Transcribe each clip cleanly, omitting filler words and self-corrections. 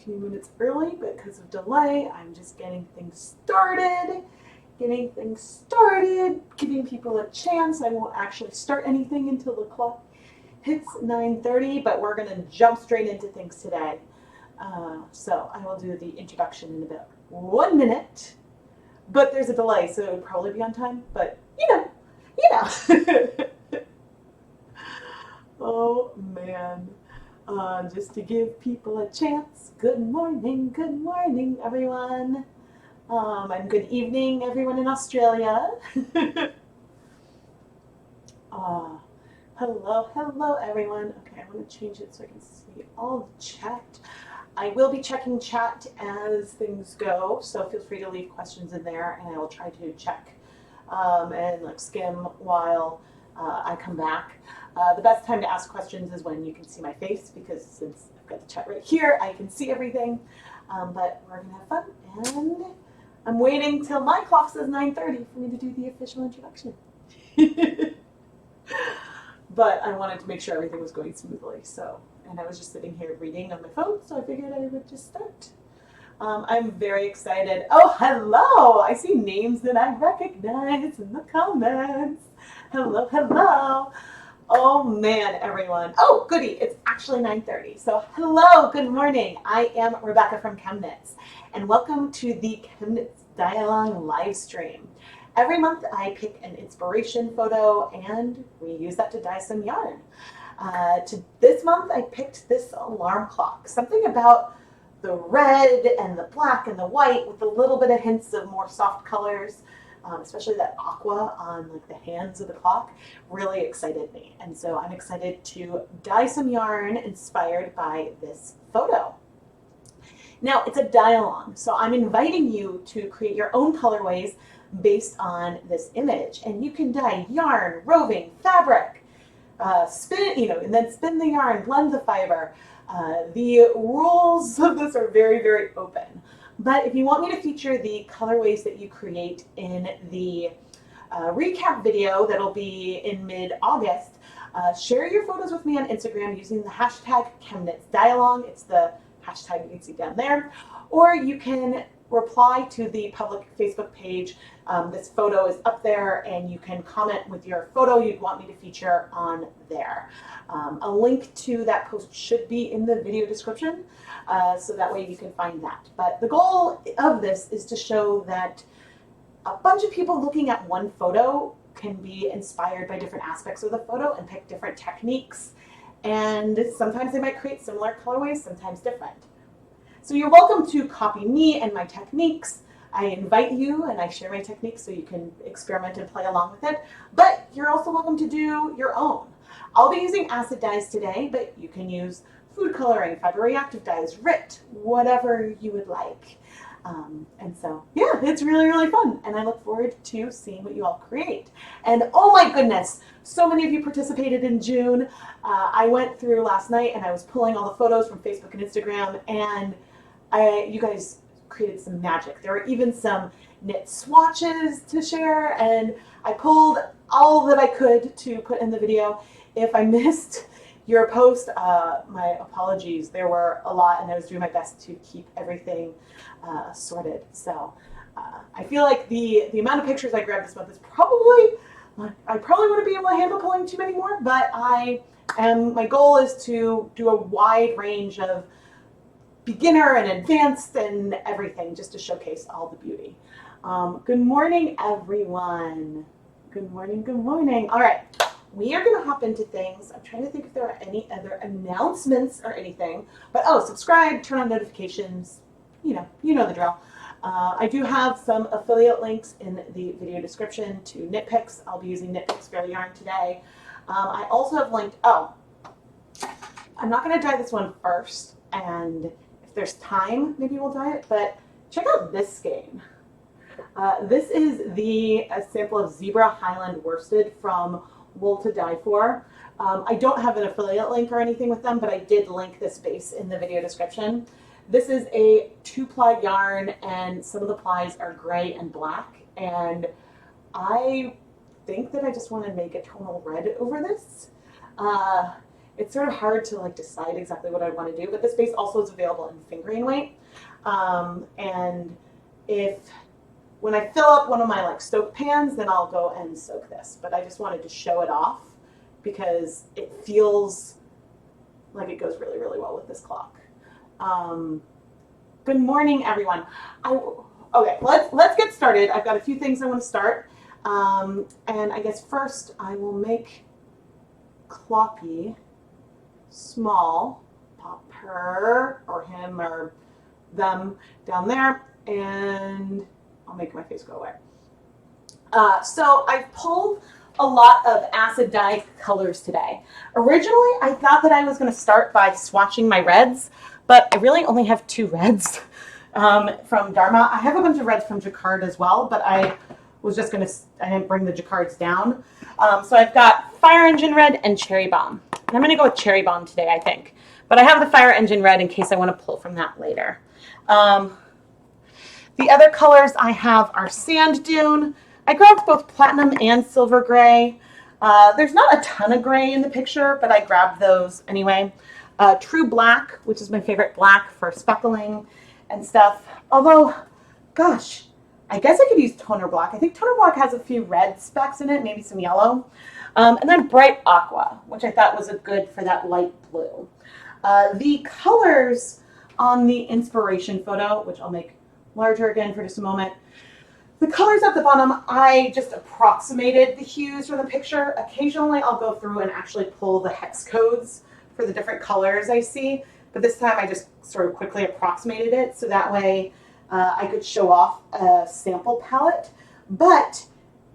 few minutes early, but because of delay, I'm just getting things started. Giving people a chance. I won't actually start anything until the clock hits 9:30, but we're going to jump straight into things today. So I will do the introduction in about 1 minute, but there's a delay, so it would probably be on time, but you know. Oh man. Just to give people a chance. Good morning, everyone. And good evening, everyone in Australia. Hello, everyone. Okay, I'm going to change it so I can see all the chat. I will be checking chat as things go, so feel free to leave questions in there, and I will try to check and skim while I come back. The best time to ask questions is when you can see my face, because since I've got the chat right here, I can see everything. But we're going to have fun, and I'm waiting till my clock says 9:30 for me to do the official introduction. But I wanted to make sure everything was going smoothly, and I was just sitting here reading on my phone, so I figured I would just start. I'm very excited. Oh, hello! I see names that I recognize in the comments. Hello. Oh man, everyone. Oh, goody, it's actually 9:30. So hello, good morning. I am Rebecca from ChemKnits, and welcome to the ChemKnits Dialogue live stream. Every month I pick an inspiration photo and we use that to dye some yarn. This month I picked this alarm clock. Something about the red and the black and the white with a little bit of hints of more soft colors, especially that aqua on the hands of the clock, really excited me. And so I'm excited to dye some yarn inspired by this photo. Now, it's a dye-along, so I'm inviting you to create your own colorways based on this image. And you can dye yarn, roving, fabric, spin, and then spin the yarn, blend the fiber. The rules of this are very, very open. But if you want me to feature the colorways that you create in the recap video that'll be in mid-August, share your photos with me on Instagram using the hashtag ChemKnitsDialong. It's the hashtag you can see down there. Or you can reply to the public Facebook page. This photo is up there, and you can comment with your photo you'd want me to feature on there. A link to that post should be in the video description, so that way you can find that. But the goal of this is to show that a bunch of people looking at one photo can be inspired by different aspects of the photo and pick different techniques. And sometimes they might create similar colorways, sometimes different. So you're welcome to copy me and my techniques. I invite you and I share my techniques so you can experiment and play along with it. But you're also welcome to do your own. I'll be using acid dyes today, but you can use food coloring, fiber reactive dyes, RIT, whatever you would like. And so, yeah, it's really, really fun. And I look forward to seeing what you all create. And oh my goodness, so many of you participated in June. I went through last night and I was pulling all the photos from Facebook and Instagram, and you guys created some magic. There were even some knit swatches to share, and I pulled all that I could to put in the video. If I missed your post, my apologies. There were a lot, and I was doing my best to keep everything sorted. So I feel like the amount of pictures I grabbed this month is I probably wouldn't be able to handle pulling too many more, but my goal is to do a wide range of beginner and advanced and everything, just to showcase all the beauty. Good morning, everyone. Good morning. All right, we are going to hop into things. I'm trying to think if there are any other announcements or anything, but subscribe, turn on notifications, you know the drill. I do have some affiliate links in the video description to knit picks. I'll be using knit picks Fairy Yarn today. I also have linked, I'm not going to dye this one first, and if there's time, maybe we'll dye it, but check out this skein. This is a sample of Zebra Highland Worsted from Wool to Dye For. I don't have an affiliate link or anything with them, but I did link this base in the video description. This is a 2-ply yarn, and some of the plies are gray and black, and I think that I just want to make a tonal red over this. it's sort of hard to like decide exactly what I want to do, but this base also is available in fingering weight. And when I fill up one of my like soak pans, then I'll go and soak this. But I just wanted to show it off because it feels like it goes really, really well with this clock. Good morning, everyone. Okay, let's get started. I've got a few things I want to start. And I guess first I will make Clocky small, pop her or him or them down there, and I'll make my face go away. So I've pulled a lot of acid dye colors today. Originally, I thought that I was going to start by swatching my reds, but I really only have 2 reds from Dharma. I have a bunch of reds from Jacquard as well, but I didn't bring the Jacquards down. So I've got Fire Engine Red and Cherry Bomb. And I'm going to go with Cherry Bomb today, I think. But I have the Fire Engine Red in case I want to pull from that later. The other colors I have are Sand Dune. I grabbed both platinum and silver gray. There's not a ton of gray in the picture, but I grabbed those anyway. True Black, which is my favorite black for speckling and stuff. Although, gosh, I guess I could use Toner Black. I think Toner Black has a few red specks in it, maybe some yellow. And then Bright Aqua, which I thought was a good for that light blue. The colors on the inspiration photo, which I'll make larger again for just a moment. The colors at the bottom, I just approximated the hues from the picture. Occasionally I'll go through and actually pull the hex codes for the different colors I see, but this time I just sort of quickly approximated it so that way I could show off a sample palette. But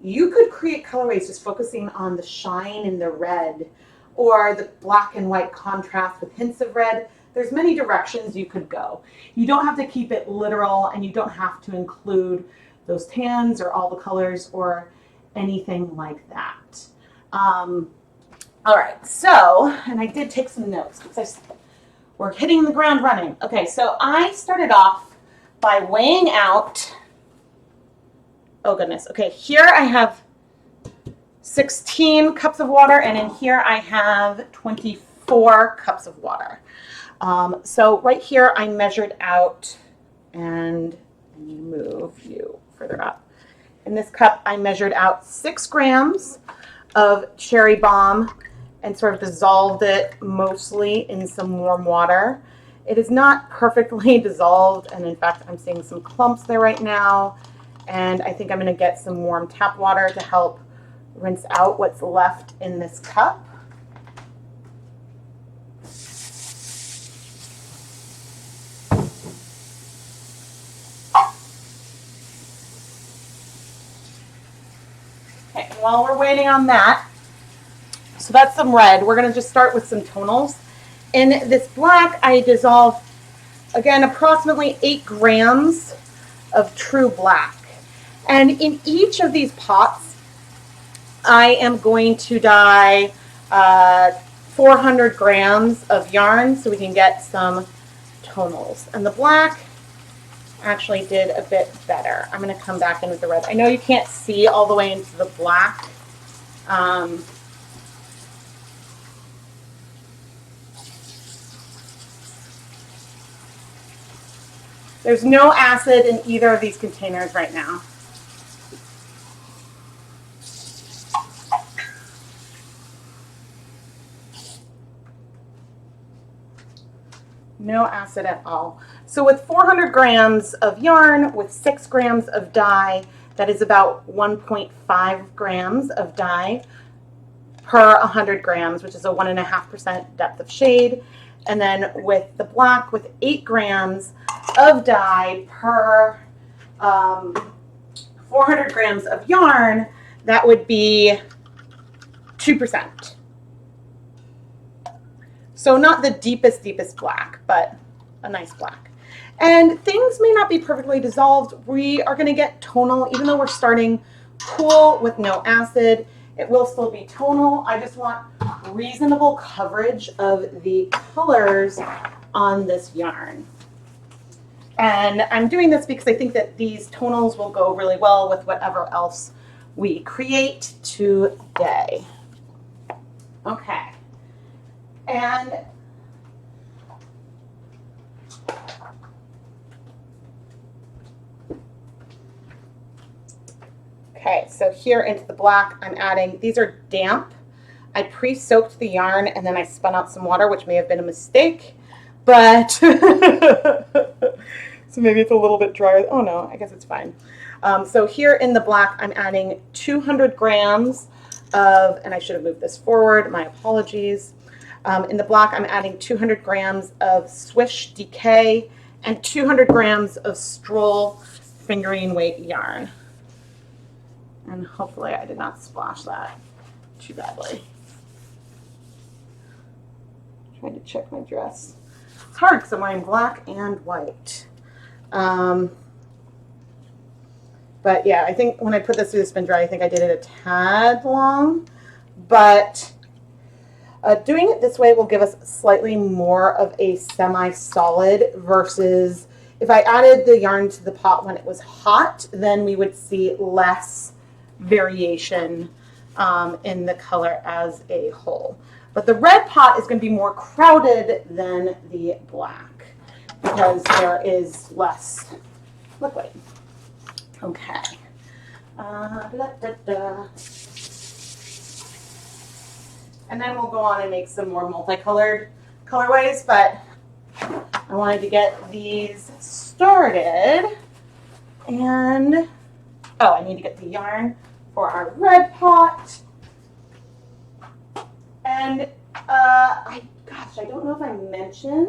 you could create colorways just focusing on the shine in the red or the black and white contrast with hints of red. There's many directions you could go. You don't have to keep it literal, and you don't have to include those tans or all the colors or anything like that. All right, so, and I did take some notes because we're hitting the ground running. Okay, so I started off by weighing out, oh goodness, okay, here I have 16 cups of water, and in here I have 24 cups of water. So right here I measured out, and move you further up. In this cup I measured out 6 grams of Cherry Bomb and sort of dissolved it mostly in some warm water. It is not perfectly dissolved, and in fact I'm seeing some clumps there right now, and I think I'm going to get some warm tap water to help rinse out what's left in this cup. Okay, while we're waiting on that, so that's some red. We're going to just start with some tonals. In this black, I dissolve, again, approximately 8 grams of True Black. And in each of these pots, I am going to dye 400 grams of yarn so we can get some tonals. And the black actually did a bit better. I'm going to come back in with the red. I know you can't see all the way into the black. There's no acid in either of these containers right now. No acid at all. So with 400 grams of yarn, with 6 grams of dye, that is about 1.5 grams of dye per 100 grams, which is a 1.5% depth of shade. And then with the black, with 8 grams of dye per 400 grams of yarn, that would be 2%. So not the deepest black, but a nice black. And things may not be perfectly dissolved. We are going to get tonal, even though we're starting cool with no acid, it will still be tonal. I just want reasonable coverage of the colors on this yarn. And I'm doing this because I think that these tonals will go really well with whatever else we create today. Okay. And okay, so here into the black, I'm adding, these are damp. I pre-soaked the yarn and then I spun out some water, which may have been a mistake, but so maybe it's a little bit drier. Oh no, I guess it's fine. So here in the black, I'm adding 200 grams of, and I should have moved this forward, my apologies. In the black, I'm adding 200 grams of Swish Decay and 200 grams of Stroll fingering weight yarn. And hopefully I did not splash that too badly. Trying to check my dress. It's hard because I'm wearing black and white. But yeah, I think when I put this through the spin dry, I think I did it a tad long. But doing it this way will give us slightly more of a semi-solid versus if I added the yarn to the pot when it was hot, then we would see less variation in the color as a whole. But the red pot is going to be more crowded than the black because there is less liquid. Okay. And then we'll go on and make some more multicolored colorways, but I wanted to get these started. And, oh, I need to get the yarn for our red pot. And I don't know if I mentioned.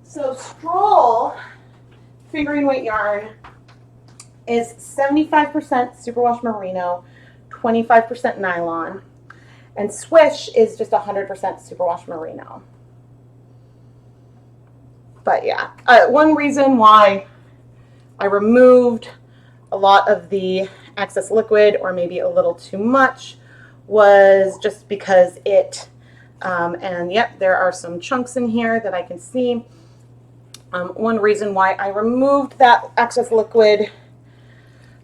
So Stroll fingering weight yarn is 75% superwash merino, 25% nylon, and Swish is just 100% superwash merino. But yeah, one reason why I removed a lot of the excess liquid, or maybe a little too much, was just because it, and yep, there are some chunks in here that I can see. One reason why I removed that excess liquid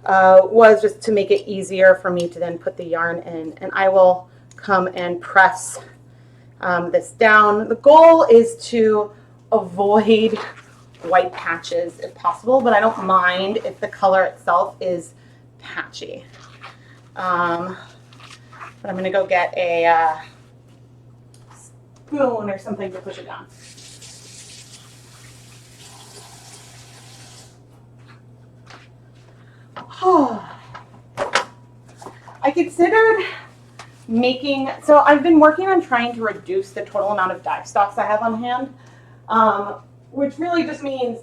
was just to make it easier for me to then put the yarn in, and I will come and press this down. The goal is to avoid white patches if possible, but I don't mind if the color itself is patchy. But I'm going to go get a spoon or something to push it down. I considered making, so I've been working on trying to reduce the total amount of dye stocks I have on hand, which really just means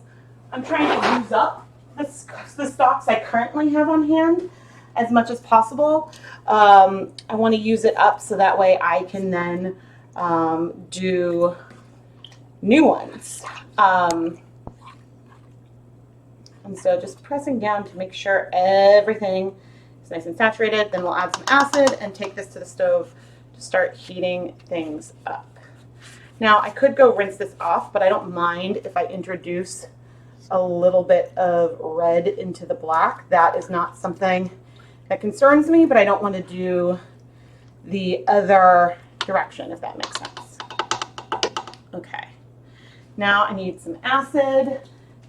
I'm trying to use up the stocks I currently have on hand as much as possible. I want to use it up so that way I can then do new ones. And so just pressing down to make sure everything is nice and saturated. Then we'll add some acid and take this to the stove to start heating things up. Now I could go rinse this off, but I don't mind if I introduce a little bit of red into the black. That is not something that concerns me, but I don't want to do the other direction, if that makes sense. Okay, now I need some acid,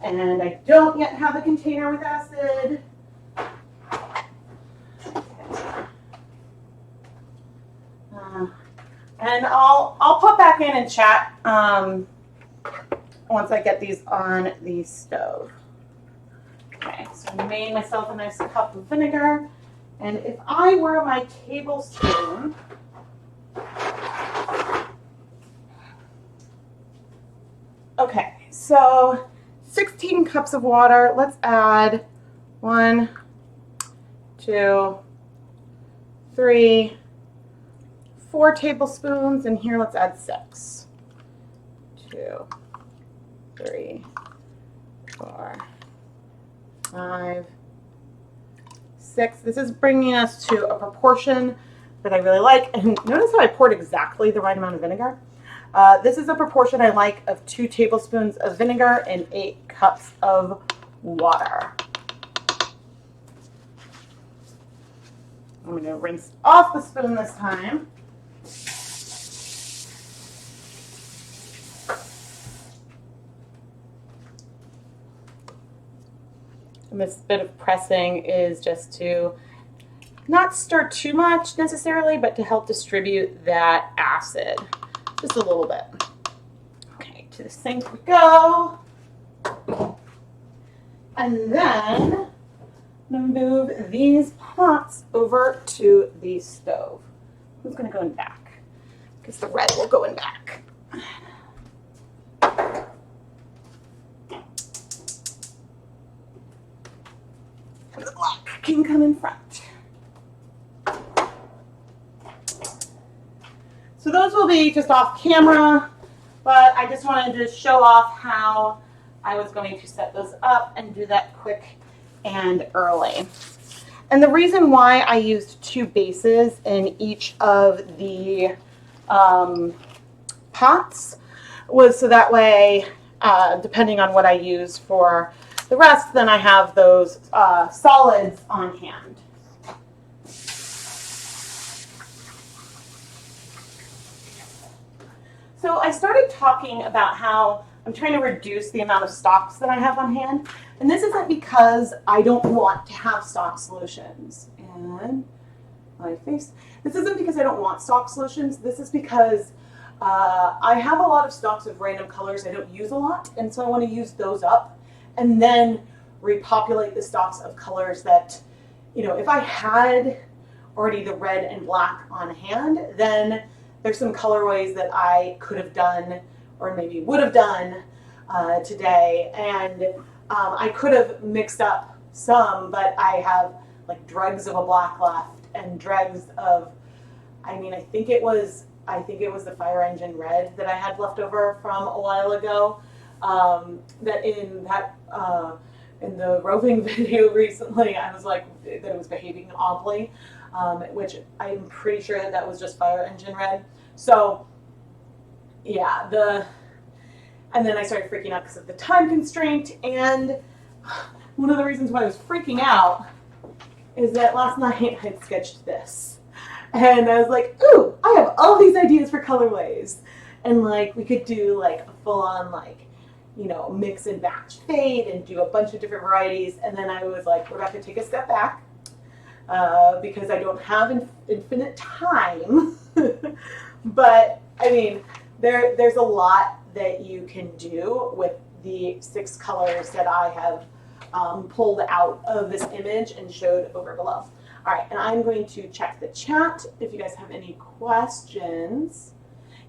and I don't yet have a container with acid. And I'll pop back in and chat once I get these on the stove. Okay, so I made myself a nice cup of vinegar, and if I were my tablespoon, okay, so 16 cups of water. Let's add 1, 2, 3, 4 tablespoons, and here let's add 6. 2, 3, 4, 5, 6. This is bringing us to a proportion that I really like. And notice how I poured exactly the right amount of vinegar. This is a proportion I like of 2 tablespoons of vinegar and 8 cups of water. I'm going to rinse off the spoon this time. And this bit of pressing is just to not stir too much necessarily, but to help distribute that acid. Just a little bit. Okay, to the sink we go. And then I'm gonna move these pots over to the stove. Who's gonna go in back? Because the red will go in back. And the black can come in front. So those will be just off camera, but I just wanted to show off how I was going to set those up and do that quick and early. And the reason why I used 2 bases in each of the pots was so that way, depending on what I use for the rest, then I have those solids on hand. So I started talking about how I'm trying to reduce the amount of stocks that I have on hand. And this isn't because I don't want to have stock solutions. And my face. This isn't because I don't want stock solutions. This is because I have a lot of stocks of random colors I don't use a lot. And so I want to use those up and then repopulate the stocks of colors that, you know, if I had already the red and black on hand, then there's some colorways that I could have done or maybe would have done today. And I could have mixed up some, but I have like dregs of a black left and dregs of, I mean, I think it was the fire engine red that I had left over from a while ago. That in the roving video recently, I was like, that it was behaving oddly. Which I'm pretty sure that was just fire engine red. So yeah, and then I started freaking out because of the time constraint. And one of the reasons why I was freaking out is that last night I had sketched this. And I was like, ooh, I have all these ideas for colorways. And like, we could do like a full on like, you know, mix and match fade and do a bunch of different varieties. And then I was like, we're about to take a step back. Because I don't have infinite time. But I mean, there's a lot that you can do with the 6 colors that I have pulled out of this image and showed over below. All right, and I'm going to check the chat if you guys have any questions.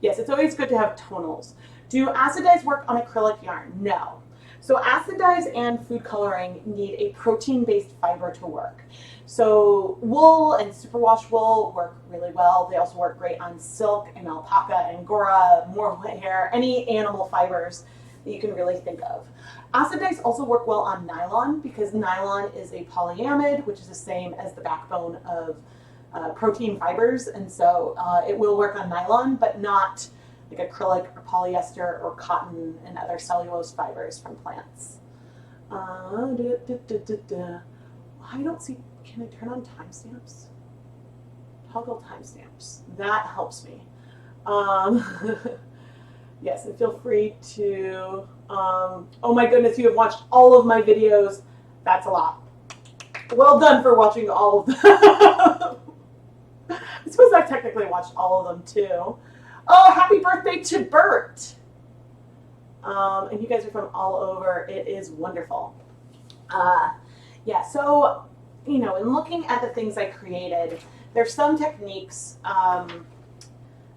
Yes, it's always good to have tonals. Do acid dyes work on acrylic yarn? No. So acid dyes and food coloring need a protein-based fiber to work. So wool and superwash wool work really well. They also work great on silk and alpaca, angora, mohair, any animal fibers that you can really think of. Acid dyes also work well on nylon because nylon is a polyamide, which is the same as the backbone of protein fibers. And so it will work on nylon, but not like acrylic or polyester or cotton and other cellulose fibers from plants. I don't see, can I turn on timestamps? Toggle timestamps. That helps me. Yes, and feel free to, oh my goodness, you have watched all of my videos. That's a lot. Well done for watching all of them. I suppose I've technically watched all of them too. Oh, happy birthday to Bert. And you guys are from all over. It is wonderful. Yeah, so, you know, in looking at the things I created, there's some techniques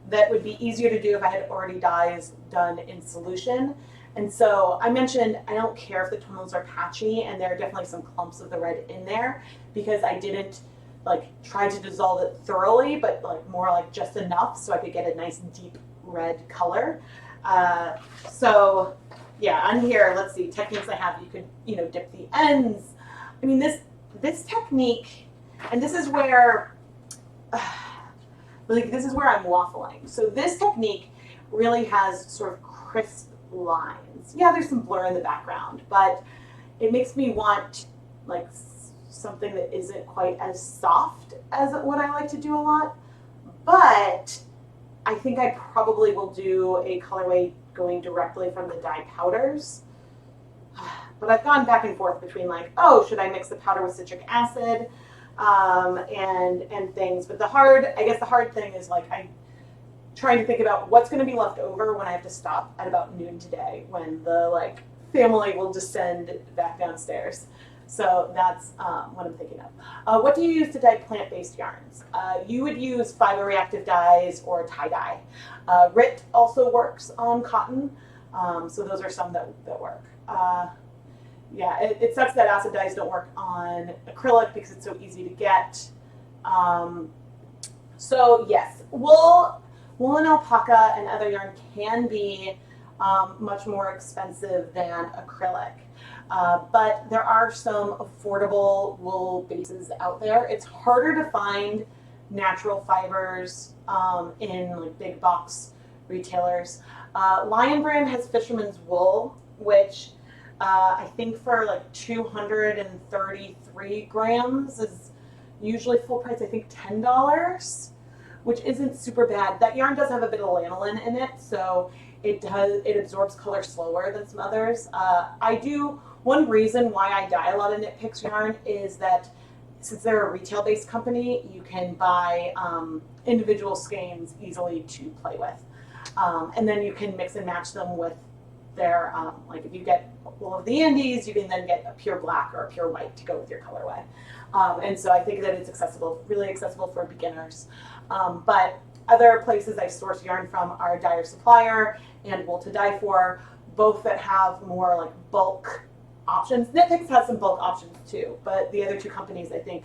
that would be easier to do if I had already dyes done in solution. And so I mentioned I don't care if the tonals are patchy, and there are definitely some clumps of the red in there because I didn't like try to dissolve it thoroughly, but like more like just enough so I could get a nice deep red color. So yeah, on here, let's see, techniques I have. You could, you know, dip the ends. I mean, this technique, and this is where, like, this is where I'm waffling. So this technique really has sort of crisp lines. Yeah, there's some blur in the background, but it makes me want like something that isn't quite as soft as what I like to do a lot. But I think I probably will do a colorway going directly from the dye powders. But I've gone back and forth between like, oh, should I mix the powder with citric acid, and things. But I guess the hard thing is like I trying to think about what's going to be left over when I have to stop at about noon today, when the like family will descend back downstairs. So that's what I'm thinking of. What do you use to dye plant-based yarns? You would use fiber-reactive dyes or tie-dye. RIT also works on cotton, so those are some that work. Yeah, it sucks that acid dyes don't work on acrylic because it's so easy to get. So yes, wool and alpaca and other yarn can be much more expensive than acrylic. But there are some affordable wool bases out there. It's harder to find natural fibers in like big box retailers. Lion Brand has Fisherman's Wool, which I think for like 233 grams is usually full price, I think $10, which isn't super bad. That yarn does have a bit of lanolin in it, so it absorbs color slower than some others. One reason why I dye a lot of Knit Picks yarn is that since they're a retail-based company, you can buy individual skeins easily to play with. And then you can mix and match them with their, like if you get wool of the Andes, you can then get a pure black or a pure white to go with your colorway. And so I think that it's really accessible for beginners. But other places I source yarn from are Dyer Supplier and Wool to Dye For, both that have more like bulk options. Knit Picks has some bulk options too, but the other two companies I think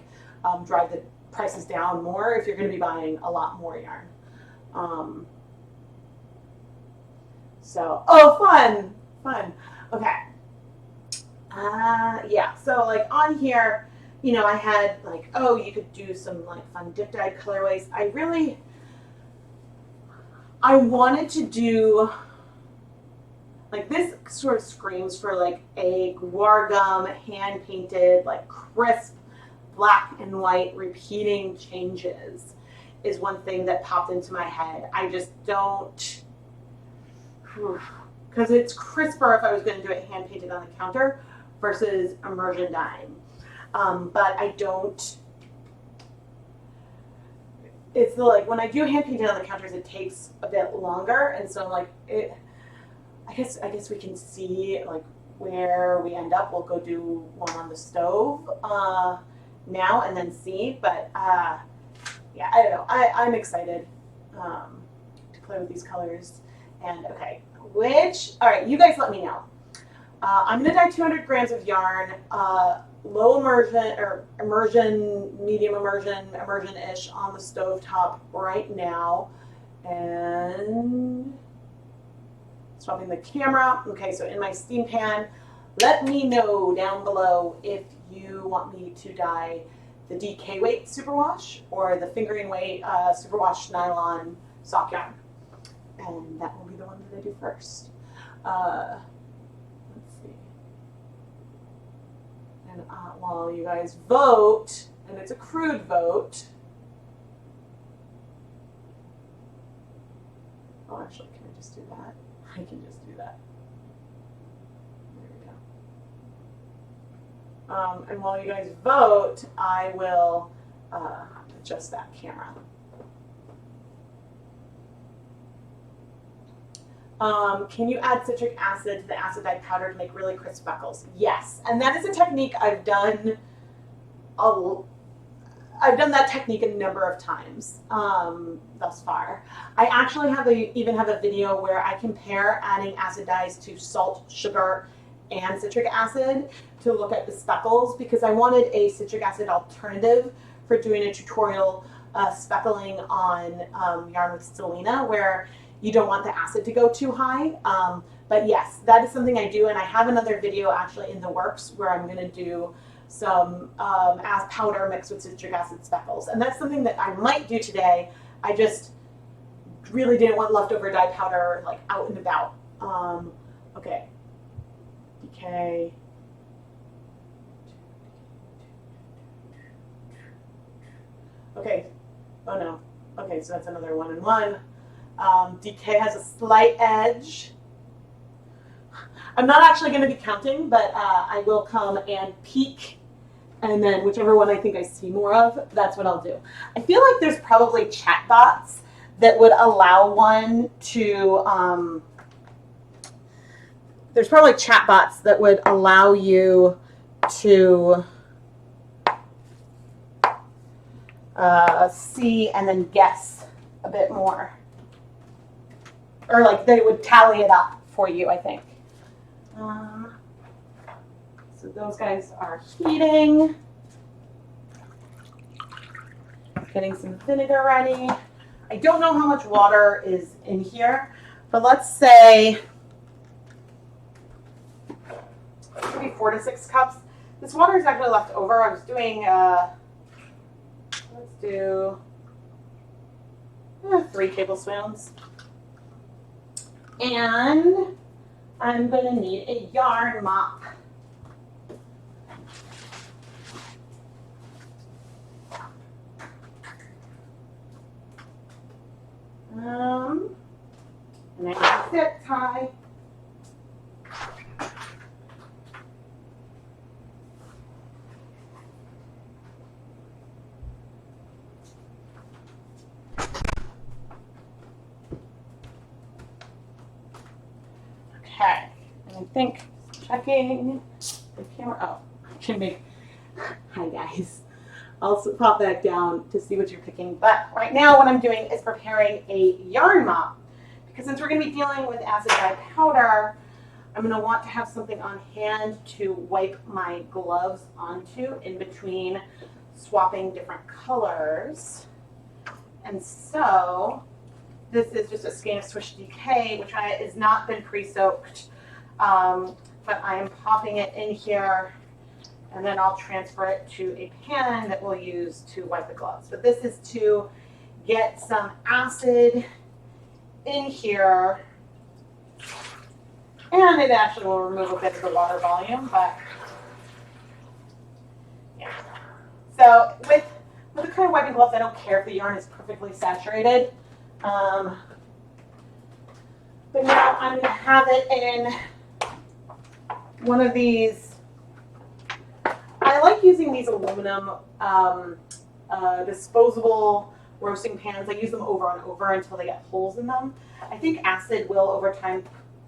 drive the prices down more if you're going to be buying a lot more yarn. Fun. Okay. Yeah, so like on here, you know, I had like, oh, you could do some like fun dip dyed colorways. I wanted to do, like this sort of screams for like a guar gum, hand painted, like crisp, black and white repeating changes is one thing that popped into my head. I just don't, because it's crisper if I was going to do it hand painted on the counter versus immersion dyeing. But I don't, it's like when I do hand painted on the counters, it takes a bit longer. And so like I guess we can see like where we end up. We'll go do one on the stove now and then see. But yeah, I don't know. I'm excited to play with these colors. And okay, all right, you guys let me know. I'm gonna dye 200 grams of yarn, low immersion or immersion, medium immersion, immersion-ish on the stove top right now. And swapping the camera. Okay, so in my steam pan, let me know down below if you want me to dye the DK weight superwash or the fingering weight superwash nylon sock yarn. And that will be the one that I do first. Let's see. And while you guys vote, and it's a crude vote. Oh, actually, can I just do that? I can just do that. There we go. And while you guys vote, I will adjust that camera. Can you add citric acid to the acid dye powder to make really crisp speckles? Yes, and that is a technique I've done. I've done that technique a number of times thus far. I actually even have a video where I compare adding acid dyes to salt, sugar, and citric acid to look at the speckles because I wanted a citric acid alternative for doing a tutorial speckling on yarn with Stellina where you don't want the acid to go too high. But yes, that is something I do, and I have another video actually in the works where I'm going to do some powder mixed with citric acid speckles. And that's something that I might do today. I just really didn't want leftover dye powder like out and about. Okay. DK. Okay. Oh no. Okay, so that's another 1 and 1. DK has a slight edge. I'm not actually going to be counting, but I will come and peek, and then whichever one I think I see more of, that's what I'll do. I feel like there's probably chat bots that would allow one to, there's probably chat bots that would allow you to see and then guess a bit more. Or like they would tally it up for you, I think. So those guys are heating. Getting some vinegar ready. I don't know how much water is in here, but let's say maybe 4 to 6 cups. This water is actually left over. I was doing, let's do 3 tablespoons. And I'm going to need a yarn mop. And I need a zip tie. Okay, and I think checking the camera. Oh, I can make. Hi guys. I'll pop that down to see what you're picking. But right now what I'm doing is preparing a yarn mop. Because since we're going to be dealing with acid dye powder, I'm going to want to have something on hand to wipe my gloves onto in between swapping different colors. And so this is just a skein of Swish DK, which has not been pre-soaked. But I am popping it in here, and then I'll transfer it to a pan that we'll use to wipe the gloves. But this is to get some acid in here, and it actually will remove a bit of the water volume, but yeah. So with the kind of wiping gloves, I don't care if the yarn is perfectly saturated. But now I'm going to have it in one of these. I like using these aluminum disposable roasting pans. I use them over and over until they get holes in them. I think acid will over time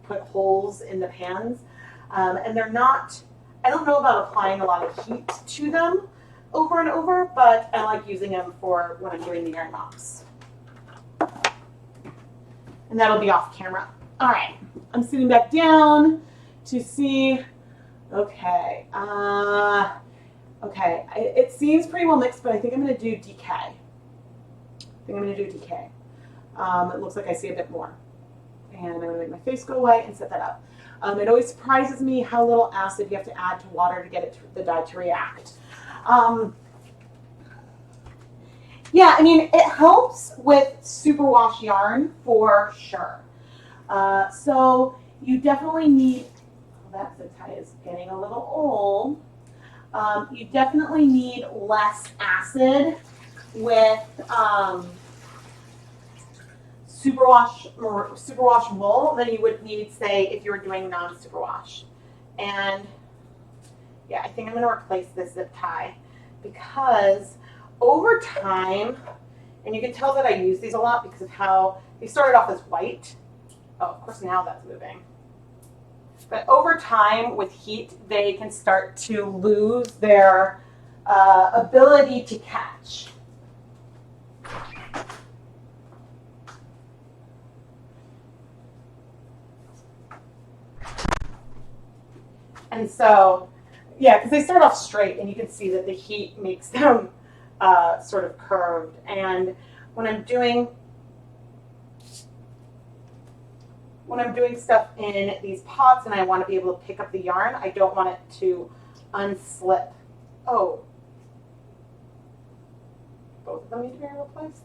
put holes in the pans. And they're not, I don't know about applying a lot of heat to them over and over, but I like using them for when I'm doing the yarn mops. And that'll be off camera. All right, I'm sitting back down to see, okay. Okay, it seems pretty well mixed, but I think I'm gonna do DK. It looks like I see a bit more. And I'm gonna make my face go away and set that up. It always surprises me how little acid you have to add to water to get the dye to react. Yeah, I mean, it helps with superwash yarn for sure. So you definitely need, oh, that zip tie is getting a little old. You definitely need less acid with superwash wool than you would need, say, if you were doing non-superwash. And yeah, I think I'm going to replace this zip tie because over time, and you can tell that I use these a lot because of how they started off as white. Oh, of course, now that's moving. But over time, with heat, they can start to lose their ability to catch. And so, yeah, because they start off straight, and you can see that the heat makes them sort of curved. And when I'm doing stuff in these pots and I want to be able to pick up the yarn, I don't want it to unslip. Oh, both of them need to be replaced?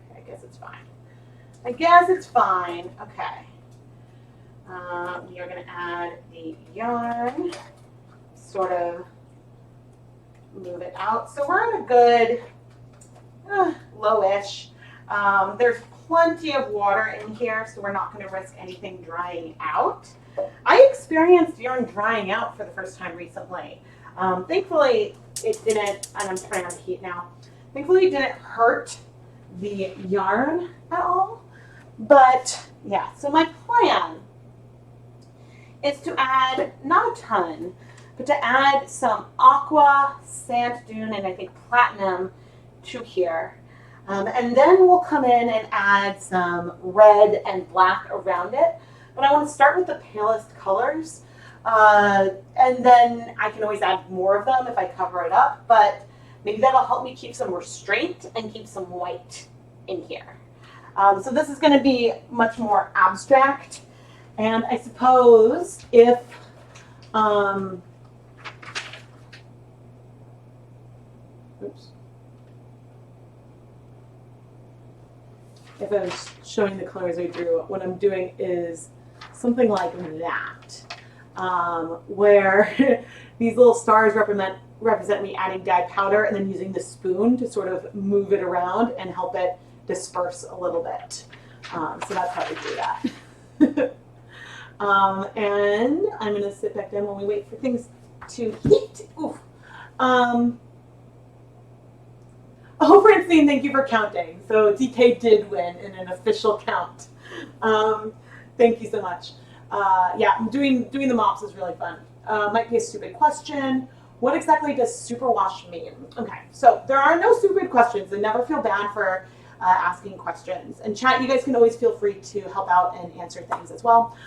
Okay, I guess it's fine. Okay. We are going to add the yarn, sort of move it out. So we're at a good lowish. There's plenty of water in here, so we're not going to risk anything drying out. I experienced yarn drying out for the first time recently. Thankfully, it didn't, and I'm turning on the heat now, thankfully it didn't hurt the yarn at all. But yeah, so my plan is to add, not a ton, but to add some aqua, sand dune, and I think platinum to here. And then we'll come in and add some red and black around it. But I want to start with the palest colors. And then I can always add more of them if I cover it up. But maybe that'll help me keep some restraint and keep some white in here. So this is going to be much more abstract. And I suppose if oops. If I was showing the colors I drew, what I'm doing is something like that, where these little stars represent me adding dye powder and then using the spoon to sort of move it around and help it disperse a little bit. So that's how we do that. And I'm going to sit back down while we wait for things to heat. Oof. Oh, Francine, thank you for counting. So DK did win in an official count. Thank you so much. Yeah, doing the mops is really fun. Might be a stupid question. What exactly does superwash mean? Okay, so there are no stupid questions, and never feel bad for asking questions. And chat, you guys can always feel free to help out and answer things as well.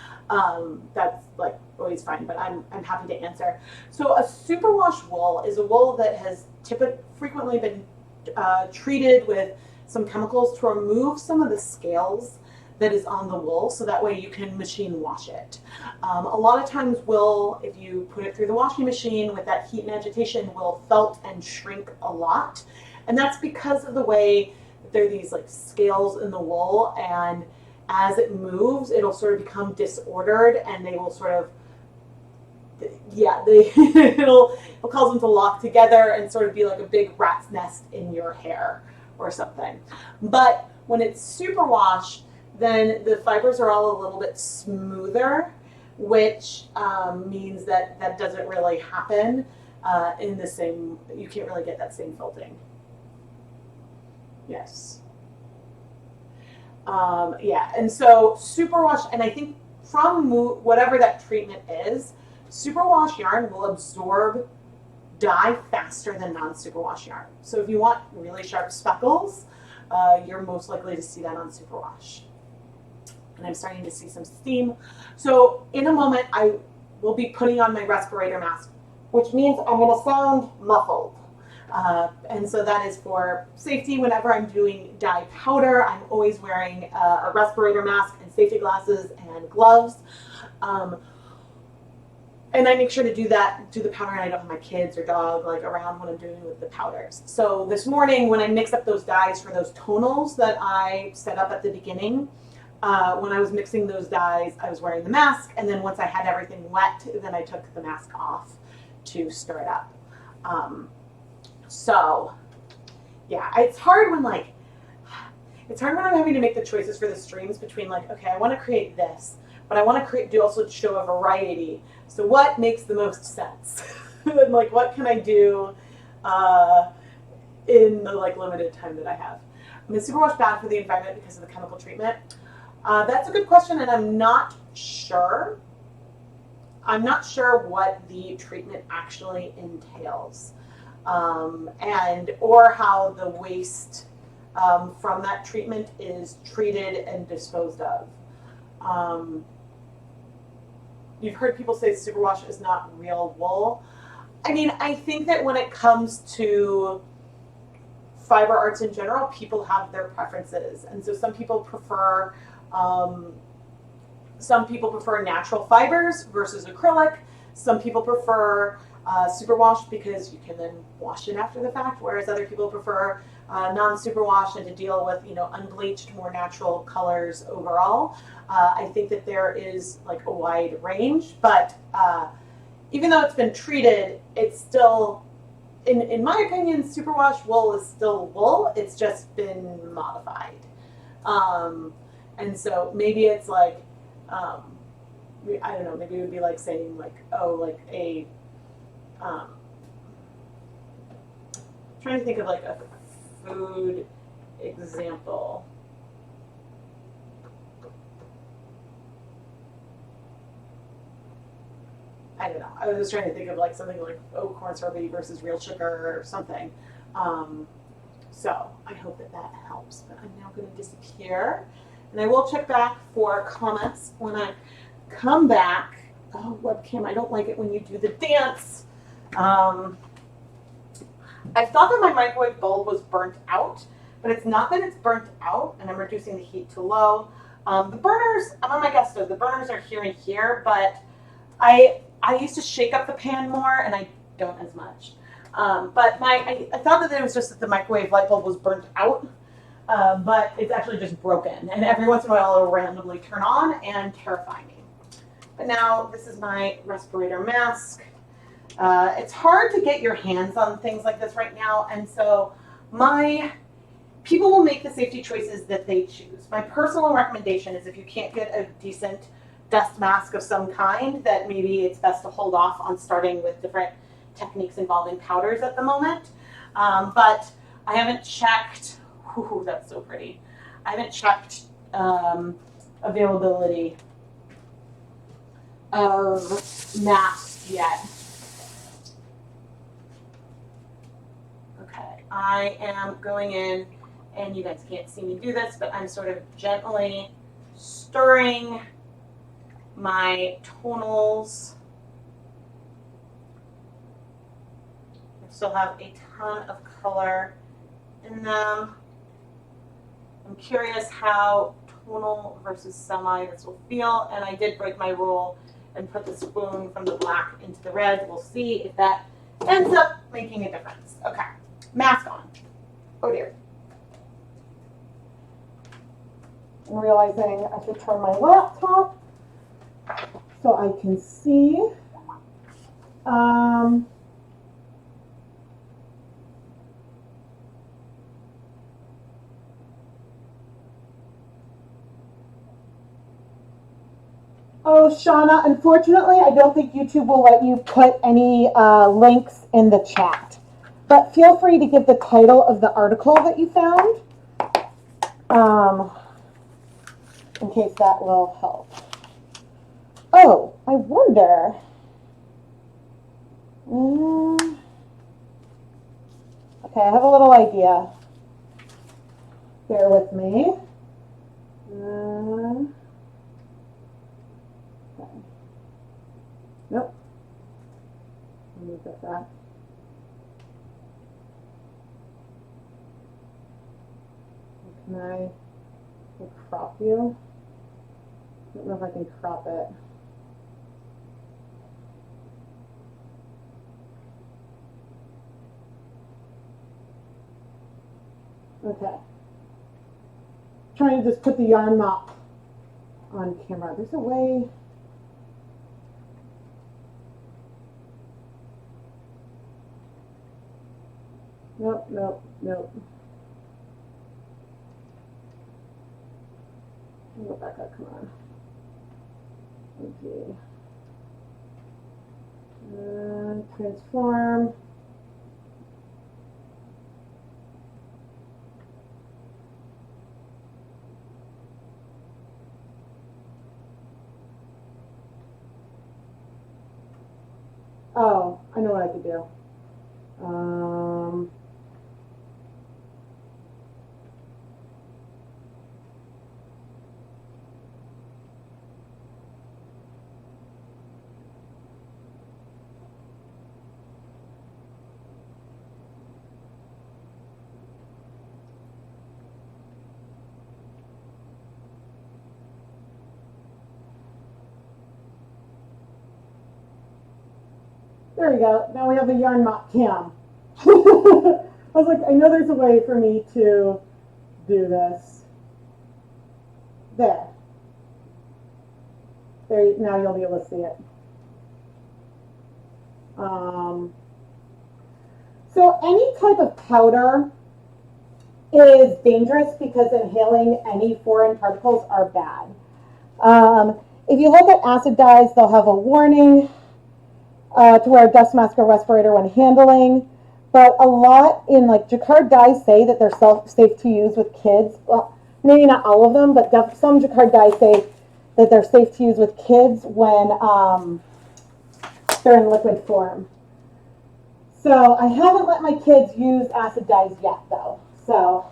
That's like always fine, but I'm happy to answer. So a superwash wool is a wool that has frequently been treated with some chemicals to remove some of the scales that is on the wool, so that way you can machine wash it. A lot of times wool, if you put it through the washing machine with that heat and agitation, will felt and shrink a lot. And that's because of the way that there are these like scales in the wool, and as it moves, it'll sort of become disordered, and they will sort of, yeah, it'll cause them to lock together and sort of be like a big rat's nest in your hair or something. But when it's superwash, then the fibers are all a little bit smoother, which means that that doesn't really happen in the same, you can't really get that same felting. Yes. Yeah, and so superwash, and I think from whatever that treatment is, superwash yarn will absorb dye faster than non-superwash yarn. So if you want really sharp speckles, you're most likely to see that on superwash. And I'm starting to see some steam. So in a moment, I will be putting on my respirator mask, which means I'm going to sound muffled. And so that is for safety. Whenever I'm doing dye powder, I'm always wearing a respirator mask and safety glasses and gloves. And I make sure to do the powder, and I don't have my kids or dog like around when I'm doing with the powders. So this morning when I mix up those dyes for those tonals that I set up at the beginning, when I was mixing those dyes, I was wearing the mask, and then once I had everything wet, then I took the mask off to stir it up. So yeah, it's hard when I'm having to make the choices for the streams between like, okay, I want to create this, but I want to also show a variety. So what makes the most sense? And like, what can I do in the like limited time that I have? I mean, superwash bad for the environment because of the chemical treatment? That's a good question, and I'm not sure. I'm not sure what the treatment actually entails, or how the waste from that treatment is treated and disposed of. You've heard people say superwash is not real wool. I mean, I think that when it comes to fiber arts in general, people have their preferences, and so some people prefer natural fibers versus acrylic. Some people prefer superwash because you can then wash it after the fact, whereas other people prefer non-superwash and to deal with unbleached, more natural colors overall. I think that there is like a wide range, but even though it's been treated, it's still, in my opinion, superwash wool is still wool. It's just been modified. And so maybe it's like, I don't know, maybe it would be like saying like, oh, like a, um, trying to think of like a food example. I don't know. I was just trying to think of like something like, oh, corn sorbet versus real sugar or something. Um, so I hope that that helps. But I'm now going to disappear. And I will check back for comments when I come back. Oh, webcam, I don't like it when you do the dance. I thought that my microwave bulb was burnt out, but it's not that it's burnt out, and I'm reducing the heat to low. The burners, I'm on my gas stove, the burners are here and here, but I used to shake up the pan more, and I don't as much. But I thought that it was just that the microwave light bulb was burnt out, but it's actually just broken. And every once in a while, it'll randomly turn on and terrify me. But now this is my respirator mask. It's hard to get your hands on things like this right now, and so people will make the safety choices that they choose. My personal recommendation is if you can't get a decent dust mask of some kind, that maybe it's best to hold off on starting with different techniques involving powders at the moment. But I haven't checked, ooh, that's so pretty. I haven't checked availability of masks yet. Okay, I am going in, and you guys can't see me do this, but I'm sort of gently stirring my tonals. I still have a ton of color in them. I'm curious how tonal versus semi this will feel, and I did break my rule and put the spoon from the black into the red. We'll see if that ends up making a difference. Okay, mask on. Oh dear. I'm realizing I should turn my laptop so I can see. Oh, Shauna, unfortunately, I don't think YouTube will let you put any links in the chat. But feel free to give the title of the article that you found, in case that will help. Oh, I wonder. Okay, I have a little idea. Bear with me. Okay. Nope. Let me get that. Can I crop you? I don't know if I can crop it. Okay. Trying to just put the yarn mop on camera. There's a way. Nope, nope, nope. Go back up, come on. Okay. Transform. Oh, I know what I could do. There we go. Now we have a yarn mop cam. I was like, I know there's a way for me to do this. There. There. Now you'll be able to see it. So any type of powder is dangerous because inhaling any foreign particles are bad. If you look at acid dyes, they'll have a warning to wear a dust mask or respirator when handling. But a lot in like Jacquard dyes say that they're safe to use with kids. Well, maybe not all of them, but some Jacquard dyes say that they're safe to use with kids when they're in liquid form. So I haven't let my kids use acid dyes yet, though. So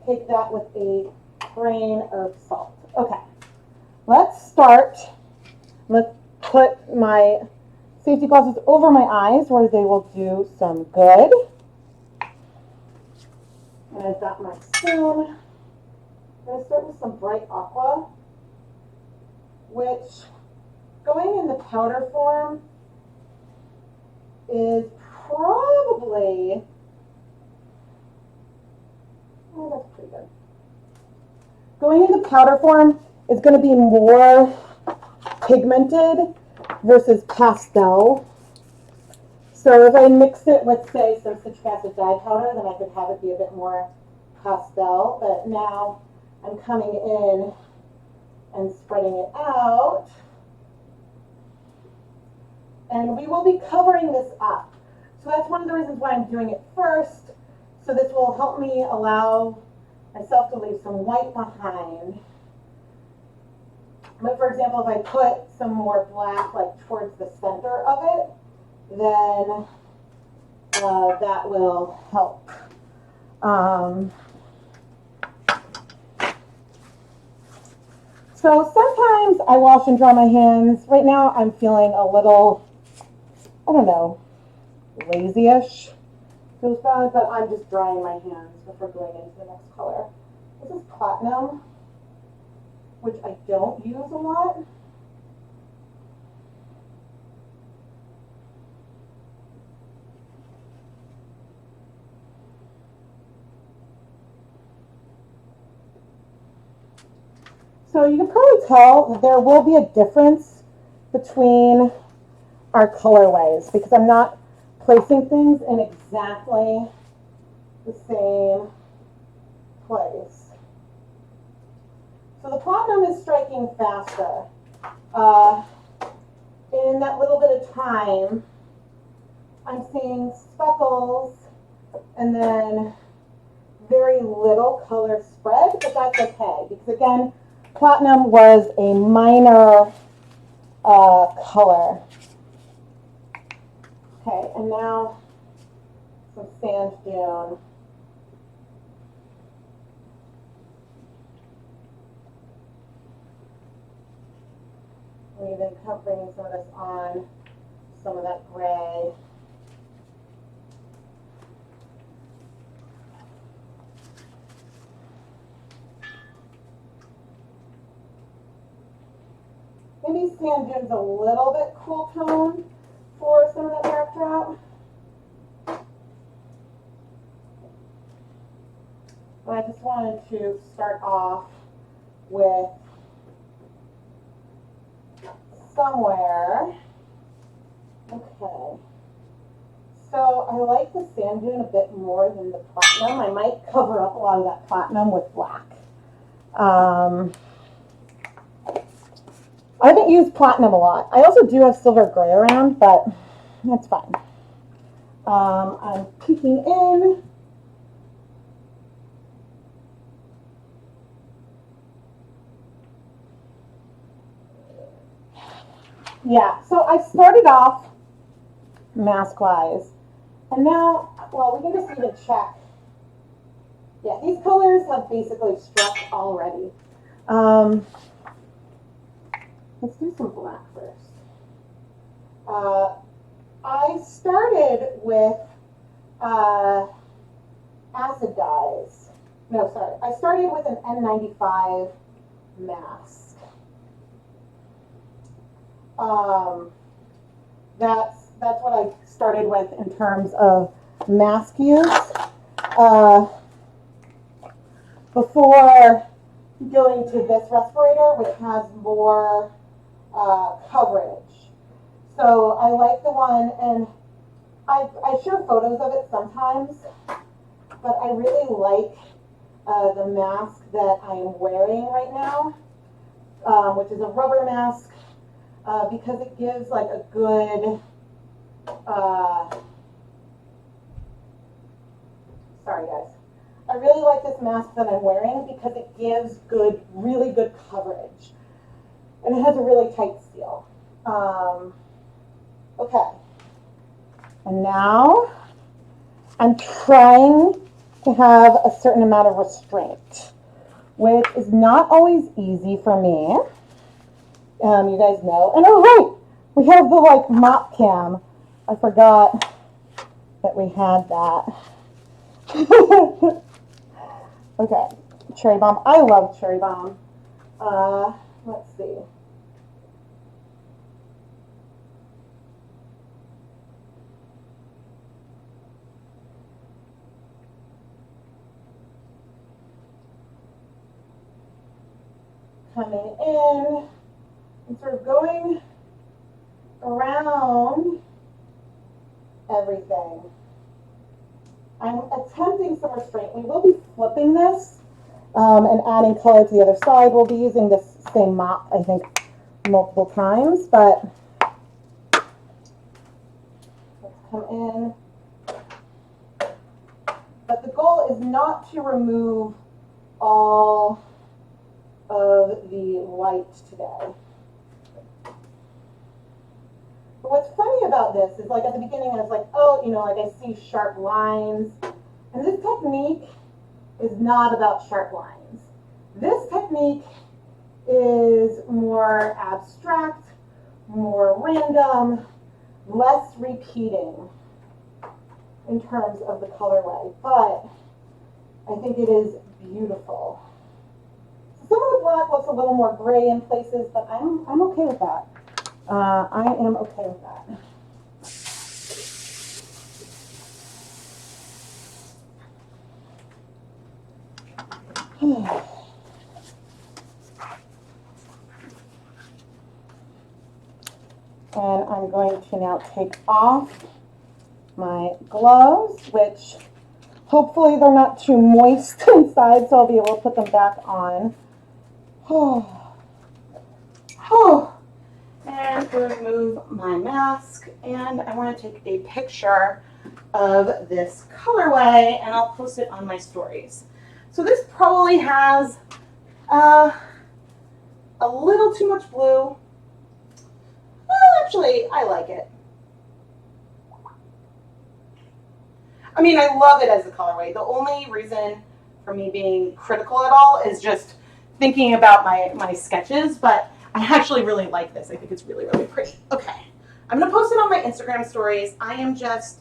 take that with a grain of salt. Okay, let's start. Let's put my safety glasses over my eyes where they will do some good. And I've got my spoon. I'm going to start with some bright aqua, which going in the powder form is probably, oh, that's pretty good. Going in the powder form is going to be more pigmented versus pastel. So if I mixed it with, say, some citric acid dye powder, then I could have it be a bit more pastel. But now I'm coming in and spreading it out. And we will be covering this up. So that's one of the reasons why I'm doing it first. So this will help me allow myself to leave some white behind. But for example, if I put some more black like towards the center of it, then that will help. So sometimes I wash and dry my hands. Right now I'm feeling a little, I don't know, lazy-ish. Feels bad, but I'm just drying my hands before going into the next color. This is platinum, which I don't use a lot. So you can probably tell that there will be a difference between our colorways because I'm not placing things in exactly the same place. So the platinum is striking faster. In that little bit of time, I'm seeing speckles and then very little color spread, but that's okay because again, platinum was a minor color. Okay, and now some sand dune. And even bringing some of this on, some of that gray. Maybe sand dune's a little bit cool tone for some of that backdrop. But I just wanted to start off with somewhere. Okay. So I like the sand dune a bit more than the platinum. I might cover up a lot of that platinum with black. I haven't used platinum a lot. I also do have silver gray around, but that's fine. I'm peeking in. Yeah, so I started off mask-wise, and now, well, we can just even check. Yeah, these colors have basically struck already. Let's do some black first. I started with acid dyes. No, sorry. I started with an N95 mask. That's what I started with in terms of mask use. Before going to this respirator, which has more coverage. So I like the one, and I share photos of it sometimes, but I really like the mask that I am wearing right now, which is a rubber mask, because it gives like a good, sorry guys. I really like this mask that I'm wearing because it gives good, really good coverage. And it has a really tight seal. Okay. And now I'm trying to have a certain amount of restraint, which is not always easy for me. You guys know. And oh, right, we have the like mop cam. I forgot that we had that. Okay, cherry bomb. I love cherry bomb. Let's see. Coming in and sort of going around everything. I'm attempting some restraint. We will be flipping this and adding color to the other side. We'll be using this same mop, I think, multiple times, but let's come in. But the goal is not to remove all of the light today. But what's funny about this is, like, at the beginning I was like, oh, you know, like I see sharp lines. And this technique is not about sharp lines. This technique is more abstract, more random, less repeating in terms of the colorway. But I think it is beautiful. Some of the black looks a little more gray in places, but I'm okay with that. I am okay with that. And I'm going to now take off my gloves, which hopefully they're not too moist inside, so I'll be able to put them back on. And remove my mask, and I want to take a picture of this colorway, and I'll post it on my stories. So this probably has a little too much blue. Well, actually, I like it. I mean, I love it as a colorway. The only reason for me being critical at all is just thinking about my sketches, but I actually really like this. I think it's really, really pretty. Okay, I'm gonna post it on my Instagram stories. I am just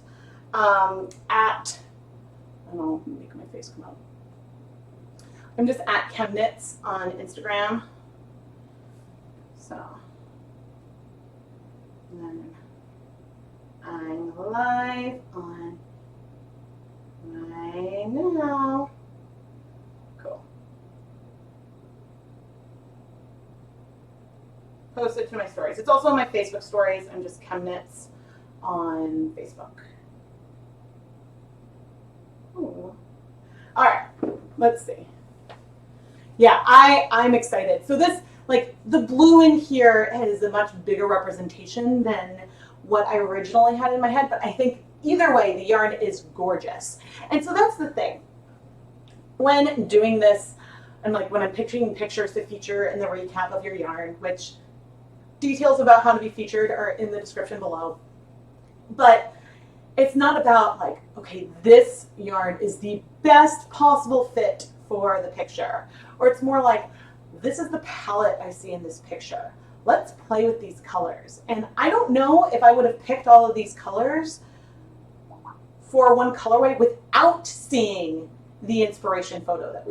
I don't know, make my face come out. I'm just at ChemKnits on Instagram. So, and then I'm live on right now. Cool. Post it to my stories. It's also on my Facebook stories. I'm just ChemKnits on Facebook. Ooh. All right, let's see. Yeah, I'm excited. So this, like, the blue in here is a much bigger representation than what I originally had in my head, but I think either way, the yarn is gorgeous. And so that's the thing. When doing this, and like when I'm picturing pictures to feature in the recap of your yarn, which details about how to be featured are in the description below. But it's not about like, okay, this yarn is the best possible fit for the picture. Or it's more like, this is the palette I see in this picture. Let's play with these colors. And I don't know if I would have picked all of these colors for one colorway without seeing the inspiration photo that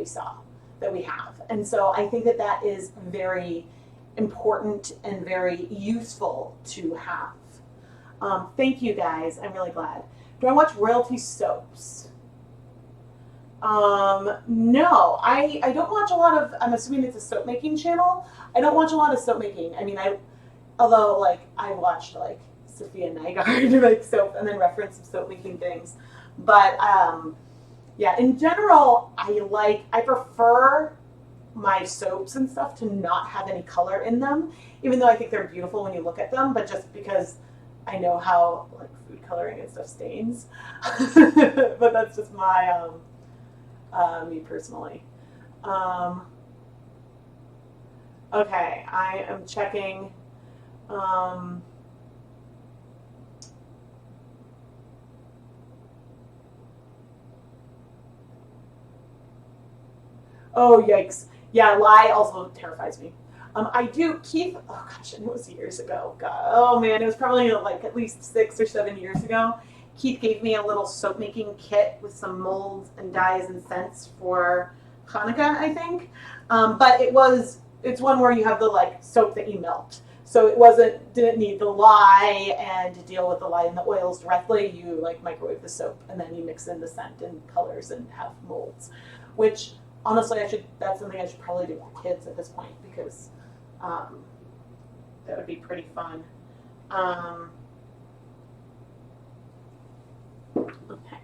we have. And so I think that that is very important and very useful to have. Thank you guys, I'm really glad. Do I watch royalty soaps? No, I don't watch a lot of, I'm assuming it's a soap making channel. I don't watch a lot of soap making. I mean, although like I watched like Sophia Nygaard like soap and then reference some soap making things. But Yeah, in general, I prefer my soaps and stuff to not have any color in them, even though I think they're beautiful when you look at them, but just because I know how like food coloring and stuff stains. But that's just my me personally. Um, okay, I am checking. Um, oh yikes! Yeah, lye also terrifies me. I do Keith. Oh gosh, and it was years ago. God, oh man, it was probably like at least 6 or 7 years ago. Keith gave me a little soap making kit with some molds and dyes and scents for Hanukkah, I think. But it's one where you have the like soap that you melt. So it didn't need the lye and to deal with the lye and the oils directly. You like microwave the soap and then you mix in the scent and colors and have molds, which honestly that's something I should probably do with kids at this point because um, that would be pretty fun. Um, okay.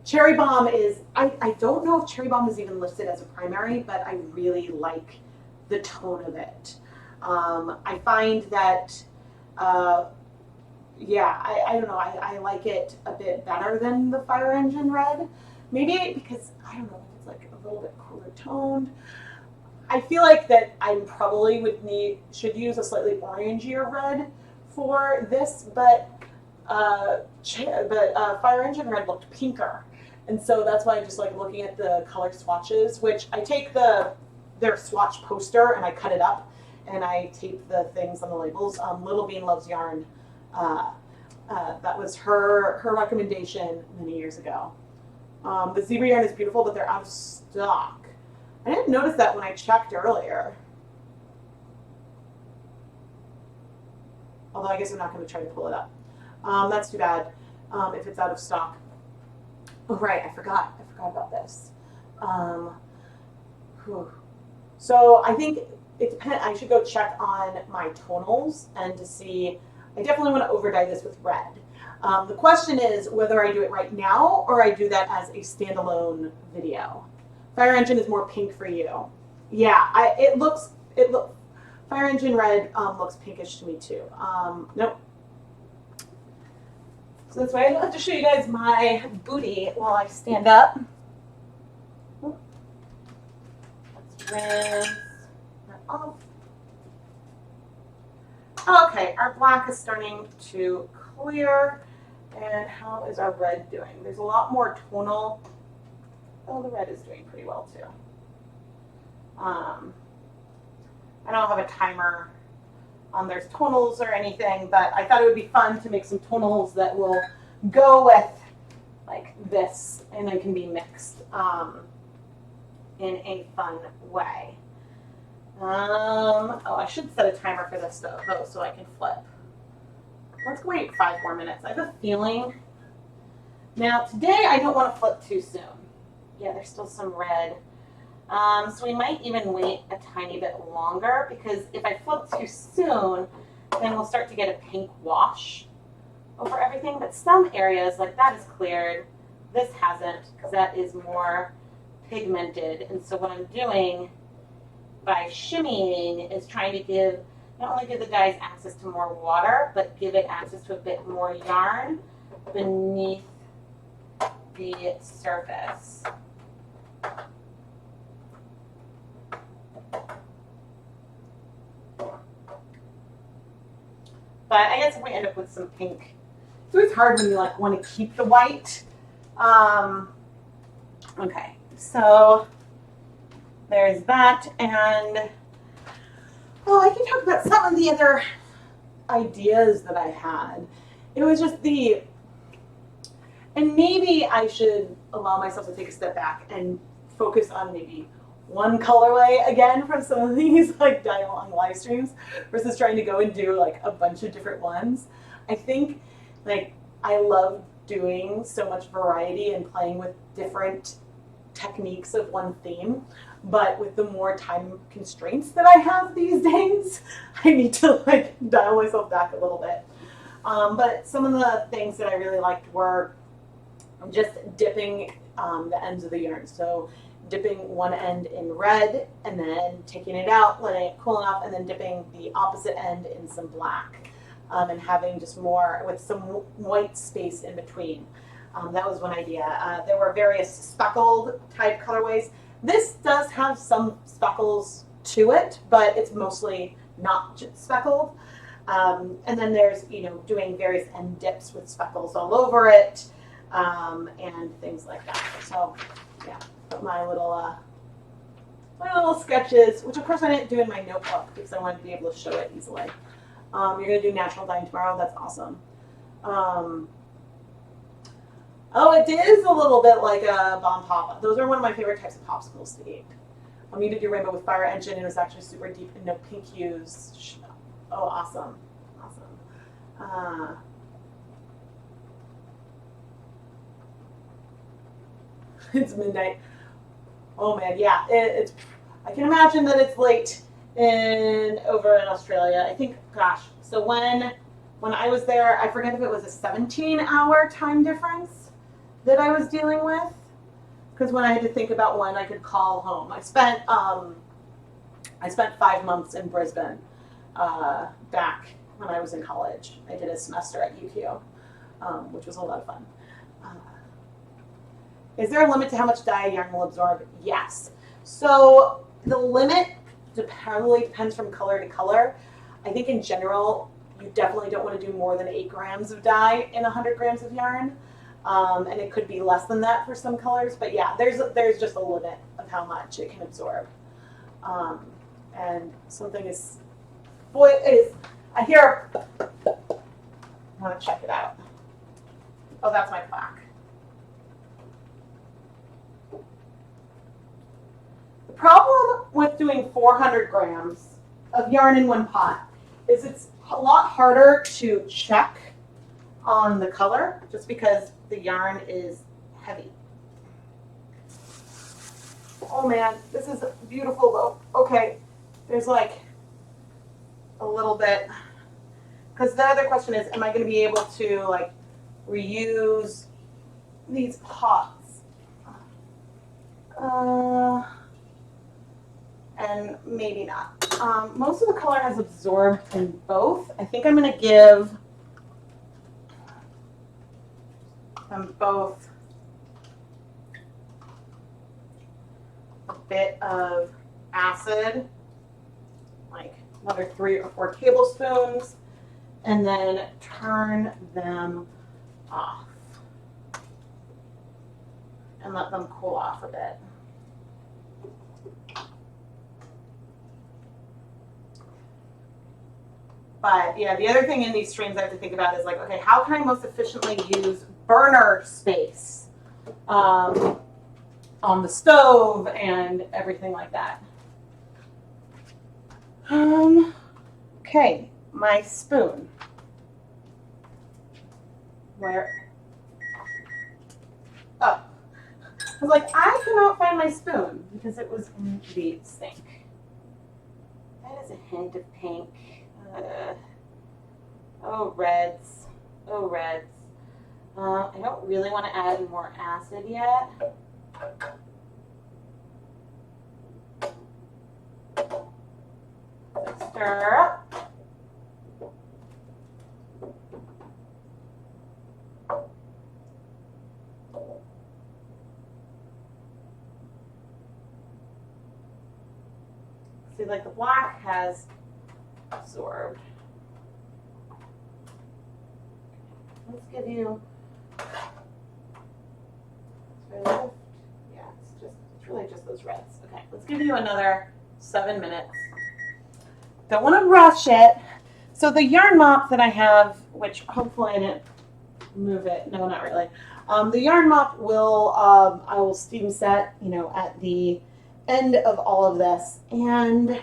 Cherry Bomb I don't know if Cherry Bomb is even listed as a primary, but I really like the tone of it. I find that, uh, yeah, I don't know, I like it a bit better than the Fire Engine Red. Maybe because, I don't know, it's like a little bit cooler toned. I feel like that I probably should use a slightly orangier red for this, but Fire Engine Red looked pinker, and so that's why I just like looking at the color swatches. Which I take their swatch poster and I cut it up, and I tape the things on the labels. Little Bean Loves Yarn. Uh, that was her recommendation many years ago. The zebra yarn is beautiful, but they're out of stock. I didn't notice that when I checked earlier. Although I guess I'm not going to try to pull it up. That's too bad if it's out of stock. Oh, right, I forgot about this. Um, so I think it depends. I should go check on my tonals and to see. I definitely want to overdye this with red. The question is whether I do it right now or I do that as a standalone video. Fire Engine is more pink for you. Yeah, it looks Fire Engine Red looks pinkish to me too. Nope. So that's why I have to show you guys my booty while I stand up. Let's rinse that off. Okay, our black is starting to clear. And how is our red doing? There's a lot more tonal. Oh, the red is doing pretty well too. I don't have a timer on their tonals or anything, but I thought it would be fun to make some tonals that will go with like this and then can be mixed in a fun way. Oh, I should set a timer for this though so I can flip. Let's wait 5 more minutes. I have a feeling. Now today I don't want to flip too soon. Yeah, there's still some red. So we might even wait a tiny bit longer because if I flip too soon, then we'll start to get a pink wash over everything. But some areas, like that is cleared. This hasn't because that is more pigmented. And so what I'm doing by shimmying is trying to not only give the dyes access to more water, but give it access to a bit more yarn beneath the surface. But I guess if we end up with some pink, it's always hard when you like want to keep the white. Okay, so there's that, and I can talk about some of the other ideas that I had. It was just and maybe I should allow myself to take a step back and focus on maybe one colorway again from some of these like dye along live streams versus trying to go and do like a bunch of different ones. I think like I love doing so much variety and playing with different techniques of one theme, but with the more time constraints that I have these days, I need to like dial myself back a little bit. But some of the things that I really liked were I'm just dipping the ends of the yarn. So dipping one end in red and then taking it out, letting it cool enough, and then dipping the opposite end in some black, and having just more with some white space in between. That was one idea. There were various speckled type colorways. This does have some speckles to it, but it's mostly not just speckled. And then there's, doing various end dips with speckles all over it, and things like that. So, yeah, my little sketches, which of course I didn't do in my notebook because I wanted to be able to show it easily. You're gonna do natural dyeing tomorrow. That's awesome. Oh, it is a little bit like a bomb pop. Those are one of my favorite types of popsicles to eat. You did your rainbow with fire engine, and it was actually super deep and no pink hues. Oh, awesome. It's midnight. Oh man, yeah. It's. I can imagine that it's late over in Australia. I think, gosh. So when I was there, I forget if it was a 17-hour time difference that I was dealing with. Because when I had to think about when I could call home, I spent 5 months in Brisbane back when I was in college. I did a semester at UQ, which was a lot of fun. Is there a limit to how much dye a yarn will absorb? Yes. So the limit probably depends from color to color. I think in general, you definitely don't want to do more than 8 grams of dye in 100 grams of yarn. And it could be less than that for some colors, but yeah, there's just a limit of how much it can absorb. And something is, I hear, I want to check it out. Oh, that's my plaque. The problem with doing 400 grams of yarn in one pot is it's a lot harder to check on the color just because the yarn is heavy. Oh man, this is beautiful though. Okay, there's like a little bit, because the other question is, am I going to be able to like reuse these pots? And maybe not. Most of the color has absorbed in both. I think I'm going to give them both a bit of acid, like another 3 or 4 tablespoons, and then turn them off and let them cool off a bit. But yeah, the other thing in these streams I have to think about is like, okay, how can I most efficiently use burner space on the stove and everything like that? Okay, my spoon. Where? Oh, I was like, I cannot find my spoon because it was in the sink. That is a hint of pink. Oh, reds. Oh, reds. I don't really want to add more acid yet. Stir up. See, like the black has absorbed. Let's give you, yeah, it's really just those reds. Okay, let's give you another 7 minutes. Don't want to rush it. So the yarn mop that I have, which hopefully I didn't move it. No, not really. The yarn mop will, I will steam set, at the end of all of this. And,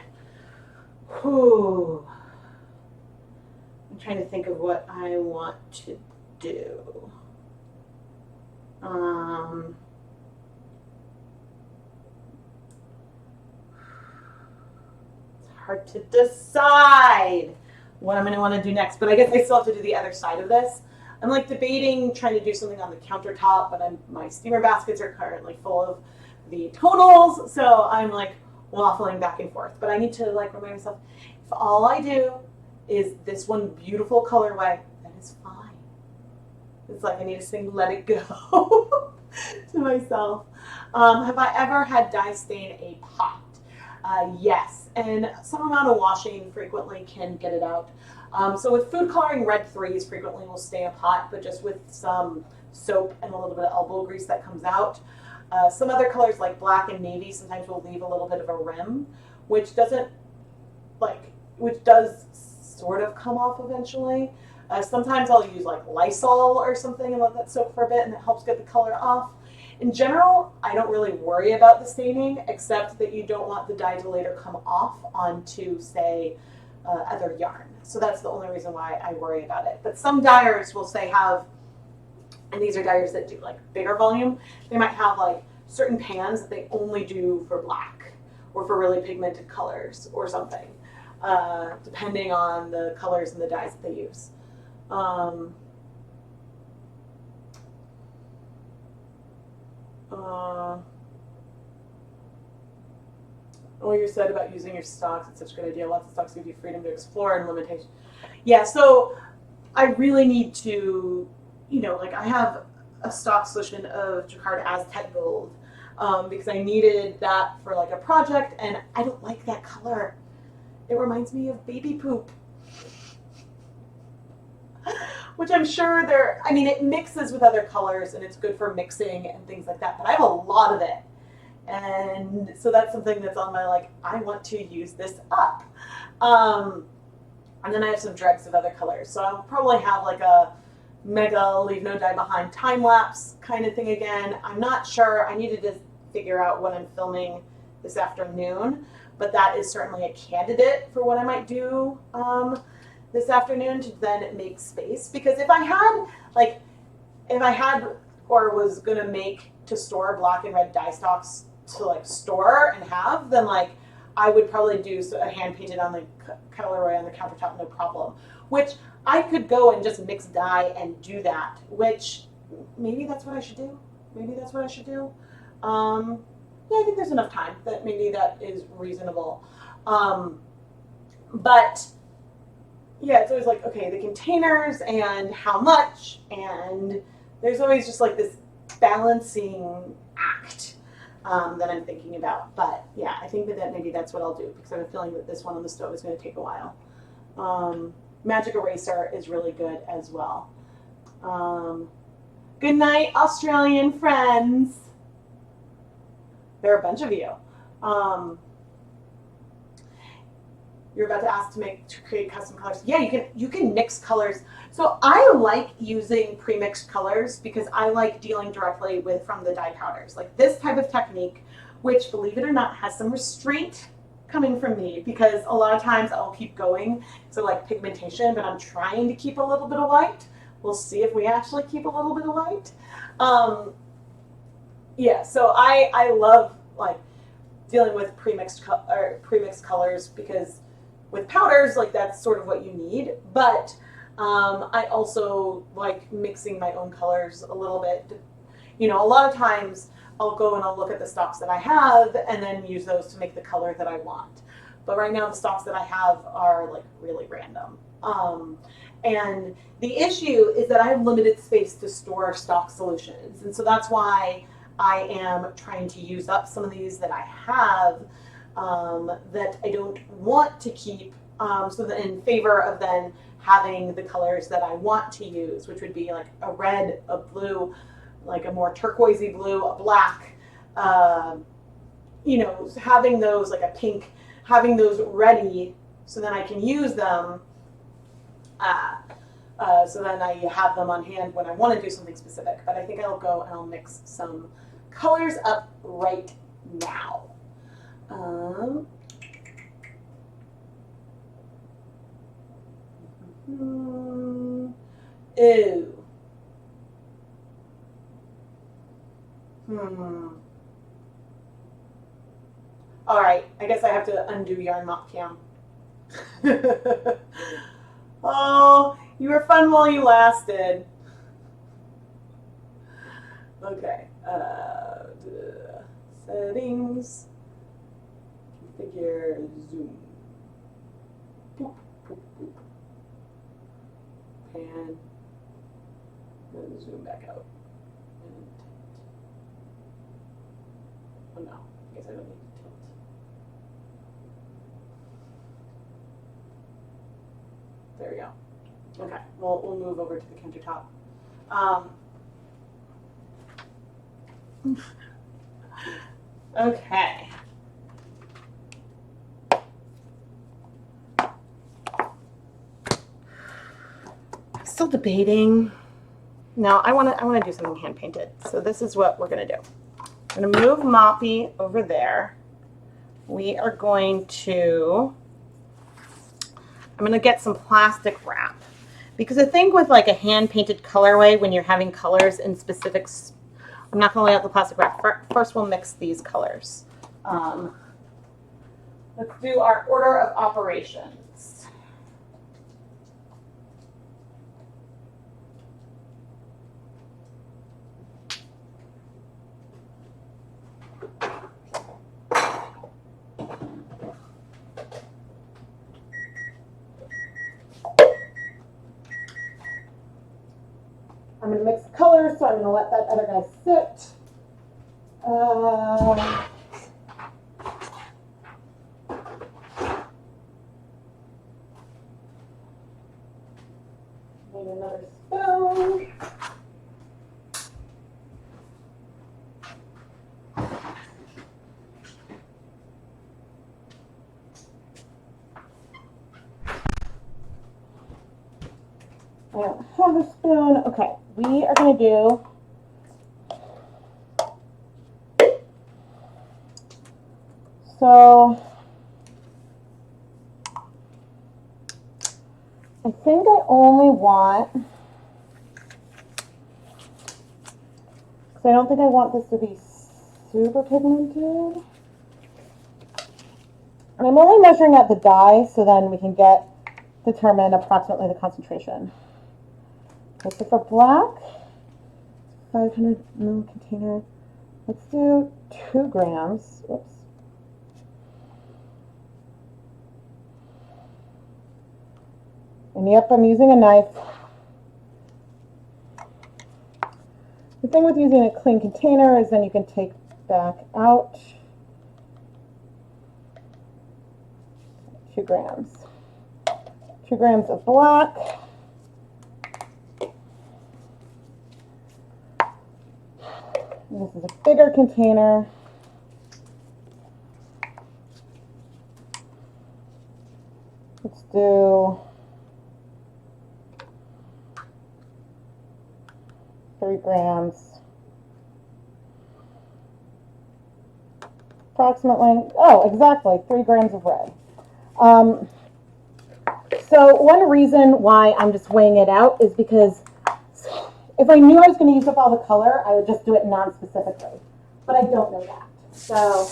I'm trying to think of what I want to do. It's hard to decide what I'm going to want to do next, but I guess I still have to do the other side of this. I'm like debating trying to do something on the countertop, but my steamer baskets are currently full of the tonals, so I'm like waffling back and forth. But I need to like remind myself, if all I do is this one beautiful colorway, that is fine. It's like I need to sing "Let It Go" to myself. Have I ever had dye stain a pot? Yes, and some amount of washing frequently can get it out. So with food coloring, red 3s frequently will stay a pot, but just with some soap and a little bit of elbow grease that comes out. Some other colors like black and navy sometimes will leave a little bit of a rim, which doesn't which does sort of come off eventually. Sometimes I'll use like Lysol or something and let that soak for a bit, and it helps get the color off. In general, I don't really worry about the staining, except that you don't want the dye to later come off onto, say, other yarn. So that's the only reason why I worry about it. But some dyers will say have, and these are dyers that do like bigger volume, they might have like certain pans that they only do for black or for really pigmented colors or something, depending on the colors and the dyes that they use. What you said about using your stocks, it's such a good idea. Lots of stocks give you freedom to explore and limitation. Yeah, so I really need to, like I have a stock solution of Jacquard Aztec Gold because I needed that for like a project, and I don't like that color. It reminds me of baby poop. Which I'm sure it mixes with other colors and it's good for mixing and things like that, but I have a lot of it. And so that's something that's on my, like, I want to use this up. And then I have some dregs of other colors. So I'll probably have like a mega leave no dye behind time lapse kind of thing again. I'm not sure. I needed to figure out what I'm filming this afternoon, but that is certainly a candidate for what I might do this afternoon to then make space. Because if I had or was gonna make to store black and red dye stocks to like store and have, then like I would probably do a hand painted on the colorway on the countertop, no problem. Which I could go and just mix dye and do that, which maybe that's what I should do. Yeah, I think there's enough time that maybe that is reasonable. But yeah, it's always like, okay, the containers and how much, and there's always just like this balancing act that I'm thinking about. But yeah, I think that maybe that's what I'll do because I have a feeling that this one on the stove is going to take a while. Magic Eraser is really good as well. Good night, Australian friends. There are a bunch of you. You're about to ask to create custom colors. Yeah, you can mix colors. So I like using pre-mixed colors because I like dealing directly from the dye powders. Like this type of technique, which believe it or not has some restraint coming from me because a lot of times I'll keep going. So like pigmentation, but I'm trying to keep a little bit of white. We'll see if we actually keep a little bit of white. Yeah, so I love like dealing with pre-mixed colors because with powders, like that's sort of what you need. But I also like mixing my own colors a little bit. A lot of times I'll go and I'll look at the stocks that I have and then use those to make the color that I want. But right now the stocks that I have are like really random. And the issue is that I have limited space to store stock solutions. And so that's why I am trying to use up some of these that I have that I don't want to keep, so that in favor of then having the colors that I want to use, which would be like a red, a blue, like a more turquoisey blue, a black, having those like a pink, having those ready so then I can use them. So then I have them on hand when I want to do something specific. But I think I'll go and I'll mix some colors up right now. Ew. All right, I guess I have to undo Yarn Mop Cam. Oh, you were fun while you lasted. Okay. Settings. Configure zoom. Boop, boop, boop. Pan. Then zoom back out. And oh no, I guess I don't need to tilt. There we go. Okay, we'll move over to the countertop. Okay. I'm still debating. No, I want to do something hand painted. So this is what we're gonna do. I'm gonna move Moppy over there. We are going to. I'm gonna get some plastic wrap because I think with like a hand painted colorway, when you're having colors in specifics, I'm not gonna lay out the plastic wrap. First, we'll mix these colors. Let's do our order of operations. I'm going to mix colors, so I'm going to let that other guy sit. Need another spoon. I don't have a spoon. Okay, we are going to do so. I think I only want, because I don't think I want this to be super pigmented. And I'm only measuring at the dye, so then we can determine approximately the concentration. Okay, so for black, 500 ml container, let's do 2 grams. Oops. And yep, I'm using a knife. The thing with using a clean container is then you can take back out 2 grams. 2 grams of black. And this is a bigger container. Let's do 3 grams. Approximately, oh, exactly, 3 grams of red. So one reason why I'm just weighing it out is because if I knew I was going to use up all the color, I would just do it non-specifically. But I don't know that. So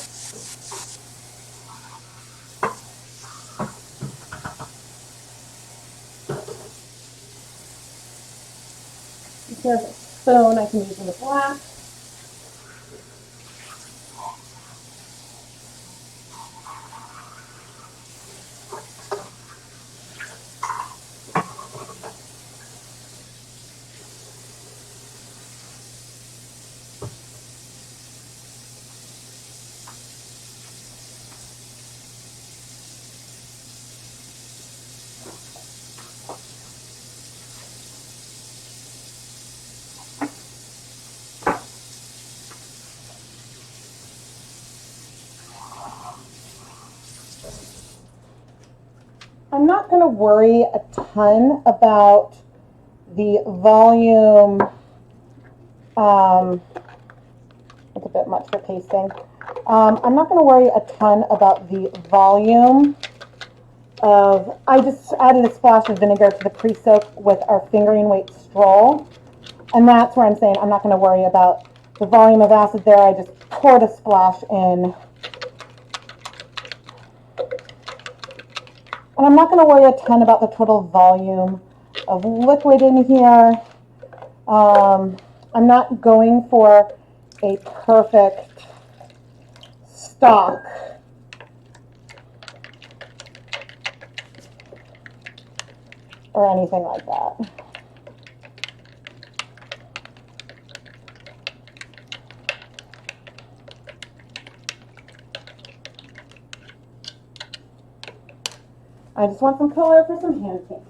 here's a spoon I can use in the black. I'm not going to worry a ton about the volume. It's a bit much for pasting. I'm not going to worry a ton about the volume of, I just added a splash of vinegar to the pre-soak with our fingering weight stroll. And that's where I'm saying I'm not going to worry about the volume of acid there. I just poured a splash in. And I'm not going to worry a ton about the total volume of liquid in here. I'm not going for a perfect stock. Or anything like that. I just want some color for some hand painting.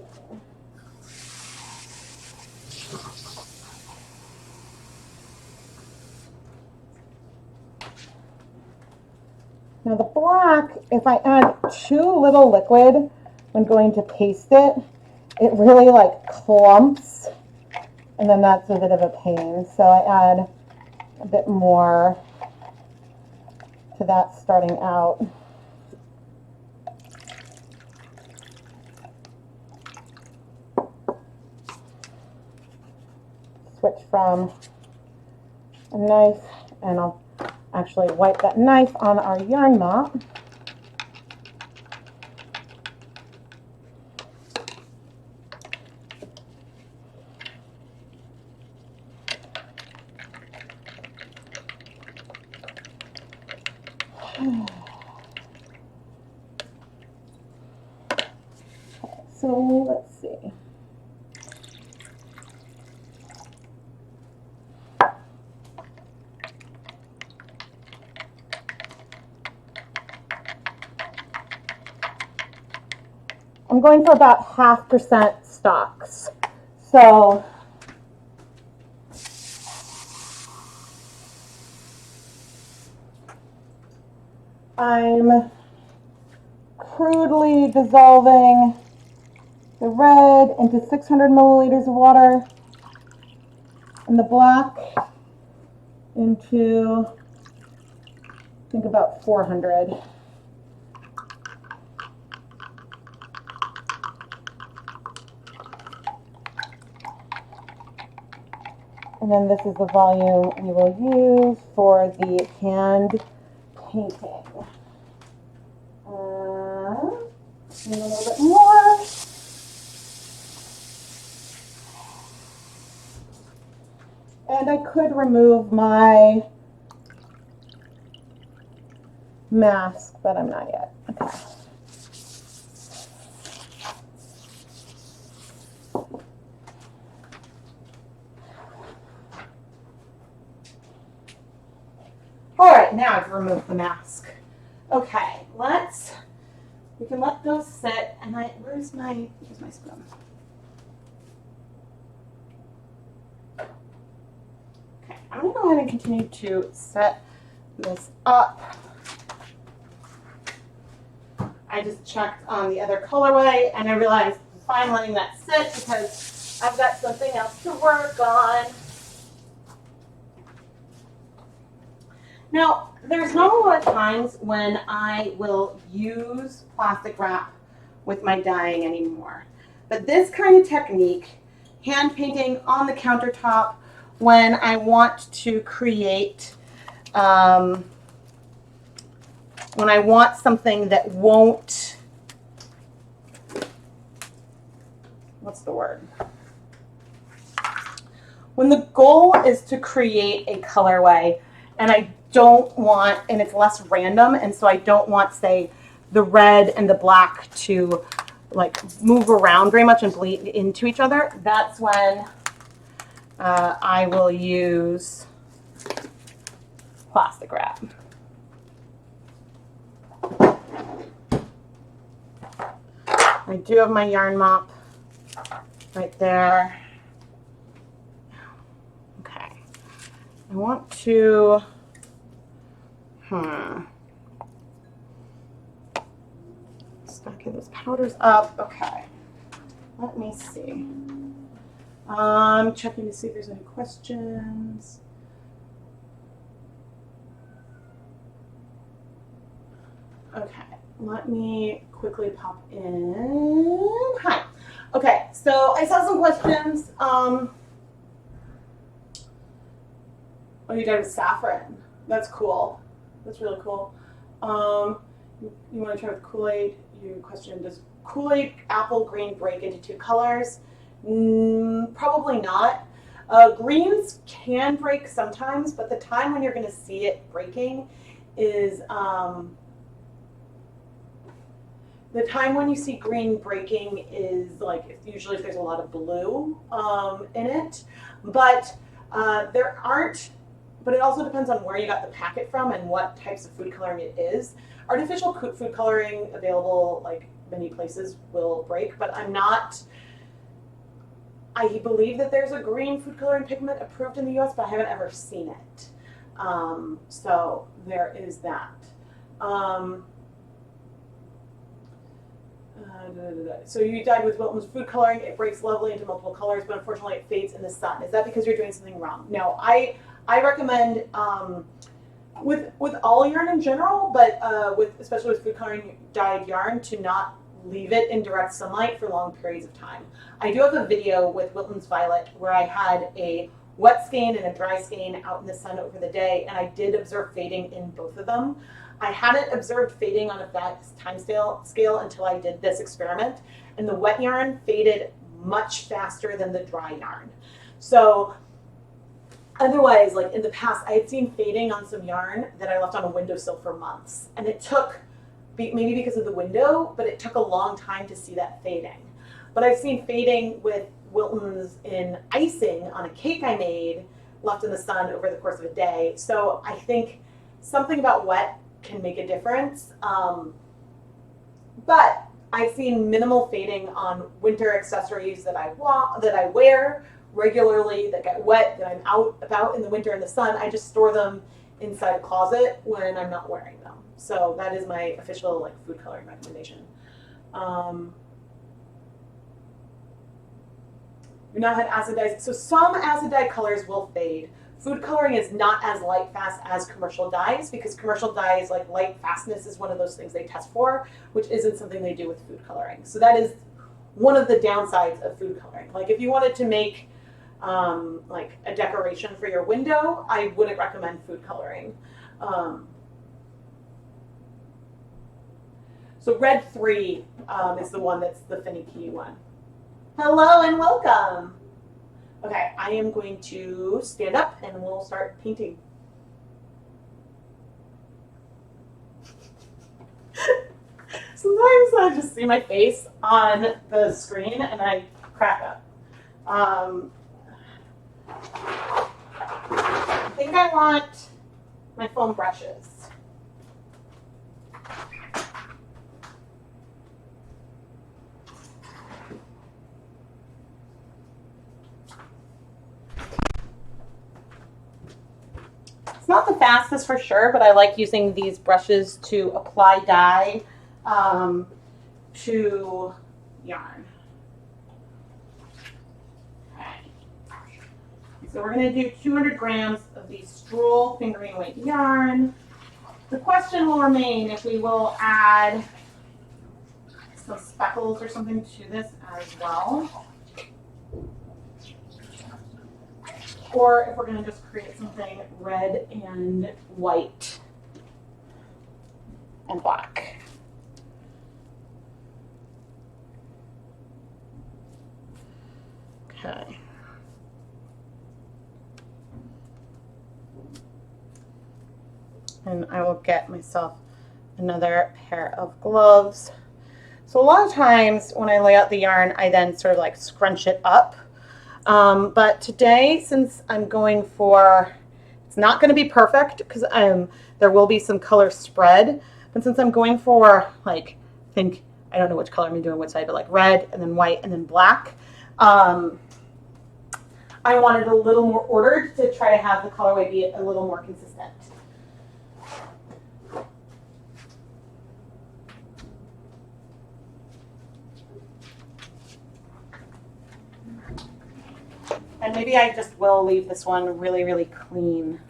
Now the black, if I add too little liquid when going to paste it, it really like clumps, and then that's a bit of a pain. So I add a bit more to that starting out. Switch from a knife, and I'll actually wipe that knife on our yarn mop. So let's see. I'm going for about 0.5% stocks. So I'm crudely dissolving the red into 600 milliliters of water and the black into, I think, about 400. And then this is the volume we will use for the hand painting. And a little bit more. And I could remove my mask, but I'm not yet. Okay. All right, now I've removed the mask. Okay, we can let those sit, and where's my spoon? Okay, I'm gonna go ahead and continue to set this up. I just checked on the other colorway, and I realized I'm fine letting that sit because I've got something else to work on. Now, there's not a lot of times when I will use plastic wrap with my dyeing anymore. But this kind of technique, hand painting on the countertop, when I want to create, when I want something that won't, what's the word? When the goal is to create a colorway, and I don't want, and it's less random, and so I don't want, say, the red and the black to like move around very much and bleed into each other, that's when I will use plastic wrap. I do have my yarn mop right there. Okay. I want to, stacking those powders up. Okay. Let me see. Checking to see if there's any questions. Okay, let me quickly pop in. Hi. Okay, so I saw some questions. Oh, you did with saffron. That's cool. That's really cool. You want to try with Kool-Aid? Your question, does Kool-Aid apple green break into two colors? Probably not. Greens can break sometimes, but the time when you're going to see it breaking is the time when you see green breaking is like usually if there's a lot of blue in it, but there aren't. But it also depends on where you got the packet from and what types of food coloring it is. Artificial food coloring available like many places will break, but I'm not. I believe that there's a green food coloring pigment approved in the U.S., but I haven't ever seen it. So there is that. So you dyed with Wilton's food coloring. It breaks lovely into multiple colors, but unfortunately it fades in the sun. Is that because you're doing something wrong? No, I recommend with all yarn in general, but especially with food coloring dyed yarn, to not leave it in direct sunlight for long periods of time. I do have a video with Wilton's Violet where I had a wet skein and a dry skein out in the sun over the day, and I did observe fading in both of them. I hadn't observed fading on a fast time scale until I did this experiment, and the wet yarn faded much faster than the dry yarn. So otherwise, like in the past, I had seen fading on some yarn that I left on a windowsill for months, and it took, maybe because of the window, but it took a long time to see that fading. But I've seen fading with Wilton's in icing on a cake I made, left in the sun over the course of a day. So I think something about wet can make a difference. But I've seen minimal fading on winter accessories that I wear regularly that get wet, that I'm out about in the winter in the sun. I just store them inside a closet when I'm not wearing them. So that is my official like food coloring recommendation. You've not had acid dyes. So some acid dye colors will fade. Food coloring is not as light fast as commercial dyes, because commercial dyes, like light fastness is one of those things they test for, which isn't something they do with food coloring. So that is one of the downsides of food coloring. Like if you wanted to make like a decoration for your window, I wouldn't recommend food coloring. So red 3 is the one that's the finicky one. Hello and welcome. Okay, I am going to stand up and we'll start painting. Sometimes I just see my face on the screen and I crack up. I think I want my foam brushes. It's not the fastest for sure, but I like using these brushes to apply dye to yarn. Okay. So we're going to do 200 grams of the Stroll fingering weight yarn. The question will remain if we will add some speckles or something to this as well, or if we're going to just create something red and white and black. Okay. And I will get myself another pair of gloves. So a lot of times when I lay out the yarn, I then sort of like scrunch it up. But today, since I'm going for, it's not going to be perfect because there will be some color spread. But since I'm going for like, I don't know which color I'm doing which side, but like red and then white and then black. I wanted a little more ordered to try to have the colorway be a little more consistent. And maybe I just will leave this one really, really clean.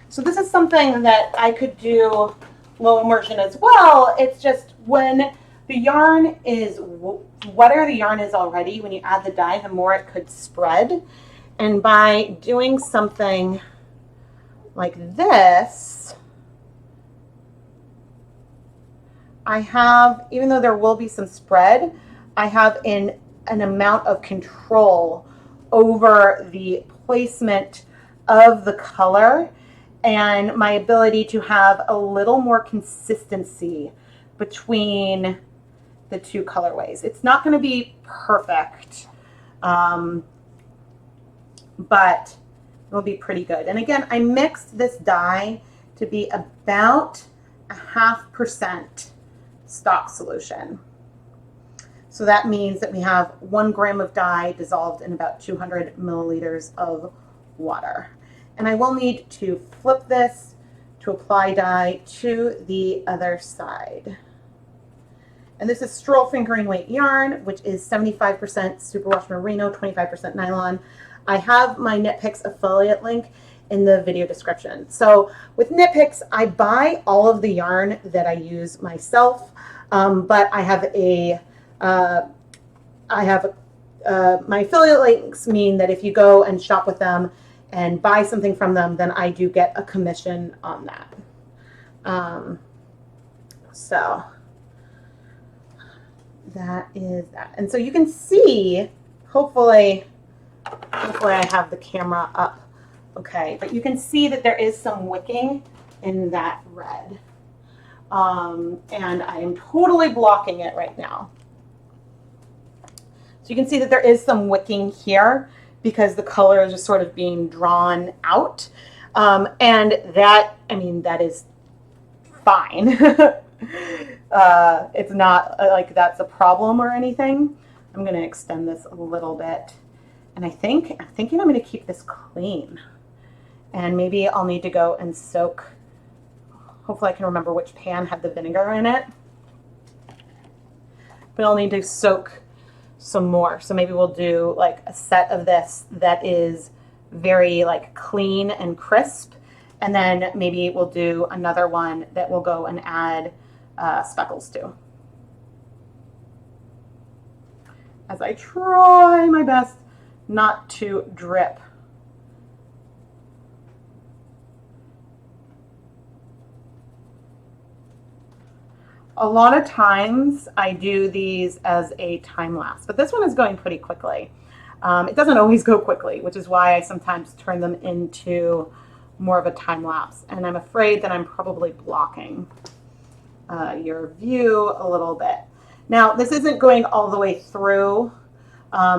So this is something that I could do low immersion as well. It's just when the yarn is, wetter the yarn is already, when you add the dye, the more it could spread. And by doing something like this, I have, even though there will be some spread, I have an amount of control over the placement of the color and my ability to have a little more consistency between the two colorways. It's not going to be perfect, but it will be pretty good. And again, I mixed this dye to be about 0.5% stock solution. So that means that we have 1 gram of dye dissolved in about 200 milliliters of water. And I will need to flip this to apply dye to the other side. And this is Stroll Fingering Weight yarn, which is 75% superwash merino, 25% nylon. I have my Knit Picks affiliate link in the video description. So with Knit Picks, I buy all of the yarn that I use myself, but I have my affiliate links mean that if you go and shop with them and buy something from them, then I do get a commission on that. So that is that. And so you can see, hopefully I have the camera up okay, but you can see that there is some wicking in that red. And I am totally blocking it right now. So you can see that there is some wicking here because the color is just sort of being drawn out. And that, I mean, that is fine. It's not like that's a problem or anything. I'm going to extend this a little bit. And I'm thinking I'm going to keep this clean. And maybe I'll need to go and soak. Hopefully I can remember which pan had the vinegar in it. But I'll need to soak some more. So maybe we'll do like a set of this that is very like clean and crisp. And then maybe we'll do another one that we'll go and add speckles to. As I try my best not to drip. A lot of times I do these as a time lapse, but this one is going pretty quickly. It doesn't always go quickly, which is why I sometimes turn them into more of a time lapse. And I'm afraid that I'm probably blocking your view a little bit. Now, this isn't going all the way through.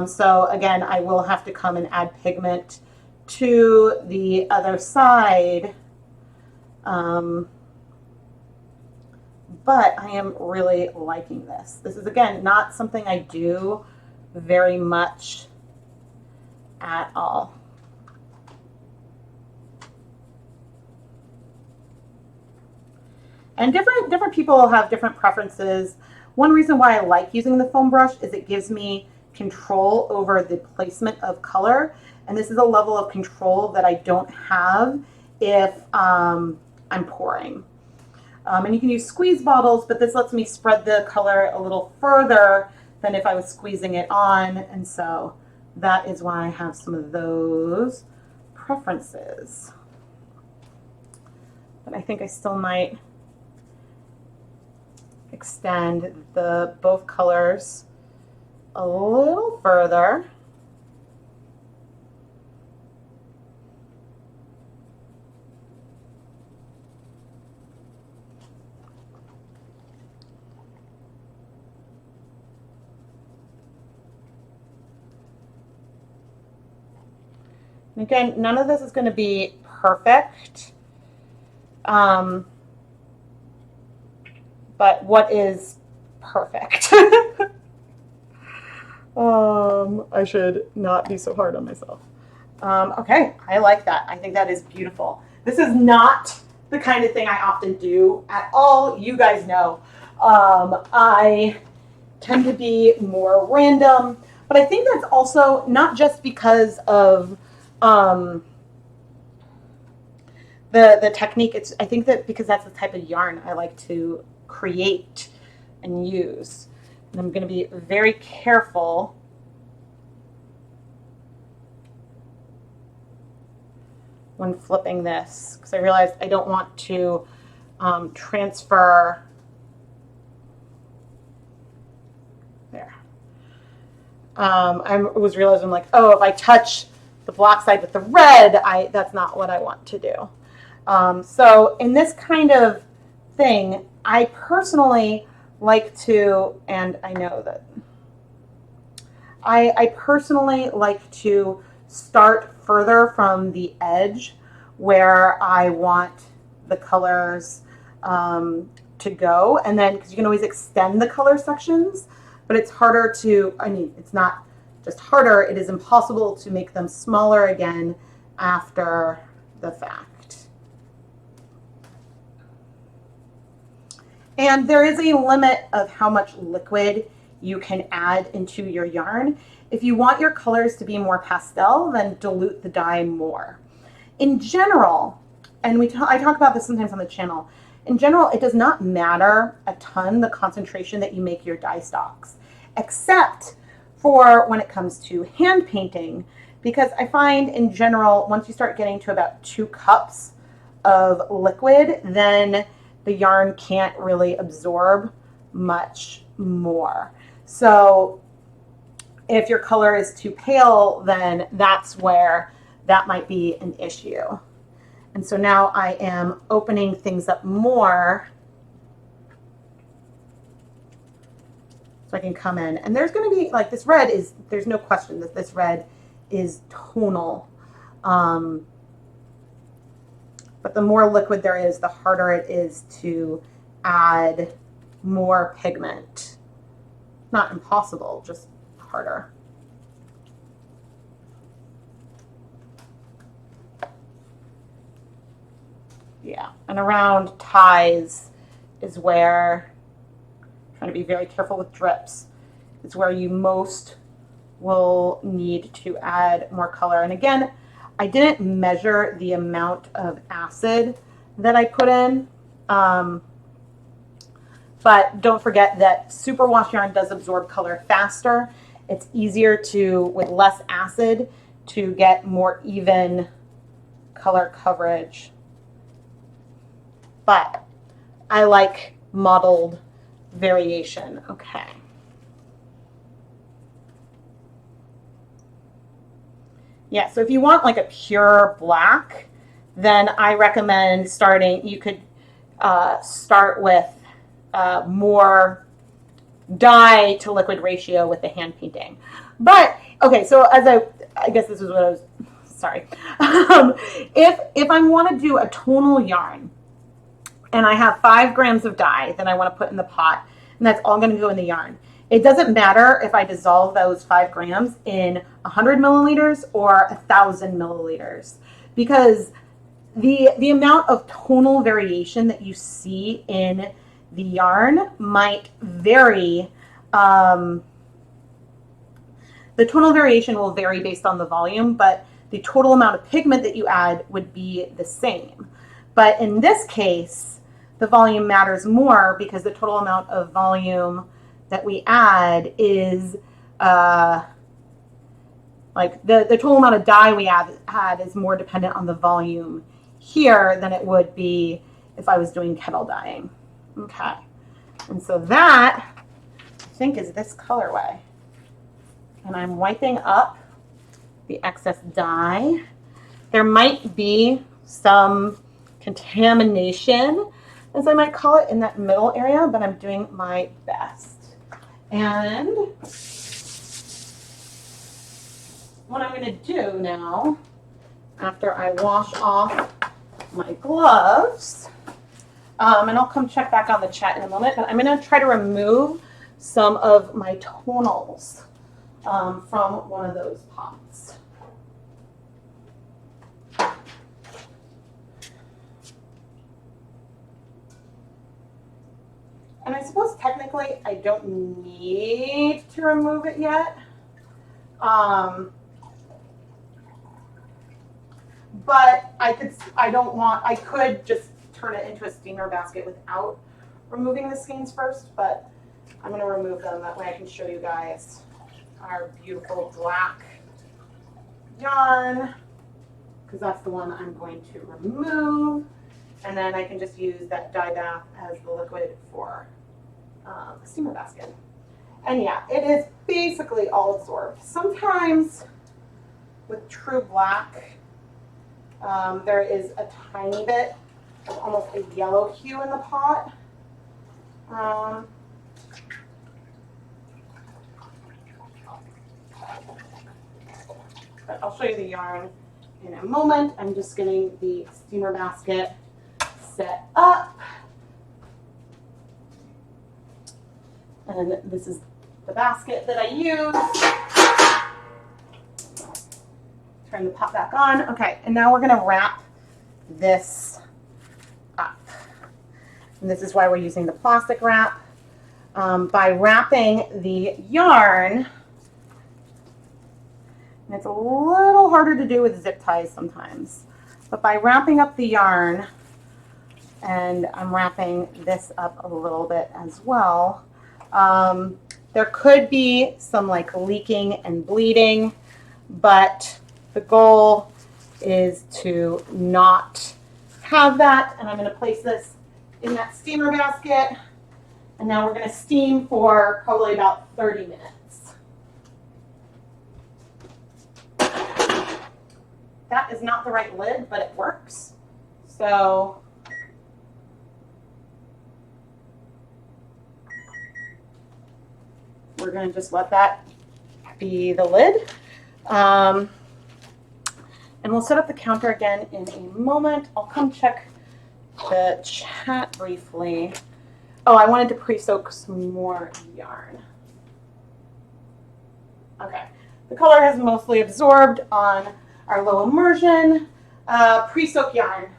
So again, I will have to come and add pigment to the other side. But I am really liking this. This is, again, not something I do very much at all. And different people have different preferences. One reason why I like using the foam brush is it gives me control over the placement of color. And this is a level of control that I don't have if I'm pouring. And you can use squeeze bottles, but this lets me spread the color a little further than if I was squeezing it on. And so that is why I have some of those preferences. But I think I still might extend both colors a little further. And again, none of this is going to be perfect. But what is perfect? I should not be so hard on myself. Okay, I like that. I think that is beautiful. This is not the kind of thing I often do at all. You guys know. I tend to be more random, but I think that's also not just because of the technique. I think that because that's the type of yarn I like to create and use. And I'm going to be very careful when flipping this because I realized I don't want to transfer there. I was realizing like, oh, if I touch the black side with the red, that's not what I want to do. So in this kind of thing, I personally like to, and I know that I personally like to start further from the edge where I want the colors to go, and then because you can always extend the color sections, but it's harder to, I mean, it's not just harder, it is impossible to make them smaller again after the fact. And there is a limit of how much liquid you can add into your yarn. If you want your colors to be more pastel, then dilute the dye more. In general, and I talk about this sometimes on the channel, in general, it does not matter a ton the concentration that you make your dye stocks, except for when it comes to hand painting, because I find in general, once you start getting to about 2 cups of liquid, then the yarn can't really absorb much more. So if your color is too pale, then that's where that might be an issue. And so now I am opening things up more so I can come in. And there's going to be, like, this red is, there's no question that this red is tonal. But the more liquid there is, the harder it is to add more pigment. Not impossible, just harder. Yeah, and around ties is where, trying to be very careful with drips, is where you most will need to add more color. And again, I didn't measure the amount of acid that I put in, but don't forget that superwash yarn does absorb color faster. It's easier to, with less acid, to get more even color coverage. But I like mottled variation. Okay. Yeah, so if you want like a pure black, then I recommend starting, you could start with more dye to liquid ratio with the hand painting. But, okay, so as I guess this is what I was, sorry. If I want to do a tonal yarn, and I have 5 grams of dye that I want to put in the pot, and that's all going to go in the yarn. It doesn't matter if I dissolve those 5 grams in 100 milliliters or 1,000 milliliters, because the amount of tonal variation that you see in the yarn might vary. The tonal variation will vary based on the volume, but the total amount of pigment that you add would be the same. But in this case, the volume matters more because the total amount of volume that we add is like the total amount of dye we add is more dependent on the volume here than it would be if I was doing kettle dyeing. Okay, and so that I think is this colorway, and I'm wiping up the excess dye. There might be some contamination, as I might call it, in that middle area, but I'm doing my best. And what I'm going to do now, after I wash off my gloves, and I'll come check back on the chat in a moment, but I'm going to try to remove some of my tonals from one of those pots. And I suppose technically I don't need to remove it yet. But I could just turn it into a steamer basket without removing the skeins first, but I'm going to remove them. That way I can show you guys our beautiful black yarn, because that's the one I'm going to remove. And then I can just use that dye bath as the liquid for the steamer basket. And yeah, it is basically all absorbed. Sometimes with true black, there is a tiny bit of almost a yellow hue in the pot. But I'll show you the yarn in a moment. I'm just getting the steamer basket set up. And this is the basket that I use. Turn the pot back on. Okay, and now we're gonna wrap this up. And this is why we're using the plastic wrap. By wrapping the yarn, and it's a little harder to do with zip ties sometimes, but by wrapping up the yarn, and I'm wrapping this up a little bit as well, there could be some like leaking and bleeding, but the goal is to not have that. And I'm going to place this in that steamer basket. And now we're going to steam for probably about 30 minutes. That is not the right lid, but it works. So we're going to just let that be the lid. And we'll set up the counter again in a moment. I'll come check the chat briefly. Oh, I wanted to pre-soak some more yarn. Okay, the color has mostly absorbed on our low immersion pre-soak yarn.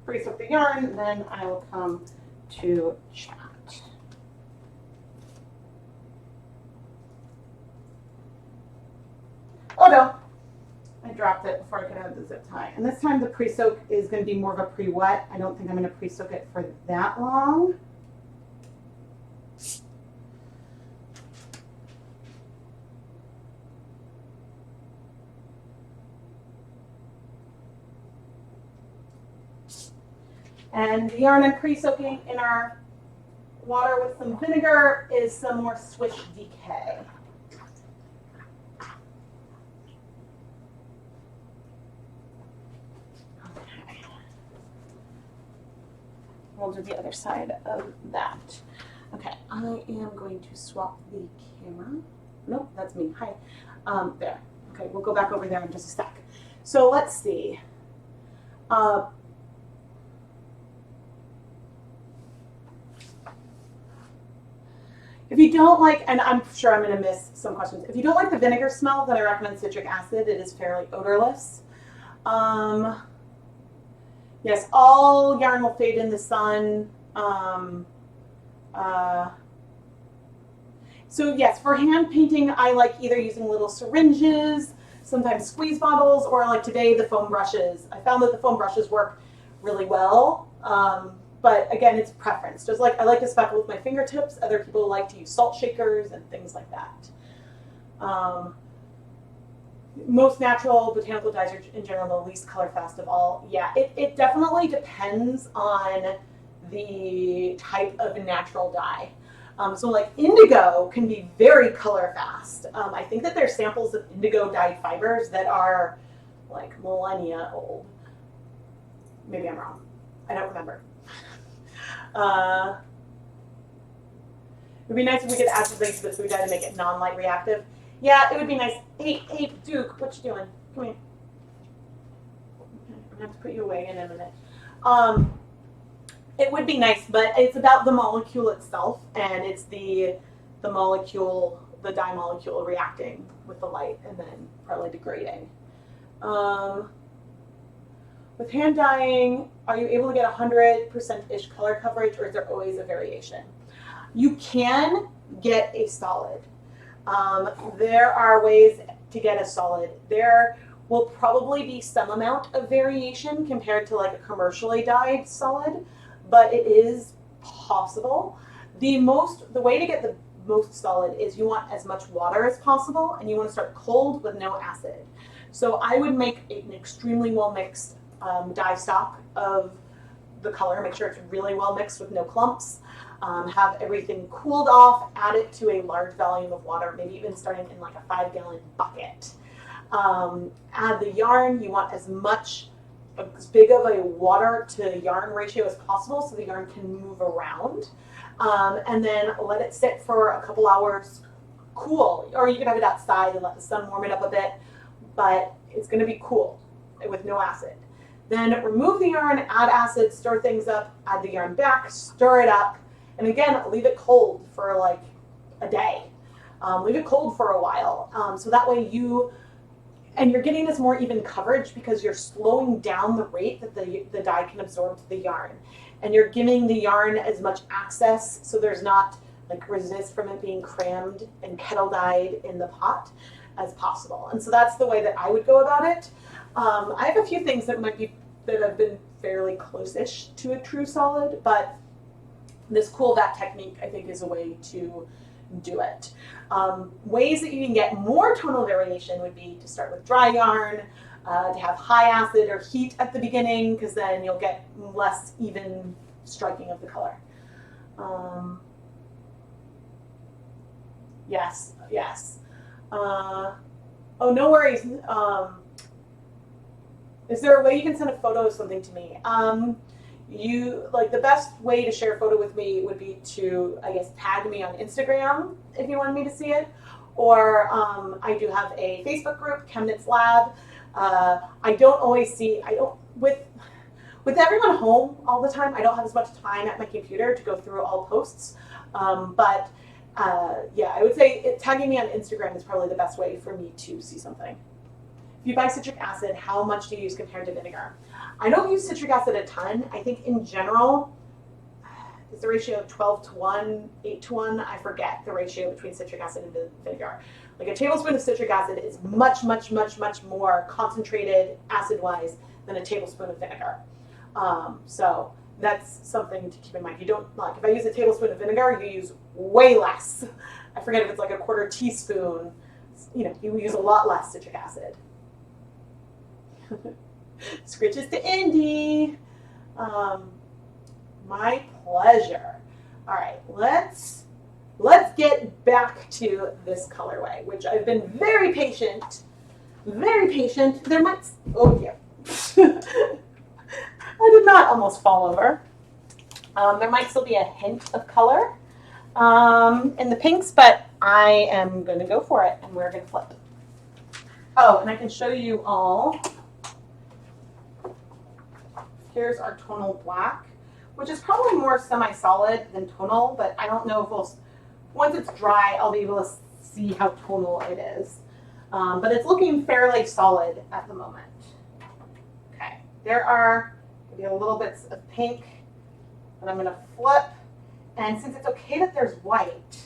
Pre-soak the yarn, then I will come to chat. Oh no, I dropped it before I could add the zip tie. And this time the pre-soak is going to be more of a pre-wet. I don't think I'm going to pre-soak it for that long. And the yarn I'm pre-soaking in our water with some vinegar is some more Swish DK. Okay. We'll do the other side of that. Okay, I am going to swap the camera. Nope, that's me. Hi. There. Okay, we'll go back over there in just a sec. So let's see. If you don't like, and I'm sure I'm going to miss some questions. If you don't like the vinegar smell, then I recommend citric acid. It is fairly odorless. Yes, all yarn will fade in the sun. So yes, for hand painting, I like either using little syringes, sometimes squeeze bottles, or like today, the foam brushes. I found that the foam brushes work really well. But again, it's preference. Just like I like to speckle with my fingertips, other people like to use salt shakers and things like that. Most natural botanical dyes are in general the least color fast of all. Yeah, it definitely depends on the type of natural dye. So like indigo can be very color fast. I think that there's samples of indigo dyed fibers that are like millennia old. Maybe I'm wrong. I don't remember. It'd be nice if we could add something to the food dye to make it non-light reactive. Yeah, it would be nice. Hey, Duke, what you doing? Come here. I'm gonna have to put you away in a minute. It would be nice, but it's about the molecule itself, and it's the molecule, the dye molecule reacting with the light and then probably degrading. With hand dyeing, are you able to get 100%-ish color coverage, or is there always a variation? You can get a solid. There are ways to get a solid. There will probably be some amount of variation compared to like a commercially dyed solid, but it is possible. The way to get the most solid is you want as much water as possible, and you want to start cold with no acid. So I would make an extremely well mixed dye stock of the color. Make sure it's really well mixed with no clumps. Have everything cooled off. Add it to a large volume of water, maybe even starting in like a 5-gallon bucket. Add the yarn. You want as big of a water to yarn ratio as possible so the yarn can move around. And then let it sit for a couple hours, cool. Or you can have it outside and let the sun warm it up a bit, but it's going to be cool with no acid. Then remove the yarn, add acid, stir things up, add the yarn back, stir it up, and again, leave it cold for like a day. Leave it cold for a while. So that way you're getting this more even coverage because you're slowing down the rate that the dye can absorb to the yarn. And you're giving the yarn as much access so there's not like resist from it being crammed and kettle dyed in the pot as possible. And so that's the way that I would go about it. I have a few things that have been fairly close-ish to a true solid, but this cool vat technique I think is a way to do it. Ways that you can get more tonal variation would be to start with dry yarn, to have high acid or heat at the beginning, because then you'll get less even striking of the color. Yes. Oh, no worries. Is there a way you can send a photo of something to me? The best way to share a photo with me would be to, I guess, tag me on Instagram if you wanted me to see it. Or I do have a Facebook group, ChemKnits Lab. I don't always see, with everyone home all the time, I don't have as much time at my computer to go through all posts. Yeah, I would say tagging me on Instagram is probably the best way for me to see something. If you buy citric acid, how much do you use compared to vinegar? I don't use citric acid a ton. I think in general, it's the ratio of 12 to 1, 8 to 1. I forget the ratio between citric acid and vinegar. Like a tablespoon of citric acid is much, much, much, much more concentrated acid-wise than a tablespoon of vinegar. So that's something to keep in mind. You don't, like, if I use a tablespoon of vinegar, you use way less. I forget if it's like a quarter teaspoon. You use a lot less citric acid. Scritches to Indy. My pleasure. All right, let's get back to this colorway, which I've been very patient. There might, oh dear. I did not almost fall over. There might still be a hint of color in the pinks, but I am going to go for it, and we're going to flip. Oh, and I can show you all. Here's our tonal black, which is probably more semi-solid than tonal, but I don't know if once it's dry, I'll be able to see how tonal it is. But it's looking fairly solid at the moment. Okay, there are maybe a little bits of pink that I'm gonna flip. And since it's okay that there's white,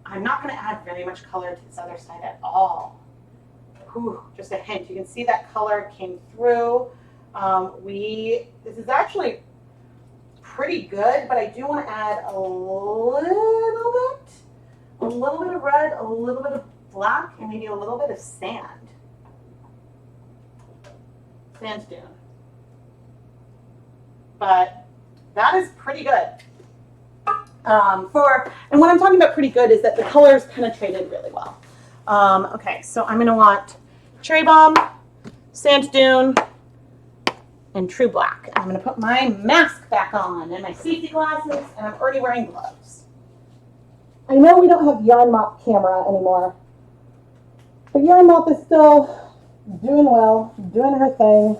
I'm not gonna add very much color to this other side at all. Whew, just a hint. You can see that color came through. This is actually pretty good, but I do want to add a little bit of red, a little bit of black, and maybe a little bit of sand dune. But that is pretty good. And what I'm talking about pretty good is that the colors penetrated really well. Okay, so I'm going to want cherry bomb, sand dune, and true black. I'm going to put my mask back on and my safety glasses, and I'm already wearing gloves. I know we don't have Yarn Mop camera anymore, but Yarn Mop is still doing well, doing her thing.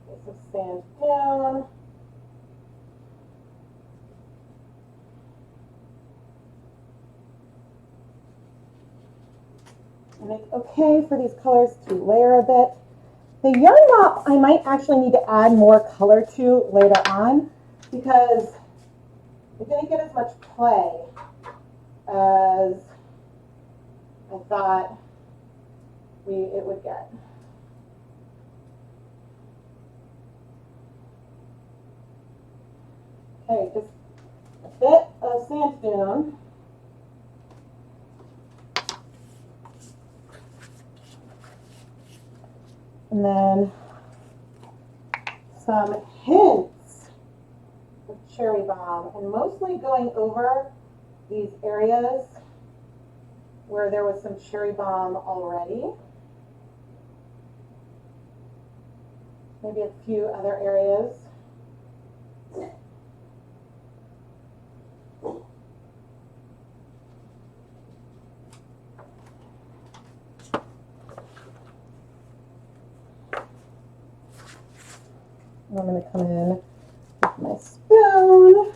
Get some sand down. And it's okay for these colors to layer a bit. The Yarn Mop I might actually need to add more color to later on because it didn't get as much play as I thought it would get. Okay, just a bit of sand dune. And then some hints of cherry bomb, and mostly going over these areas where there was some cherry bomb already. Maybe a few other areas. And I'm going to come in with my spoon.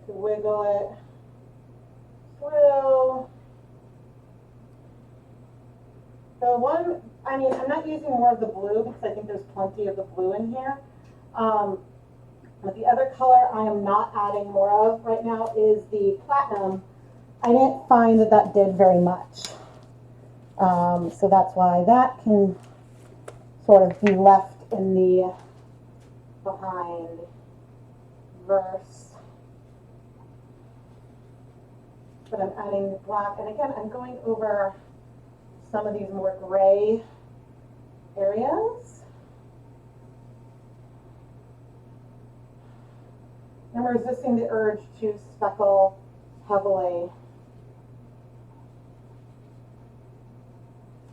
To wiggle it through. So one, I mean, I'm not using more of the blue because I think there's plenty of the blue in here. But the other color I am not adding more of right now is the platinum. I didn't find that that did very much. So that's why that can sort of be left in the behind verse. But I'm adding black, and again, I'm going over some of these more gray areas. I'm resisting the urge to speckle heavily.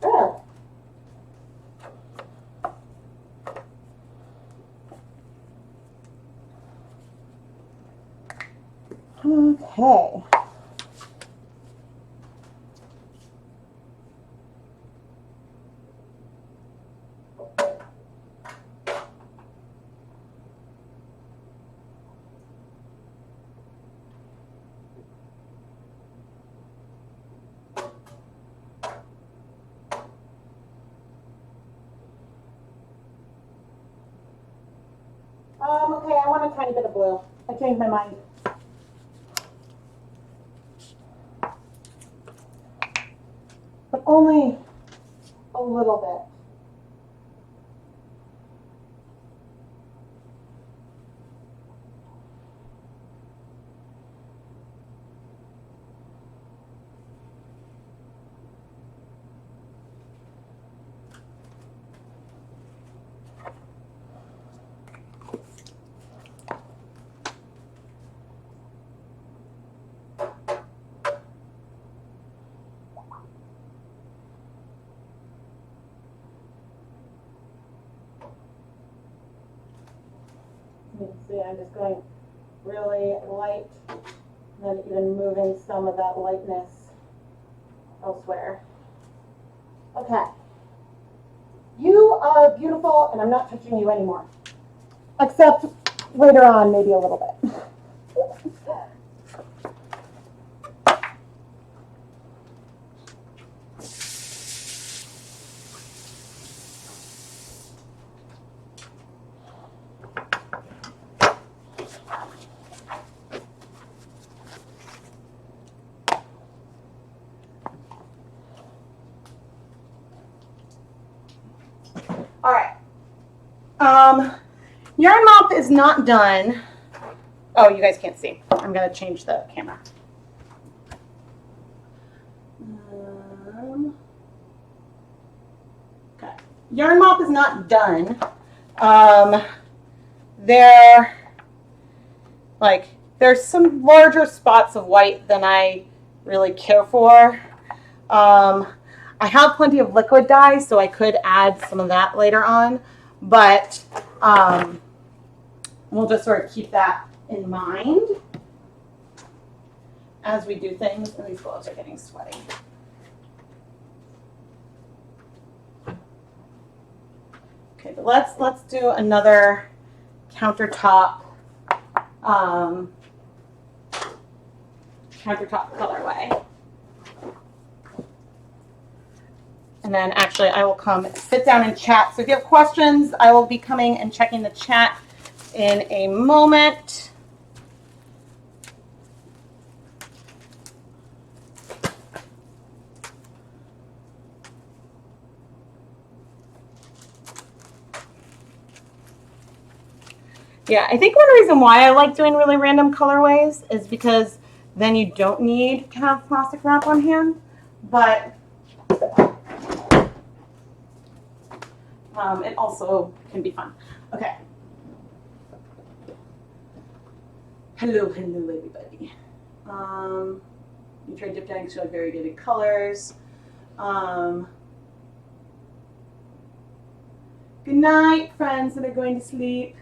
There. Okay. Okay, I want a tiny bit of blue. I changed my mind. But only a little bit. You can see I'm just going really light, and then even moving some of that lightness elsewhere. Okay. You are beautiful, and I'm not touching you anymore. Except later on, maybe a little bit. All right. Yarn mop is not done. Oh, you guys can't see. I'm going to change the camera. Okay. Yarn mop is not done. There's some larger spots of white than I really care for. I have plenty of liquid dye, so I could add some of that later on, but we'll just sort of keep that in mind as we do things, and these gloves are getting sweaty. Okay, but let's do another countertop colorway. And then actually I will come sit down and chat. So if you have questions, I will be coming and checking the chat in a moment. Yeah, I think one reason why I like doing really random colorways is because then you don't need to have plastic wrap on hand, but it also can be fun. Okay. Hello, everybody. You tried dip dyeing, so very good at colors. Good night, friends that are going to sleep.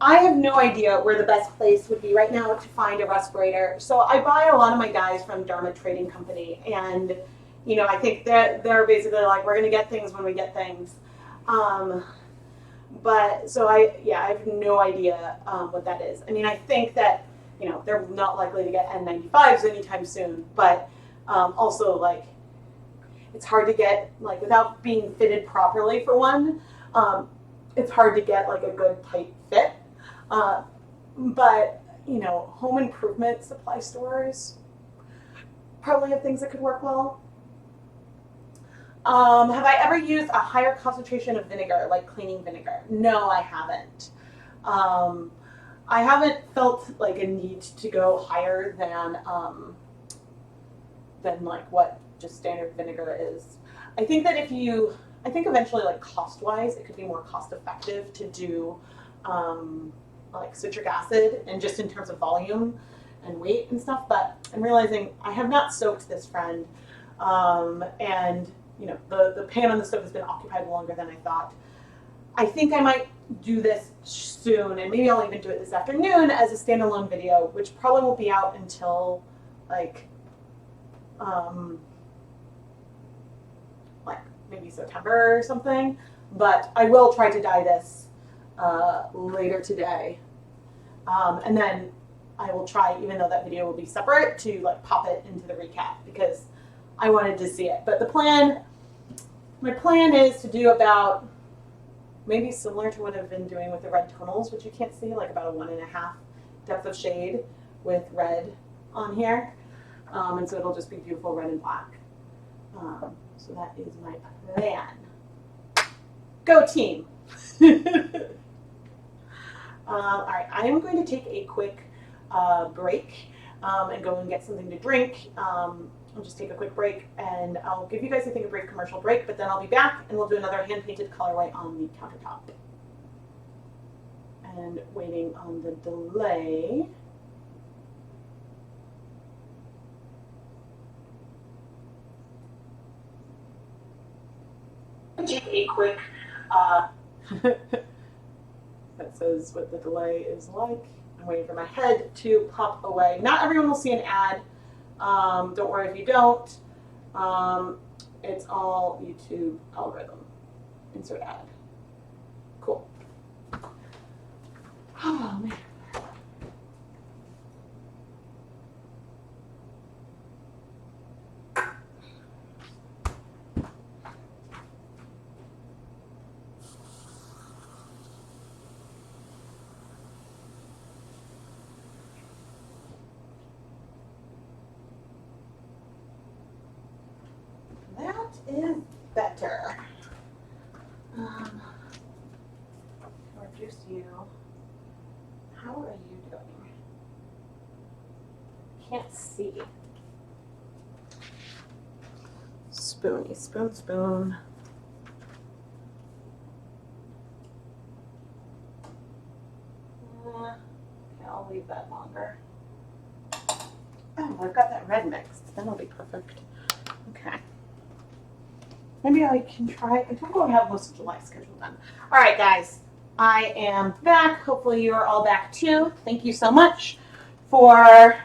I have no idea where the best place would be right now to find a respirator. So I buy a lot of my dyes from Dharma Trading Company, and you know, I think they're basically like, we're gonna get things when we get things. But so I have no idea what that is. I mean, I think that, you know, they're not likely to get N95s anytime soon, but also like it's hard to get, like, without being fitted properly for one. It's hard to get like a good tight fit. But you know, home improvement supply stores probably have things that could work well. Have I ever used a higher concentration of vinegar, like cleaning vinegar? No, I haven't. I haven't felt like a need to go higher than like what just standard vinegar is. I think that I think eventually, like cost-wise, it could be more cost-effective to do like citric acid, and just in terms of volume and weight and stuff. But I'm realizing I have not soaked this friend, and you know, the pan on the stove has been occupied longer than I thought. I think I might do this soon, and maybe I'll even do it this afternoon as a standalone video, which probably won't be out until like maybe September or something. But I will try to dye this later today, and then I will try, even though that video will be separate, to like pop it into the recap because I wanted to see it. But my plan is to do about maybe similar to what I've been doing with the red tonals, which you can't see, like about a 1.5 depth of shade with red on here. And so it'll just be beautiful red and black. So that is my plan. Go team. All right, I am going to take a quick break and go and get something to drink. I'll just take a quick break, and I'll give you guys, I think, a brief commercial break, but then I'll be back and we'll do another hand-painted colorway on the countertop. And waiting on the delay. Take a quick, that says what the delay is like. I'm waiting for my head to pop away. Not everyone will see an ad. Don't worry if you don't. It's all YouTube algorithm. Insert ad. Cool. Oh, man. That is better. Introduce you. How are you doing? Can't see. Spoony, spoon. Okay, I'll leave that longer. Oh, I've got that red mixed. That'll be perfect. Okay. Maybe I can try. I think we'll have most of July scheduled done. All right, guys. I am back. Hopefully you are all back too. Thank you so much for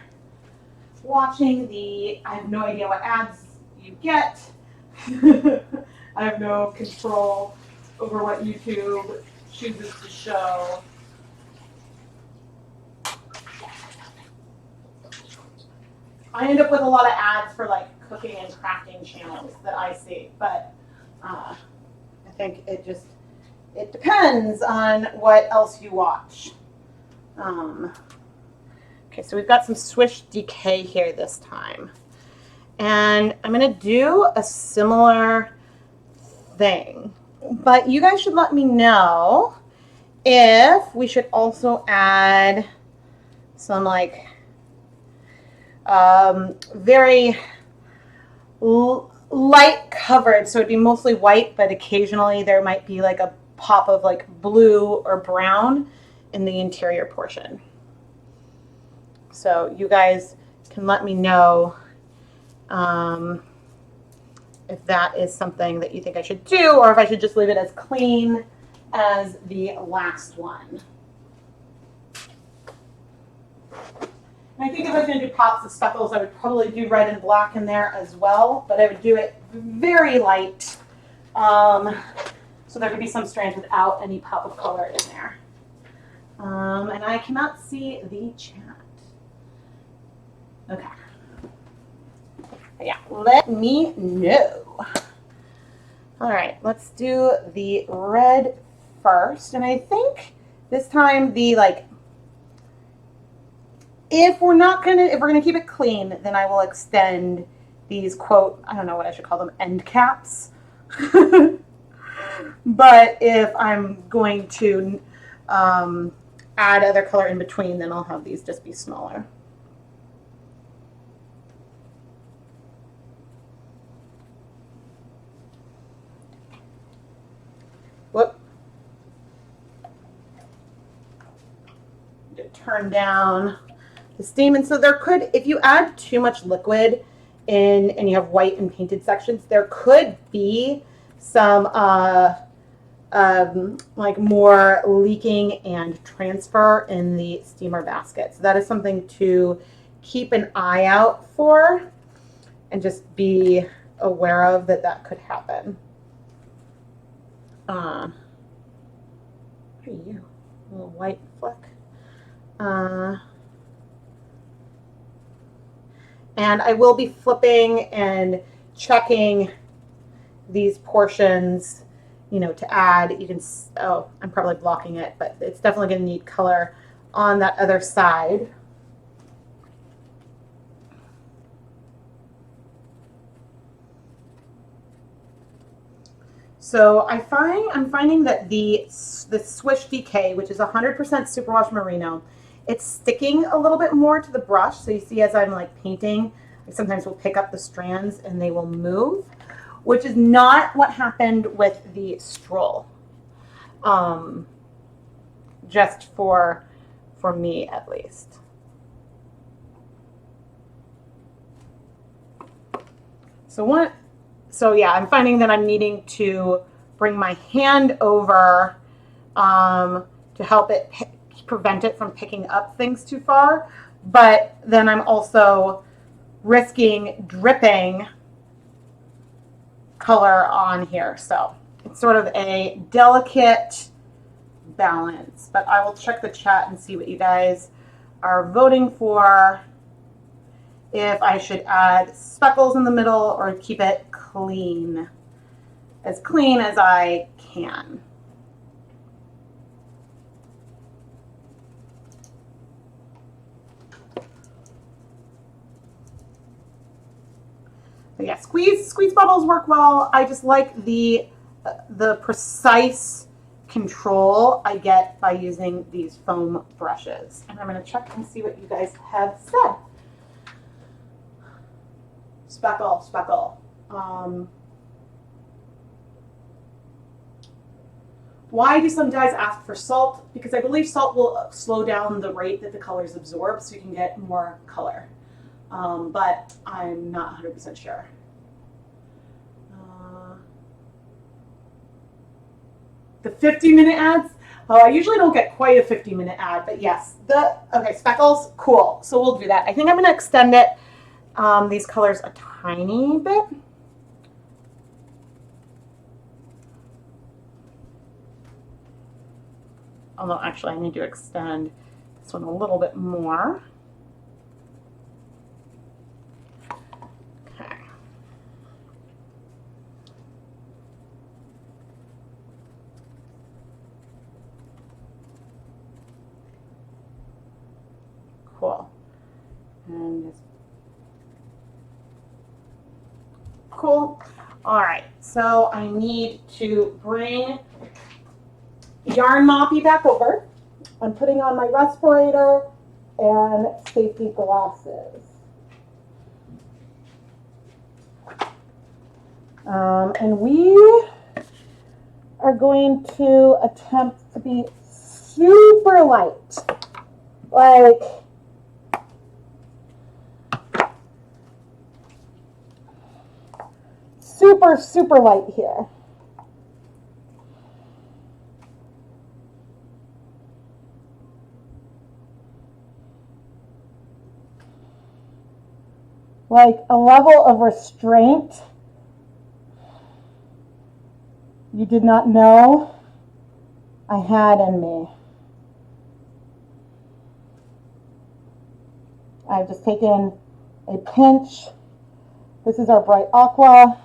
watching the, I have no idea what ads you get. I have no control over what YouTube chooses to show. I end up with a lot of ads for like cooking and crafting channels that I see, but I think it depends on what else you watch. Okay, so we've got some Swish Decay here this time. And I'm going to do a similar thing. But you guys should let me know if we should also add some like very light coverage. So it'd be mostly white, but occasionally there might be like a pop of like blue or brown in the interior portion. So you guys can let me know if that is something that you think I should do, or if I should just leave it as clean as the last one. And I think if I was going to do pops of speckles, I would probably do red and black in there as well, but I would do it very light, so there could be some strands without any pop of color in there. And I cannot see the chat. Okay. Yeah, let me know. All right, let's do the red first. And I think this time the if we're gonna keep it clean, then I will extend these quote, I don't know what I should call them, end caps. But if I'm going to add other color in between, then I'll have these just be smaller. Whoop. Turn down the steam. And so there could, if you add too much liquid in and you have white and painted sections, there could be some like more leaking and transfer in the steamer basket. So that is something to keep an eye out for and just be aware of that could happen. What are you? A little white fleck. And I will be flipping and checking these portions, you know, to add. You can, oh, I'm probably blocking it, but it's definitely going to need color on that other side. So I'm finding that the Swish DK, which is 100% superwash merino, it's sticking a little bit more to the brush. So you see as I'm like painting, I sometimes will pick up the strands and they will move, which is not what happened with the Stroll. Just for me at least. So yeah, I'm finding that I'm needing to bring my hand over to help it prevent it from picking up things too far. But then I'm also risking dripping color on here. So it's sort of a delicate balance. But I will check the chat and see what you guys are voting for. If I should add speckles in the middle or keep it clean as I can. But yeah, squeeze bubbles work well. I just like the precise control I get by using these foam brushes. And I'm going to check and see what you guys have said. Speckle. Why do some dyes ask for salt? Because I believe salt will slow down the rate that the colors absorb so you can get more color. But I'm not 100% sure. The 50-minute ads? Oh, I usually don't get quite a 50-minute ad, but yes. Okay, speckles, cool. So we'll do that. I think I'm going to extend it, these colors a tiny bit. Although actually I need to extend this one a little bit more. Okay. Cool. And just cool. All right, so I need to bring Yarn Moppy back over. I'm putting on my respirator and safety glasses. And we are going to attempt to be super light. Like, super, super light here. Like a level of restraint you did not know I had in me. I've just taken a pinch. This is our bright aqua.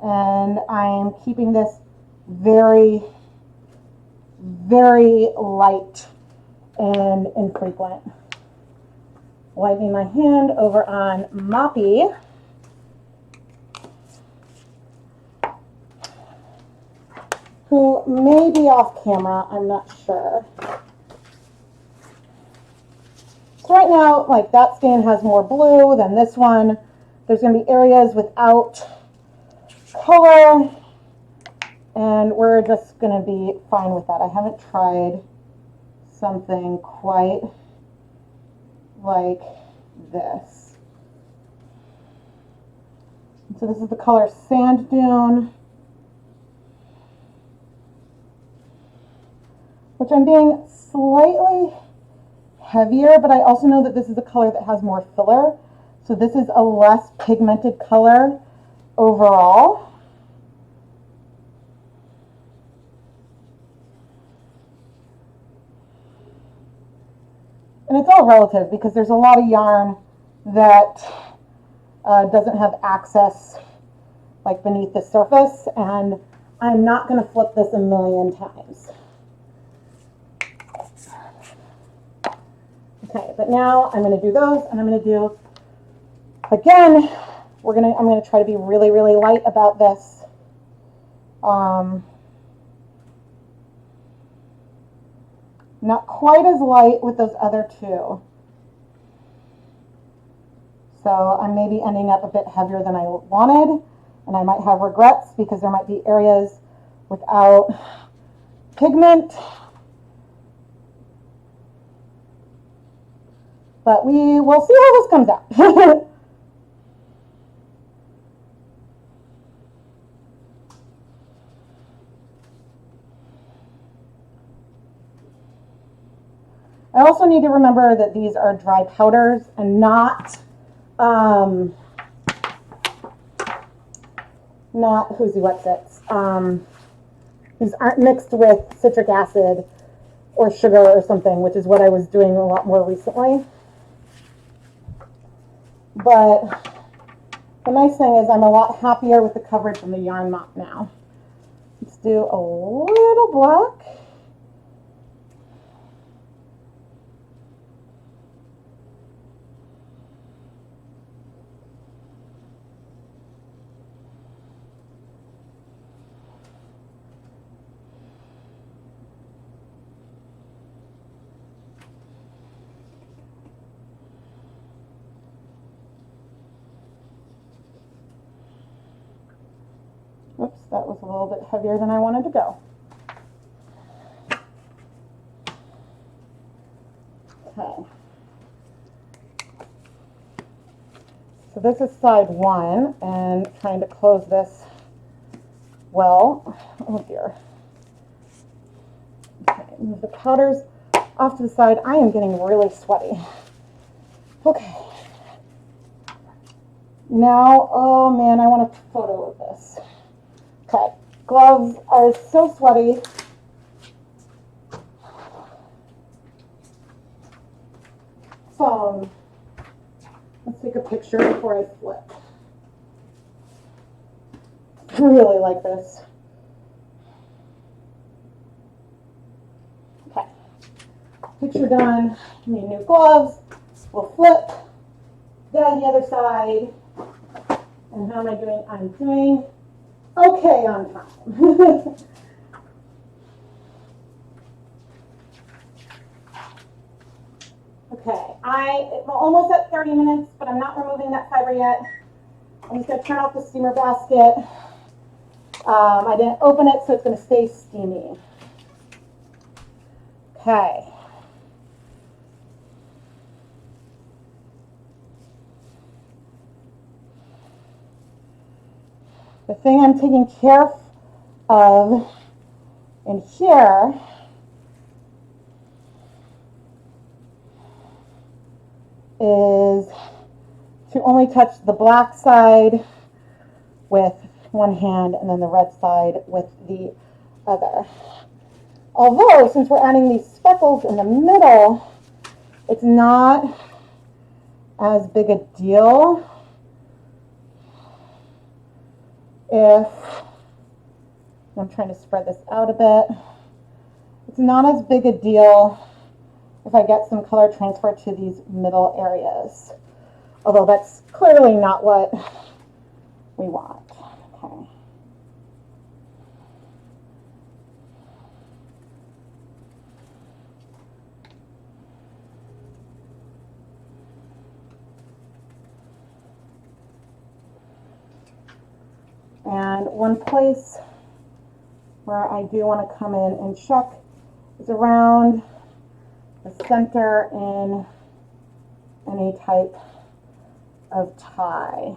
And I'm keeping this very, very light and infrequent. Wiping my hand over on Moppy. Who may be off camera, I'm not sure. So right now, like that stain has more blue than this one. There's going to be areas without color, and we're just going to be fine with that. I haven't tried something quite like this. So this is the color Sand Dune, which I'm being slightly heavier, but I also know that this is a color that has more filler. So this is a less pigmented color overall. And it's all relative because there's a lot of yarn that doesn't have access like beneath the surface, and I'm not going to flip this a million times. Okay, but now I'm going to do those, and I'm going to do, again, I'm going to try to be really, really light about this. Not quite as light with those other two. So I'm maybe ending up a bit heavier than I wanted, and I might have regrets because there might be areas without pigment. But we will see how this comes out. I also need to remember that these are dry powders and not Whoosy Wet Sits. These aren't mixed with citric acid or sugar or something, which is what I was doing a lot more recently. But the nice thing is I'm a lot happier with the coverage from the Yarn Mop now. Let's do a little black. Oops, that was a little bit heavier than I wanted to go. Okay. So this is side one, and trying to close this well. Oh dear. Okay, move the powders off to the side. I am getting really sweaty. Okay. Now, oh man, I want a photo of this. Okay, gloves are so sweaty. Phone. Let's take a picture before I flip. I really like this. Okay, picture done. Need new gloves. We'll flip. Down the other side. And how am I doing? I'm doing okay on time. Okay, I'm almost at 30 minutes, but I'm not removing that fiber yet. I'm just going to turn off the steamer basket. I didn't open it, so it's going to stay steamy. Okay. The thing I'm taking care of in here is to only touch the black side with one hand and then the red side with the other. Although, since we're adding these speckles in the middle, it's not as big a deal if, I'm trying to spread this out a bit, it's not as big a deal if I get some color transfer to these middle areas. Although that's clearly not what we want. Okay. And one place where I do want to come in and check is around the center in any type of tie.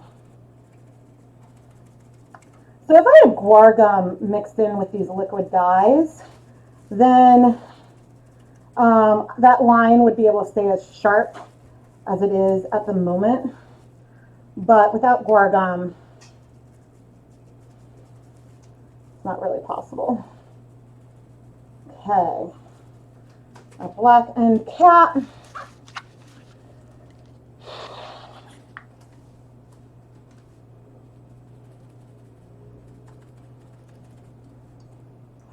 So if I have guar gum mixed in with these liquid dyes, then that line would be able to stay as sharp as it is at the moment. But without guar gum, it's not really possible. Okay, a black end cap.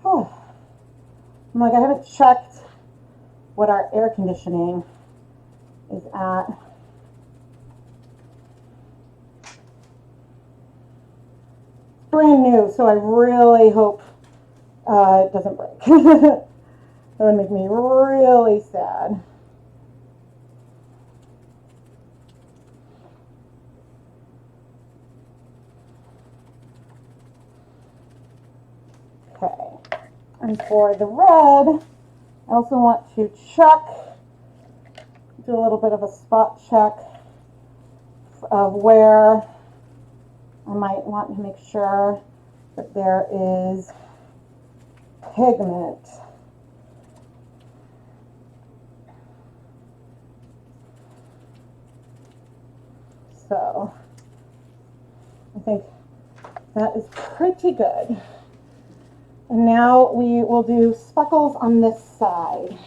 Oh, I'm like, I haven't checked what our air conditioning is at. Brand new, so I really hope it doesn't break. That would make me really sad. Okay, and for the red, I also want to check, do a little bit of a spot check of where I might want to make sure that there is pigment. So I think that is pretty good. And now we will do speckles on this side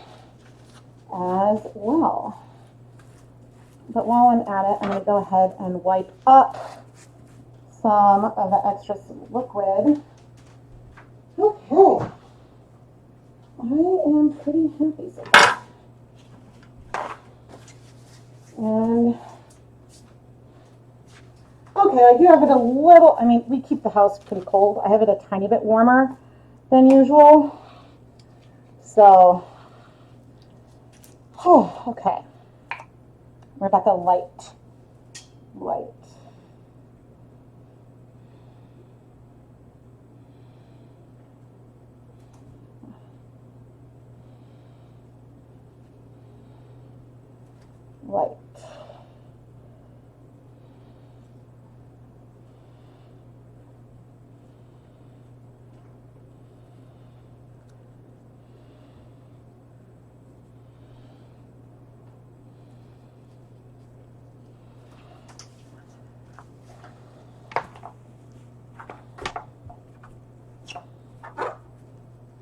as well. But while I'm at it, I'm going to go ahead and wipe up some of the extra liquid. Okay. I am pretty happy so far. And okay, I do have it a little, I mean, we keep the house pretty cold. I have it a tiny bit warmer than usual. So, oh, okay. Rebecca, light. Light. Light.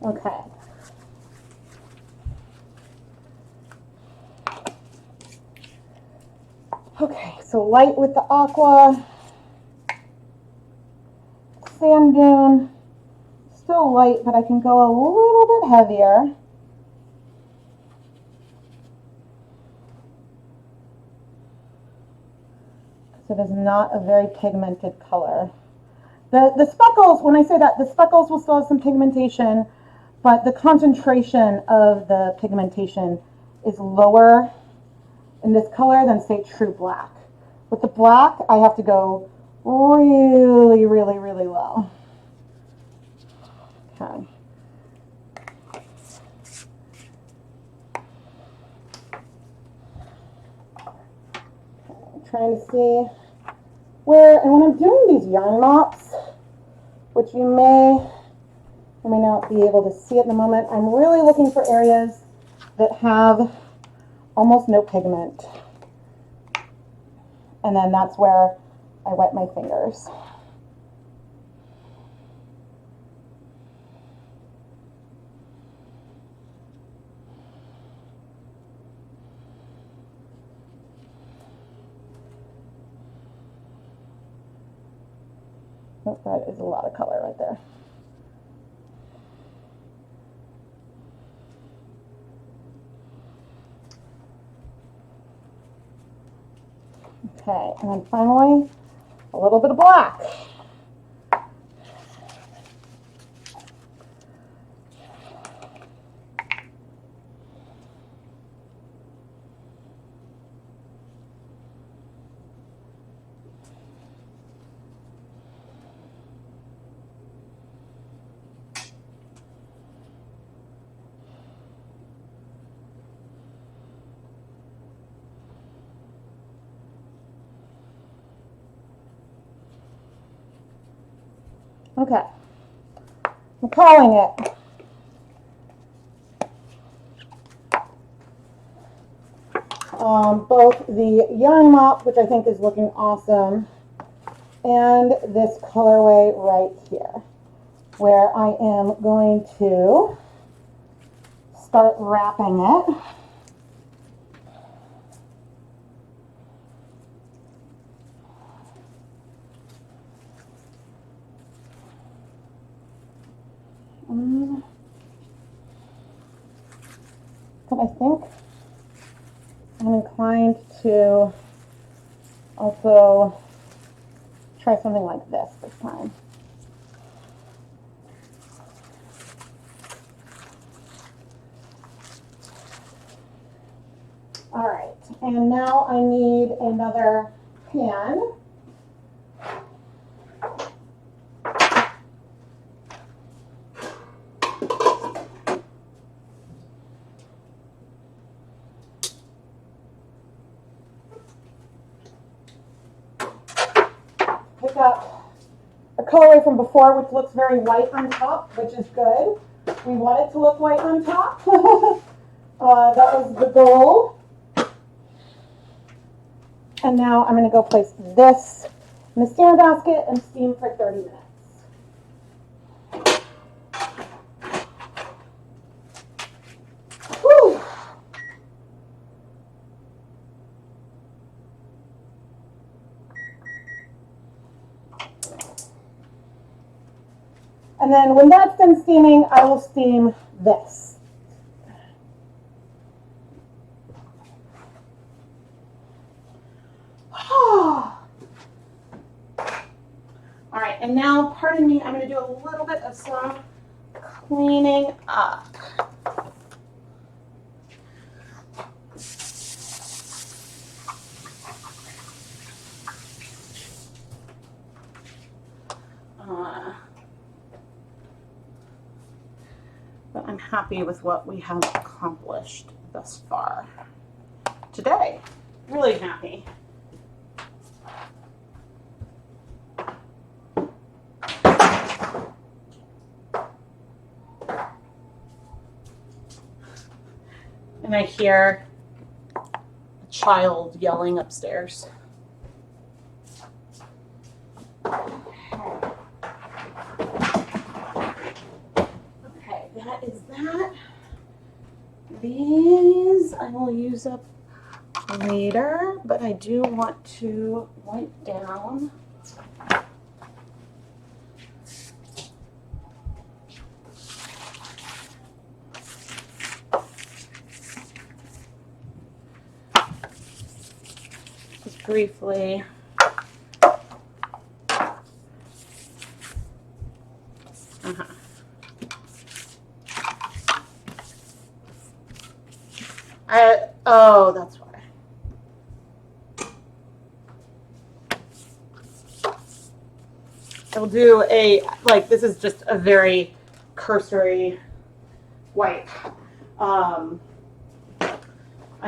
Okay. Okay, so light with the aqua, sand dune, still light, but I can go a little bit heavier. So it is not a very pigmented color. The speckles, when I say that, the speckles will still have some pigmentation, but the concentration of the pigmentation is lower in this color than, say, true black. With the black, I have to go really, really, really low. Okay. I'm trying to see where, and when I'm doing these yarn mops, which you may or may not be able to see at the moment, I'm really looking for areas that have almost no pigment. And then that's where I wet my fingers. Oh, that is a lot of color right there. Okay, and then finally, a little bit of black. Okay, I'm calling it. Both the yarn mop, which I think is looking awesome, and this colorway right here, where I am going to start wrapping it. But I think I'm inclined to also try something like this time. All right, and now I need another pan. Pick up a colorway from before, which looks very white on top, which is good. We want it to look white on top. That was the goal. And now I'm going to go place this in the steamer basket and steam for 30 minutes. Whew. And then when that's done steaming, I will steam this. All right, and now, pardon me, I'm going to do a little bit of some cleaning up. But I'm happy with what we have accomplished thus far today. Really happy. And I hear a child yelling upstairs. Okay, that is that. These I will use up later, but I do want to wipe down. Just briefly Oh, that's why. I'll do this is just a very cursory wipe. I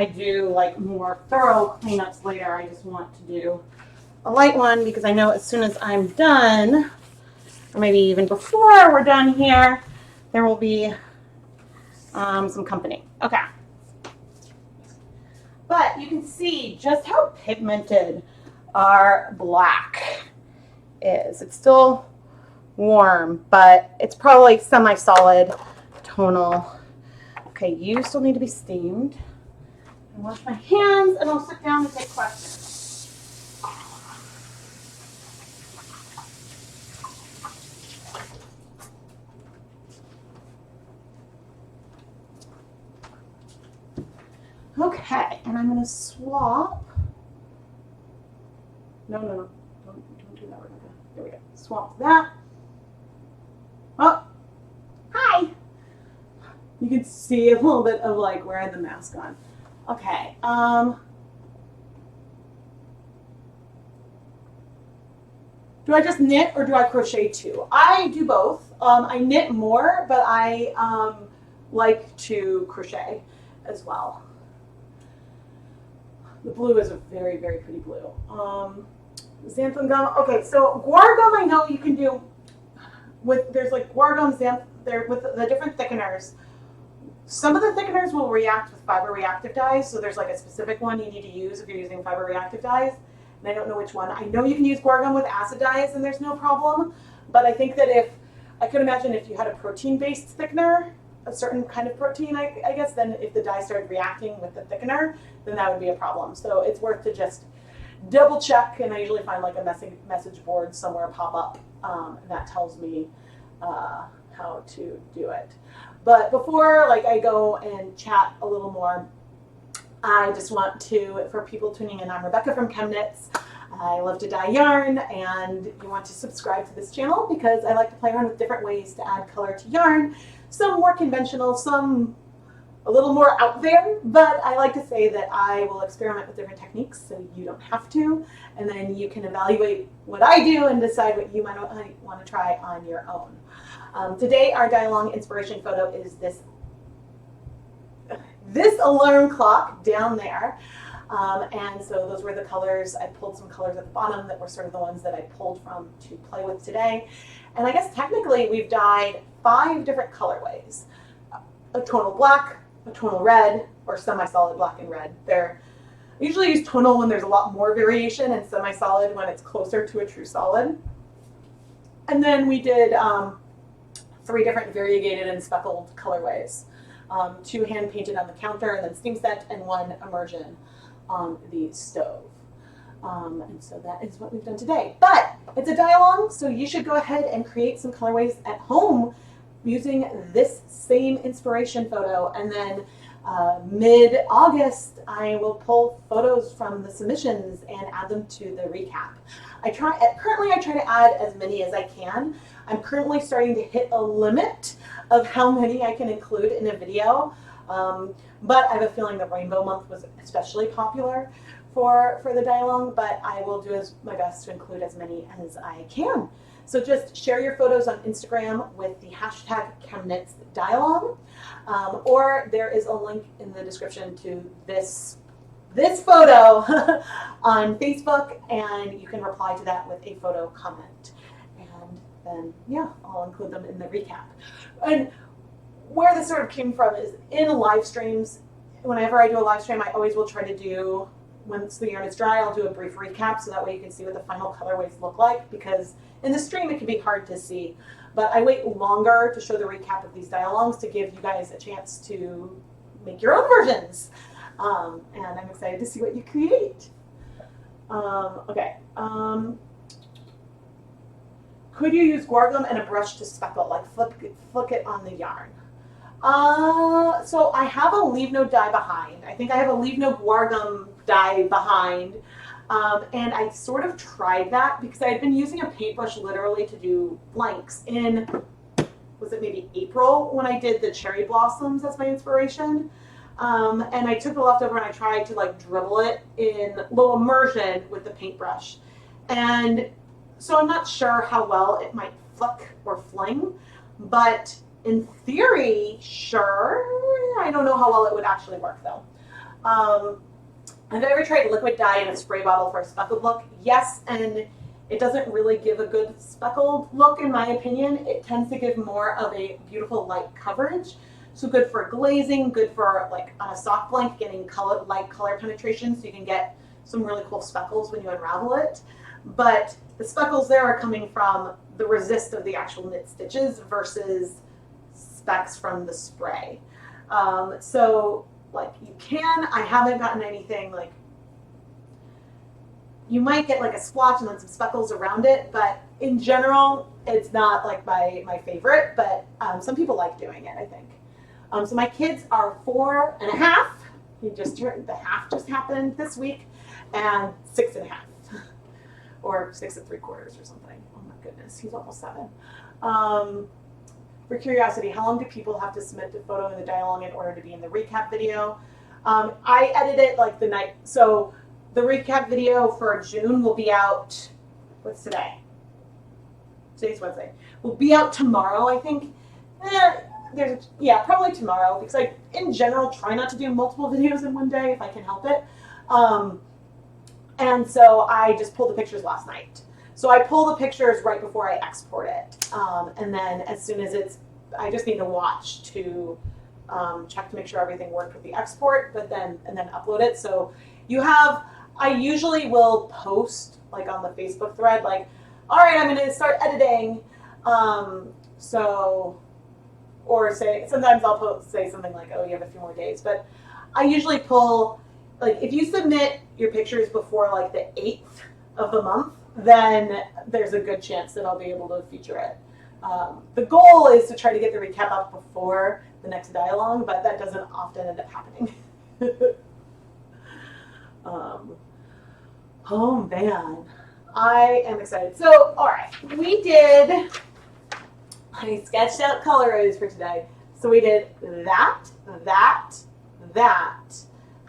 do like more thorough cleanups later. I just want to do a light one because I know as soon as I'm done, or maybe even before we're done here, there will be some company. Okay. But you can see just how pigmented our black is. It's still warm, but it's probably semi-solid tonal. Okay, you still need to be steamed. I'll wash my hands and I'll sit down and take questions. Okay, and I'm going to swap. No. Don't do that, Rebecca. There we go. Swap that. Oh, hi. You can see a little bit of like wearing the mask on. Okay. Do I just knit or do I crochet too? I do both. I knit more, but I like to crochet as well. The blue is a very, very pretty blue. Xanthan gum. Okay, so guar gum I know you can do there's like guar gum, there with the different thickeners. Some of the thickeners will react with fiber reactive dyes, so there's like a specific one you need to use if you're using fiber reactive dyes, and I don't know which one. I know you can use guar gum with acid dyes and there's no problem, but I think that I could imagine if you had a protein-based thickener, a certain kind of protein, I guess, then if the dye started reacting with the thickener, then that would be a problem. So it's worth to just double check, and I usually find like a message board somewhere pop up that tells me how to do it. But before I go and chat a little more, I just want to, for people tuning in, I'm Rebecca from ChemKnits. I love to dye yarn, and you want to subscribe to this channel because I like to play around with different ways to add color to yarn. Some more conventional, some a little more out there, but I like to say that I will experiment with different techniques so you don't have to, and then you can evaluate what I do and decide what you might want to try on your own. Today our dye-along inspiration photo is this alarm clock down there. And so those were the colors. I pulled some colors at the bottom that were sort of the ones that I pulled from to play with today. And I guess technically we've dyed 5 different colorways. A tonal black, a tonal red, or semi-solid black and red. I usually use tonal when there's a lot more variation, and semi-solid when it's closer to a true solid. And then we did 3 different variegated and speckled colorways. 2 hand painted on the counter and then steam set, and 1 immersion on the stove. And so that is what we've done today. But it's a dye-along, so you should go ahead and create some colorways at home using this same inspiration photo. And then mid-August, I will pull photos from the submissions and add them to the recap. Currently I try to add as many as I can. I'm currently starting to hit a limit of how many I can include in a video. But I have a feeling that Rainbow Month was especially popular for the dye-along, but I will do my best to include as many as I can. So just share your photos on Instagram with the hashtag ChemKnits dye-along, or there is a link in the description to this photo on Facebook, and you can reply to that with a photo comment. And then, yeah, I'll include them in the recap. And where this sort of came from is in live streams. Whenever I do a live stream, I always will try to do, once the yarn is dry, I'll do a brief recap so that way you can see what the final colorways look like, because in the stream it can be hard to see. But I wait longer to show the recap of these dye-alongs to give you guys a chance to make your own versions. And I'm excited to see what you create. Okay. Could you use guar gum and a brush to speckle, like flick it on the yarn? So I have a leave no dye behind. I think I have a leave no guar gum dye behind. And I sort of tried that because I had been using a paintbrush literally to do blanks in, was it maybe April when I did the cherry blossoms as my inspiration? And I took the leftover and I tried to like dribble it in low immersion with the paintbrush. And so I'm not sure how well it might flick or fling, but in theory, sure. I don't know how well it would actually work though. Have I ever tried liquid dye in a spray bottle for a speckled look? Yes, and it doesn't really give a good speckled look in my opinion. It tends to give more of a beautiful light coverage. So good for glazing, good for like on a soft blank, getting light color penetration so you can get some really cool speckles when you unravel it. But the speckles there are coming from the resist of the actual knit stitches versus specks from the spray. So like you can, I haven't gotten anything like, you might get like a splotch and then some speckles around it, but in general, it's not like my favorite, but some people like doing it, I think. So my kids are 4.5. The half just happened this week, and 6.5, or 6 3/4 or something. Oh my goodness, he's almost 7. For curiosity, how long do people have to submit the photo in the dialogue in order to be in the recap video? I edit it like the night, so the recap video for June will be out, what's today? Today's Wednesday. Will be out tomorrow, I think. Probably tomorrow, because I, in general, try not to do multiple videos in one day if I can help it. And so I just pulled the pictures last night. So I pull the pictures right before I export it. And then as soon as I just need to watch to check to make sure everything worked with the export, and then upload it. So I usually will post like on the Facebook thread, like, all right, I'm going to start editing. Or sometimes I'll say something like, oh, you have a few more days. But I usually pull, like, if you submit your pictures before like the 8th of the month, then there's a good chance that I'll be able to feature it. The goal is to try to get the recap up before the next dialogue, but that doesn't often end up happening. Oh man, I am excited. So, all right, I sketched out colorways for today. So we did that.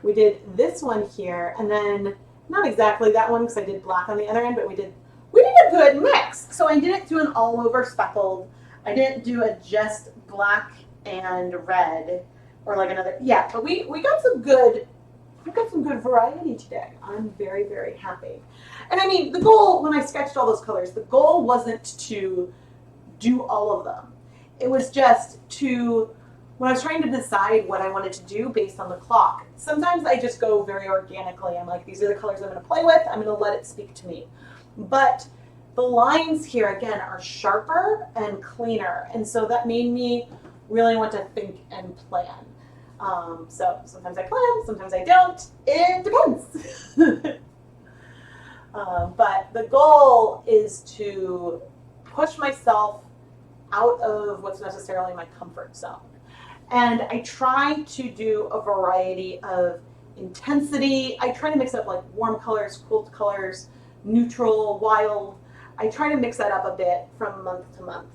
We did this one here, and then not exactly that one because I did black on the other end, but we did a good mix. So I didn't do an all over speckled. I didn't do a just black and red or like another. Yeah, but we got some good variety today. I'm very, very happy. And I mean, the goal when I sketched all those colors, the goal wasn't to do all of them. It was just when I was trying to decide what I wanted to do based on the clock, sometimes I just go very organically. I'm like, these are the colors I'm going to play with. I'm going to let it speak to me. But the lines here, again, are sharper and cleaner. And so that made me really want to think and plan. So sometimes I plan, sometimes I don't. It depends. But the goal is to push myself out of what's necessarily my comfort zone. And I try to do a variety of intensity. I try to mix up like warm colors, cool colors, neutral, wild. I try to mix that up a bit from month to month.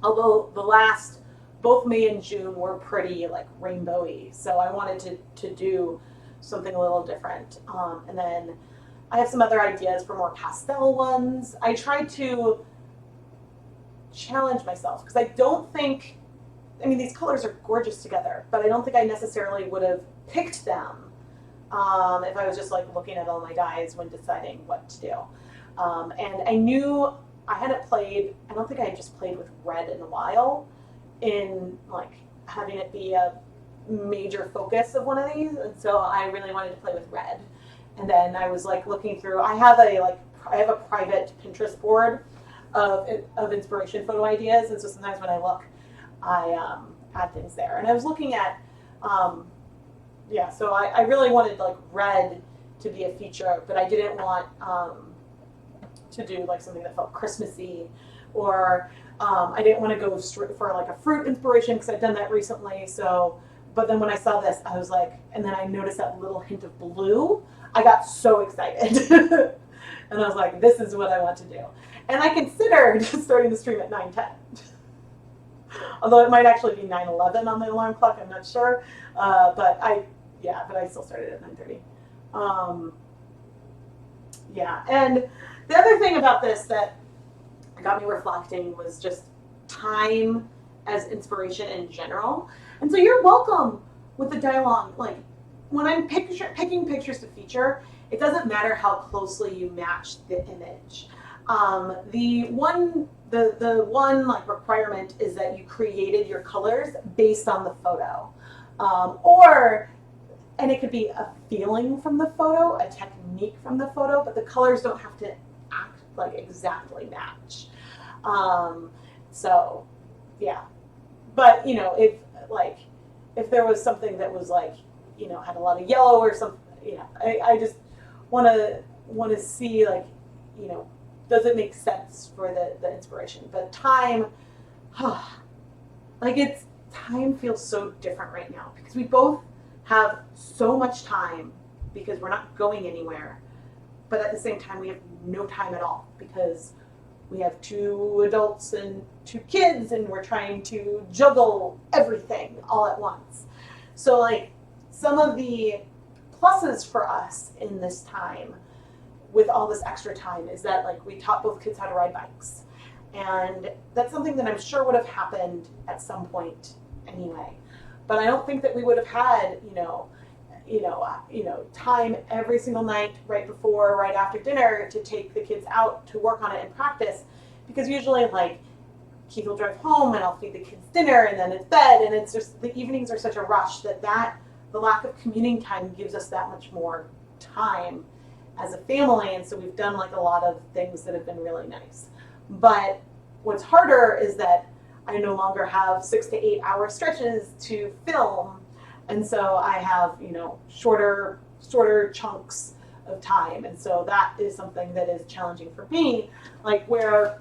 Although both May and June were pretty like rainbowy. So I wanted to do something a little different. And then I have some other ideas for more pastel ones. I try to challenge myself because these colors are gorgeous together, but I don't think I necessarily would have picked them if I was just like looking at all my dyes when deciding what to do. And I knew I hadn't played, I don't think I had just played with red in a while in like having it be a major focus of one of these. And so I really wanted to play with red. And then I was like looking through, I have a private Pinterest board of inspiration photo ideas. And so sometimes when I look, I add things there. And I was looking at, so I really wanted like red to be a feature, but I didn't want to do like something that felt Christmassy, or I didn't want to go straight for like a fruit inspiration because I'd done that recently. So, but then when I saw this, I was like, and then I noticed that little hint of blue. I got so excited. And I was like, this is what I want to do. And I considered starting the stream at 9:10. Although it might actually be 9:11 on the alarm clock, I'm not sure. But I still started at 9:30. Um, yeah, and the other thing about this that got me reflecting was just time as inspiration in general. And so you're welcome with the dialogue. Like when I'm picking pictures to feature, it doesn't matter how closely you match the image. The one like requirement is that you created your colors based on the photo, or and it could be a feeling from the photo, a technique from the photo, but the colors don't have to act like exactly match. Um, so, yeah. But if there was something that was like, had a lot of yellow or something, I just want to see like, does it make sense for the inspiration? But time, time feels so different right now because we both have so much time because we're not going anywhere, but at the same time we have no time at all because we have 2 adults and 2 kids and we're trying to juggle everything all at once. So like some of the pluses for us in this time with all this extra time is that like we taught both kids how to ride bikes, and that's something that I'm sure would have happened at some point anyway, but I don't think that we would have had time every single night right before, right after dinner to take the kids out to work on it and practice, because usually like Keith will drive home and I'll feed the kids dinner and then it's bed, and it's just the evenings are such a rush that the lack of commuting time gives us that much more time as a family, and so we've done like a lot of things that have been really nice. But what's harder is that I no longer have 6 to 8 hour stretches to film, and so I have shorter chunks of time, and so that is something that is challenging for me. Like where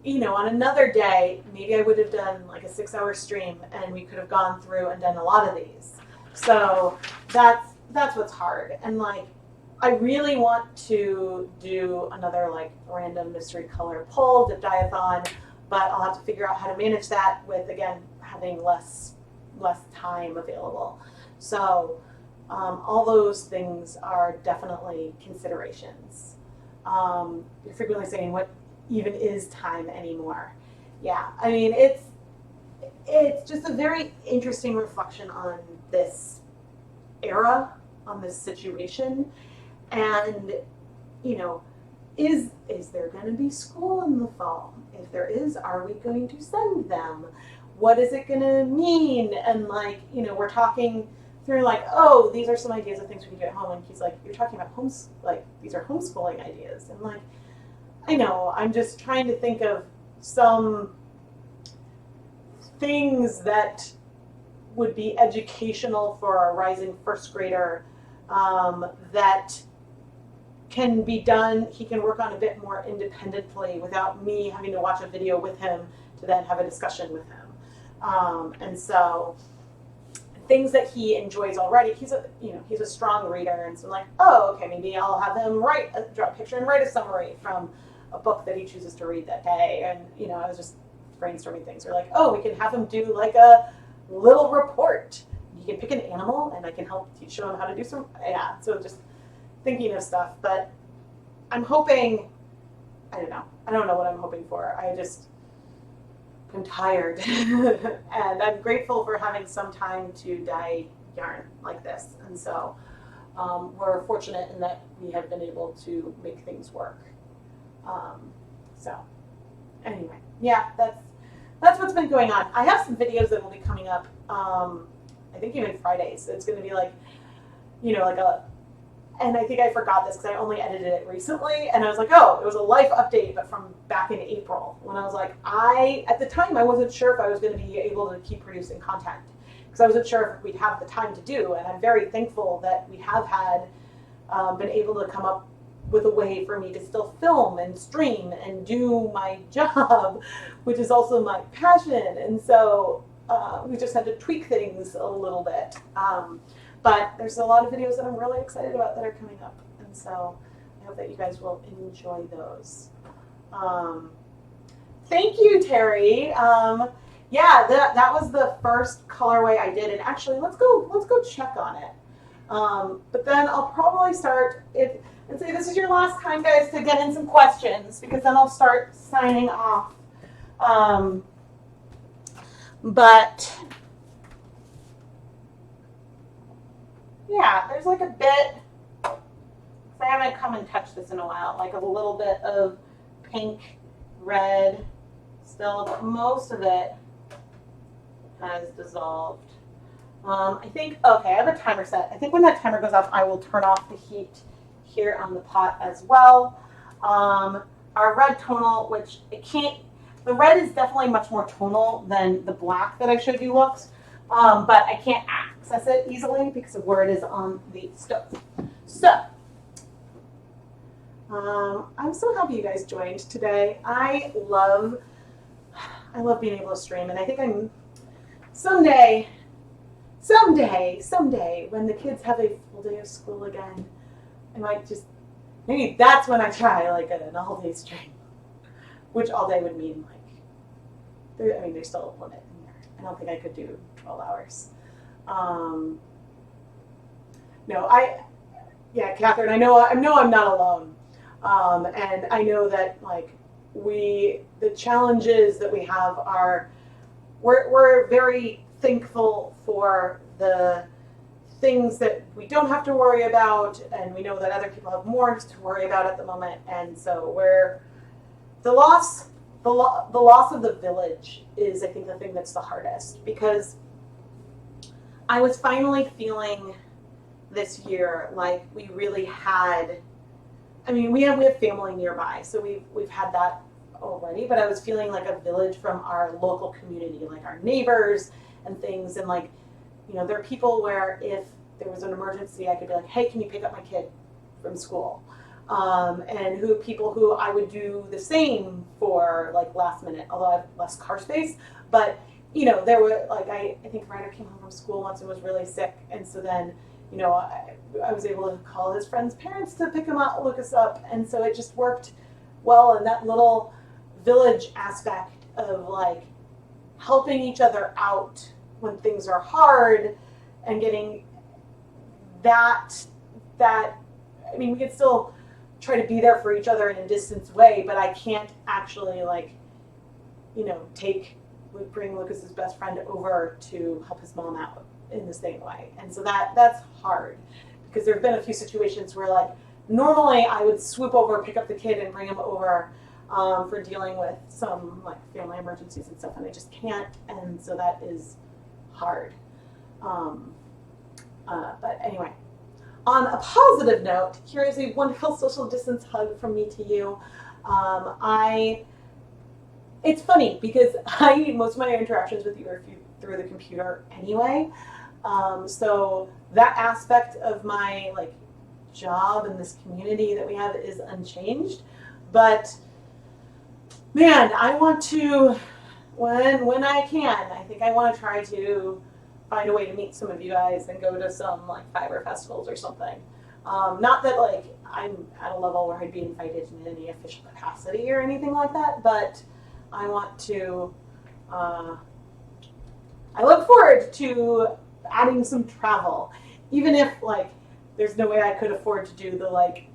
on another day maybe I would have done like a 6 hour stream and we could have gone through and done a lot of these. So that's what's hard, and like I really want to do another like random mystery color pull to diathon, but I'll have to figure out how to manage that with, again, having less time available. So all those things are definitely considerations. You're frequently saying, what even is time anymore? Yeah, I mean, it's just a very interesting reflection on this era, on this situation. And is there going to be school in the fall? If there is, are we going to send them? What is it going to mean? And like we're talking through like, oh, these are some ideas of things we can do at home, and he's like, you're talking about these are homeschooling ideas, and like I know I'm just trying to think of some things that would be educational for a rising first grader, that can be done. He can work on a bit more independently without me having to watch a video with him to then have a discussion with him. And so things that he enjoys already, he's a strong reader, and so I'm like, oh, okay, maybe I'll have him draw a picture and write a summary from a book that he chooses to read that day. And I was just brainstorming things. We're like, oh, we can have him do like a little report. He can pick an animal and I can help show him how to do some, so just thinking of stuff. But I'm hoping, I don't know what I'm hoping for. I'm tired. And I'm grateful for having some time to dye yarn like this. And so we're fortunate in that we have been able to make things work. So anyway, yeah, that's what's been going on. I have some videos that will be coming up, I think even Fridays. It's going to be like, and I think I forgot this because I only edited it recently, and I was like, oh, it was a life update, but from back in April, when I was like, at the time, I wasn't sure if I was going to be able to keep producing content, because I wasn't sure if we'd have the time to do, and I'm very thankful that we have been able to come up with a way for me to still film and stream and do my job, which is also my passion. And so we just had to tweak things a little bit. But there's a lot of videos that I'm really excited about that are coming up. And so I hope that you guys will enjoy those. thank you, Terry. Yeah, that was the first colorway I did, and actually, let's go check on it. But then I'll probably start and say this is your last time, guys, to get in some questions, because then I'll start signing off. But yeah, there's like a bit. I haven't come and touched this in a while. Like a little bit of pink, red, still, but most of it has dissolved. I think, okay, I have a timer set. I think when that timer goes off, I will turn off the heat here on the pot as well. Our red tonal, which it can't, the red is definitely much more tonal than the black that I showed you looks, but I can't access it easily because of where it is on the stove. So, I'm so happy you guys joined today. I love being able to stream, and I think I'm someday, when the kids have a full day of school again, I might just, maybe that's when I try like an all-day stream, which all day would mean like, there's still a limit in there. I don't think I could do 12 hours. Yeah, Catherine, I know I'm not alone. And I know that like the challenges that we have are, we're very thankful for the things that we don't have to worry about, and we know that other people have more to worry about at the moment. And so the loss of the village is, I think, the thing that's the hardest, because I was finally feeling this year like we really had, we have family nearby, so we've had that already, but I was feeling like a village from our local community, like our neighbors and things. And like, there are people where if there was an emergency, I could be like, hey, can you pick up my kid from school? And people who I would do the same for like last minute, although I have less car space. But, there were like, I think Ryder came home from school once and was really sick. And so then, I was able to call his friend's parents to pick him up, look us up. And so it just worked well. And that little village aspect of like helping each other out when things are hard, and getting that we can still try to be there for each other in a distant way, but I can't actually like, bring Lucas's best friend over to help his mom out in the same way. And so that's hard, because there have been a few situations where like normally I would swoop over, pick up the kid, and bring him over for dealing with some like family emergencies and stuff, and I just can't, and so that is hard. But anyway, on a positive note, here is a wonderful social distance hug from me to you. It's funny because most of my interactions with you are through the computer anyway. So that aspect of my like job and this community that we have is unchanged. But man, I want to, when I can, I think I want to try to find a way to meet some of you guys and go to some like fiber festivals or something. Not that like I'm at a level where I'd be invited in any official capacity or anything like that, but I want to, I look forward to adding some travel, even if like there's no way I could afford to do the like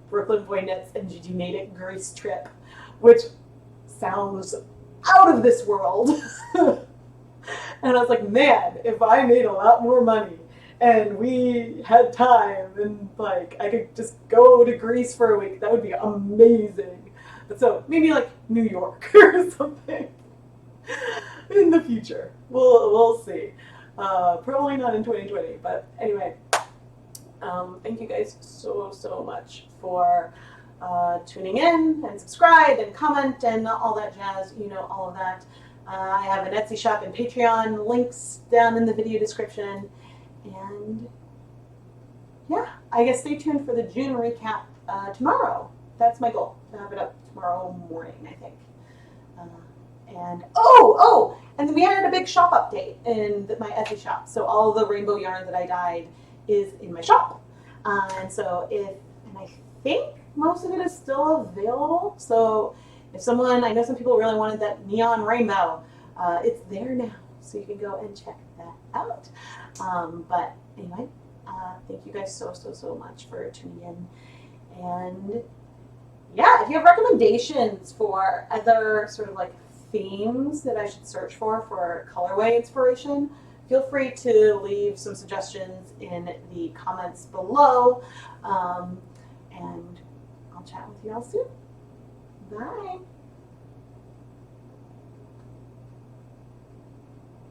Brooklyn Boy Knits and Gigi Natick Greece trip, which sounds out of this world. And I was like, man, if I made a lot more money and we had time and like I could just go to Greece for a week, that would be amazing. But so maybe like New York or something in the future. We'll see. Probably not in 2020, but anyway. Thank you guys so much for tuning in and subscribe and comment and all that jazz, all of that. I have an Etsy shop and Patreon, links down in the video description. And yeah, I guess stay tuned for the June recap tomorrow. That's my goal, to have it up tomorrow morning, I think. And then we had a big shop update in my Etsy shop. So all the rainbow yarn that I dyed is in my shop. And I think most of it is still available. So If someone, I know some people really wanted that neon rainbow, it's there now, so you can go and check that out. But anyway, thank you guys so much for tuning in. And yeah, if you have recommendations for other sort of like themes that I should search for colorway inspiration, feel free to leave some suggestions in the comments below. And I'll chat with you all soon. Bye.